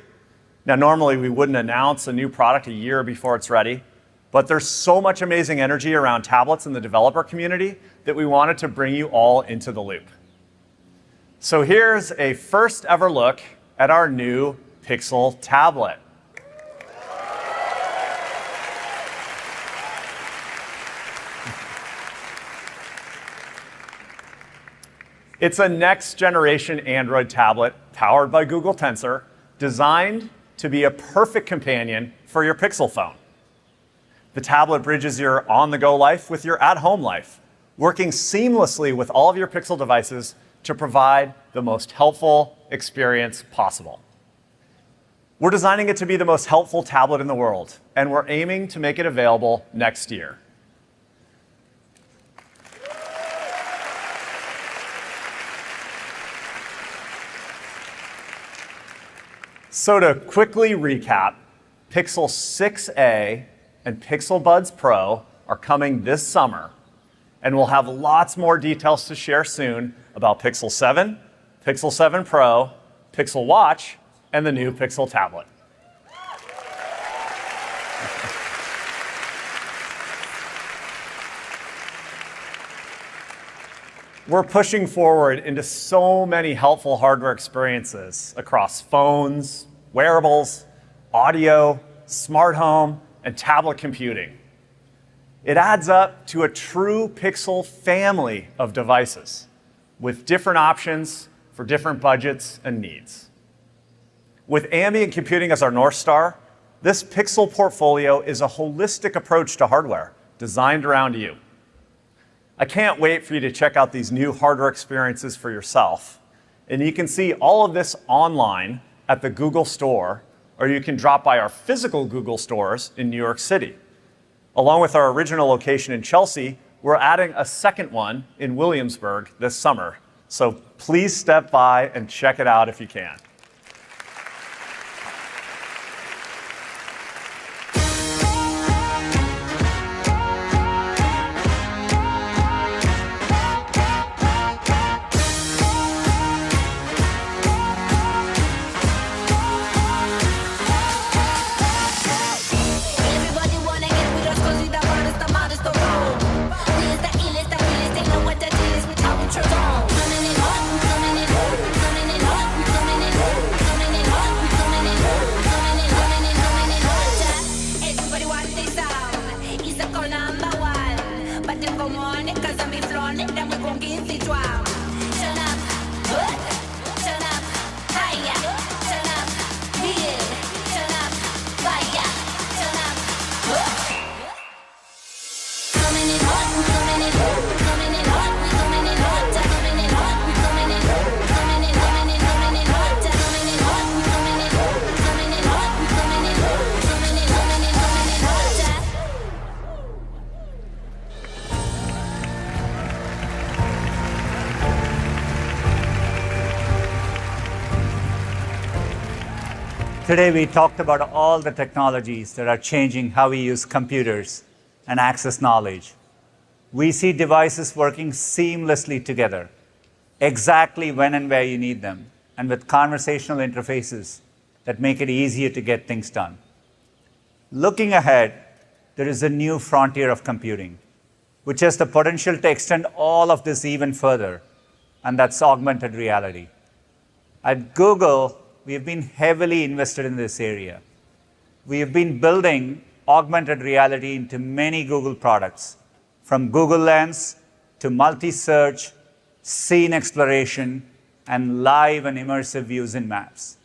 S4: Now, normally we wouldn't announce a new product a year before it's ready, but there's so much amazing energy around tablets in the developer community that we wanted to bring you all into the loop. So here's a first ever look at our new Pixel tablet. It's a next generation Android tablet powered by Google Tensor, designed to be a perfect companion for your Pixel phone. The tablet bridges your on-the-go life with your at-home life, working seamlessly with all of your Pixel devices to provide the most helpful experience possible. We're designing it to be the most helpful tablet in the world, and we're aiming to make it available next year. So to quickly recap, Pixel 6a and Pixel Buds Pro are coming this summer, and we'll have lots more details to share soon about Pixel 7, Pixel 7 Pro, Pixel Watch, and the new Pixel tablet. We're pushing forward into so many helpful hardware experiences across phones, wearables, audio, smart home, and tablet computing. It adds up to a true Pixel family of devices with different options for different budgets and needs. With ambient computing as our North Star, this Pixel portfolio is a holistic approach to hardware designed around you. I can't wait for you to check out these new hardware experiences for yourself. And you can see all of this online at the Google Store, or you can drop by our physical Google stores in New York City. Along with our original location in Chelsea, we're adding a second one in Williamsburg this summer. So please step by and check it out if you can.
S6: Today we talked about all the technologies that are changing how we use computers and access knowledge. We see devices working seamlessly together, exactly when and where you need them, and with conversational interfaces that make it easier to get things done. Looking ahead, there is a new frontier of computing, which has the potential to extend all of this even further, and that's augmented reality. At Google, we have been heavily invested in this area. We have been building augmented reality into many Google products, from Google Lens to Multisearch, scene exploration, and live and immersive views in maps.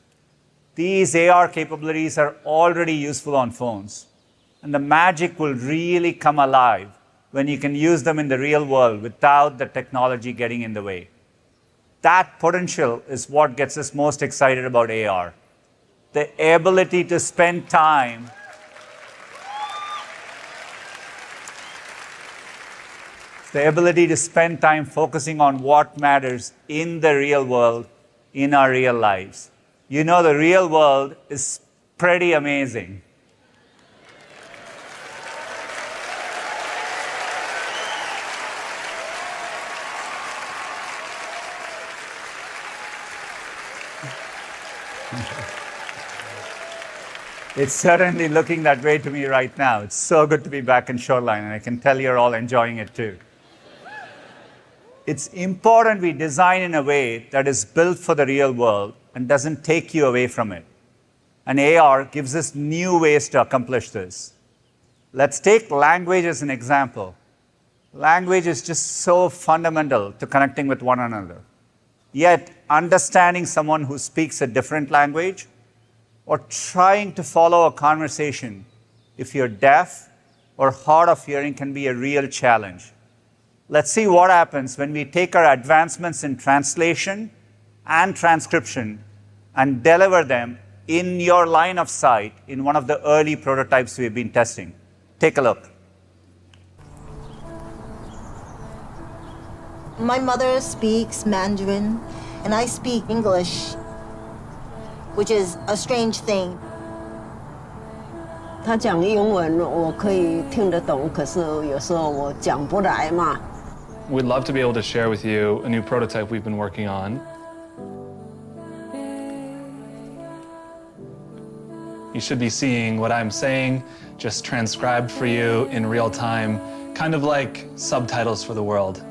S6: These AR capabilities are already useful on phones, and the magic will really come alive when you can use them in the real world without the technology getting in the way. That potential is what gets us most excited about AR. The ability to spend time focusing on what matters in the real world, in our real lives. You know, the real world is pretty amazing. It's certainly looking that way to me right now. It's so good to be back in Shoreline, and I can tell you're all enjoying it too. It's important we design in a way that is built for the real world and doesn't take you away from it. And AR gives us new ways to accomplish this. Let's take language as an example. Language is just so fundamental to connecting with one another. Yet, understanding someone who speaks a different language or trying to follow a conversation if you're deaf or hard of hearing can be a real challenge. Let's see what happens when we take our advancements in translation and transcription and deliver them in your line of sight in one of the early prototypes we've been testing. Take a look.
S10: My mother speaks Mandarin, and I speak English, which is a strange thing.
S13: 他讲英文我可以听得懂，可是有时候我讲不来嘛。
S14: We'd love to be able to share with you a new prototype we've been working on. You should be seeing what I'm saying, just transcribed for you in real time, kind of like subtitles for the world.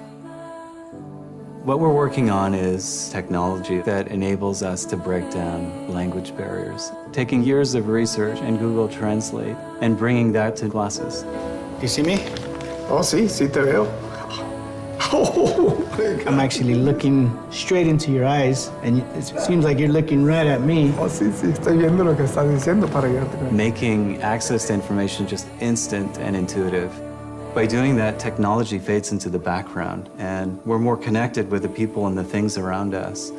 S15: What we're working on is technology that enables us to break down language barriers, taking years of research in Google Translate and bringing that to glasses.
S25: You see me? Oh, sí, sí te veo. I'm actually looking straight into your eyes, and it seems like you're looking right at me. Oh, sí, sí, estoy viendo lo que estás diciendo para ayudarte.
S15: Making access to information just instant and intuitive. By doing that, technology fades into the background, and we're more connected with the people and the things around us.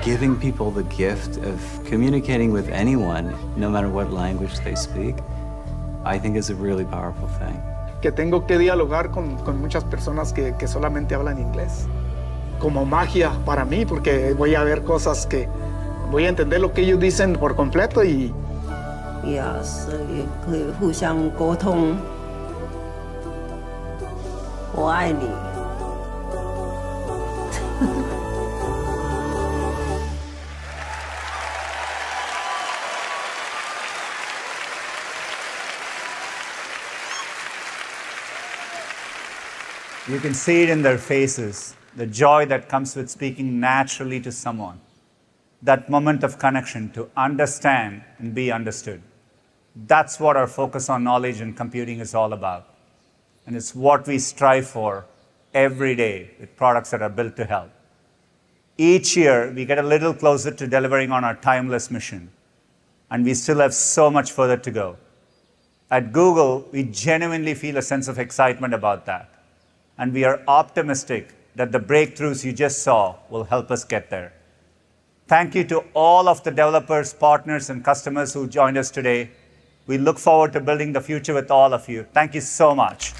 S15: Giving people the gift of communicating with anyone, no matter what language they speak, I think is a really powerful thing.
S25: Que tengo que dialogar con muchas personas que solamente hablan inglés. Como magia para mí, porque voy a ver cosas que voy a entender lo que ellos dicen por completo y...
S13: Yes, 可以互相沟通。我爱你。
S6: You can see it in their faces, the joy that comes with speaking naturally to someone. That moment of connection to understand and be understood. That's what our focus on knowledge and computing is all about. And it's what we strive for every day with products that are built to help. Each year, we get a little closer to delivering on our timeless mission. And we still have so much further to go. At Google, we genuinely feel a sense of excitement about that. And we are optimistic that the breakthroughs you just saw will help us get there. Thank you to all of the developers, partners, and customers who joined us today. We look forward to building the future with all of you. Thank you so much.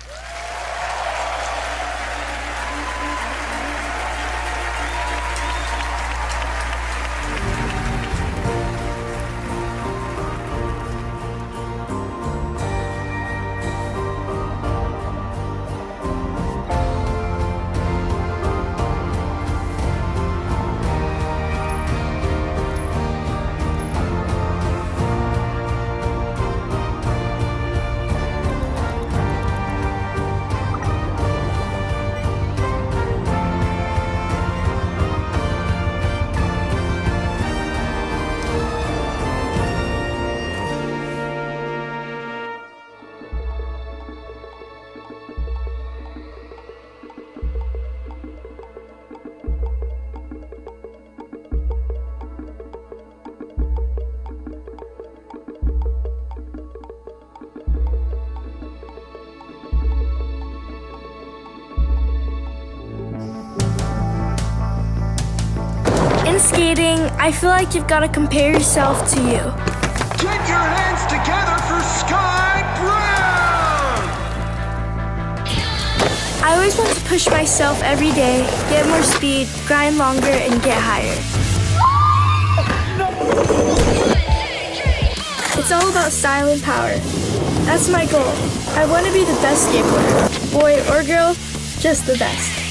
S8: in skating, I feel like you've got to compare yourself to you.
S11: Get your hands together for Sky Brown!
S8: I always want to push myself every day, get more speed, grind longer, and get higher. It's all about style and power. That's my goal. I want to be the best skateboarder. Boy or girl, just the best.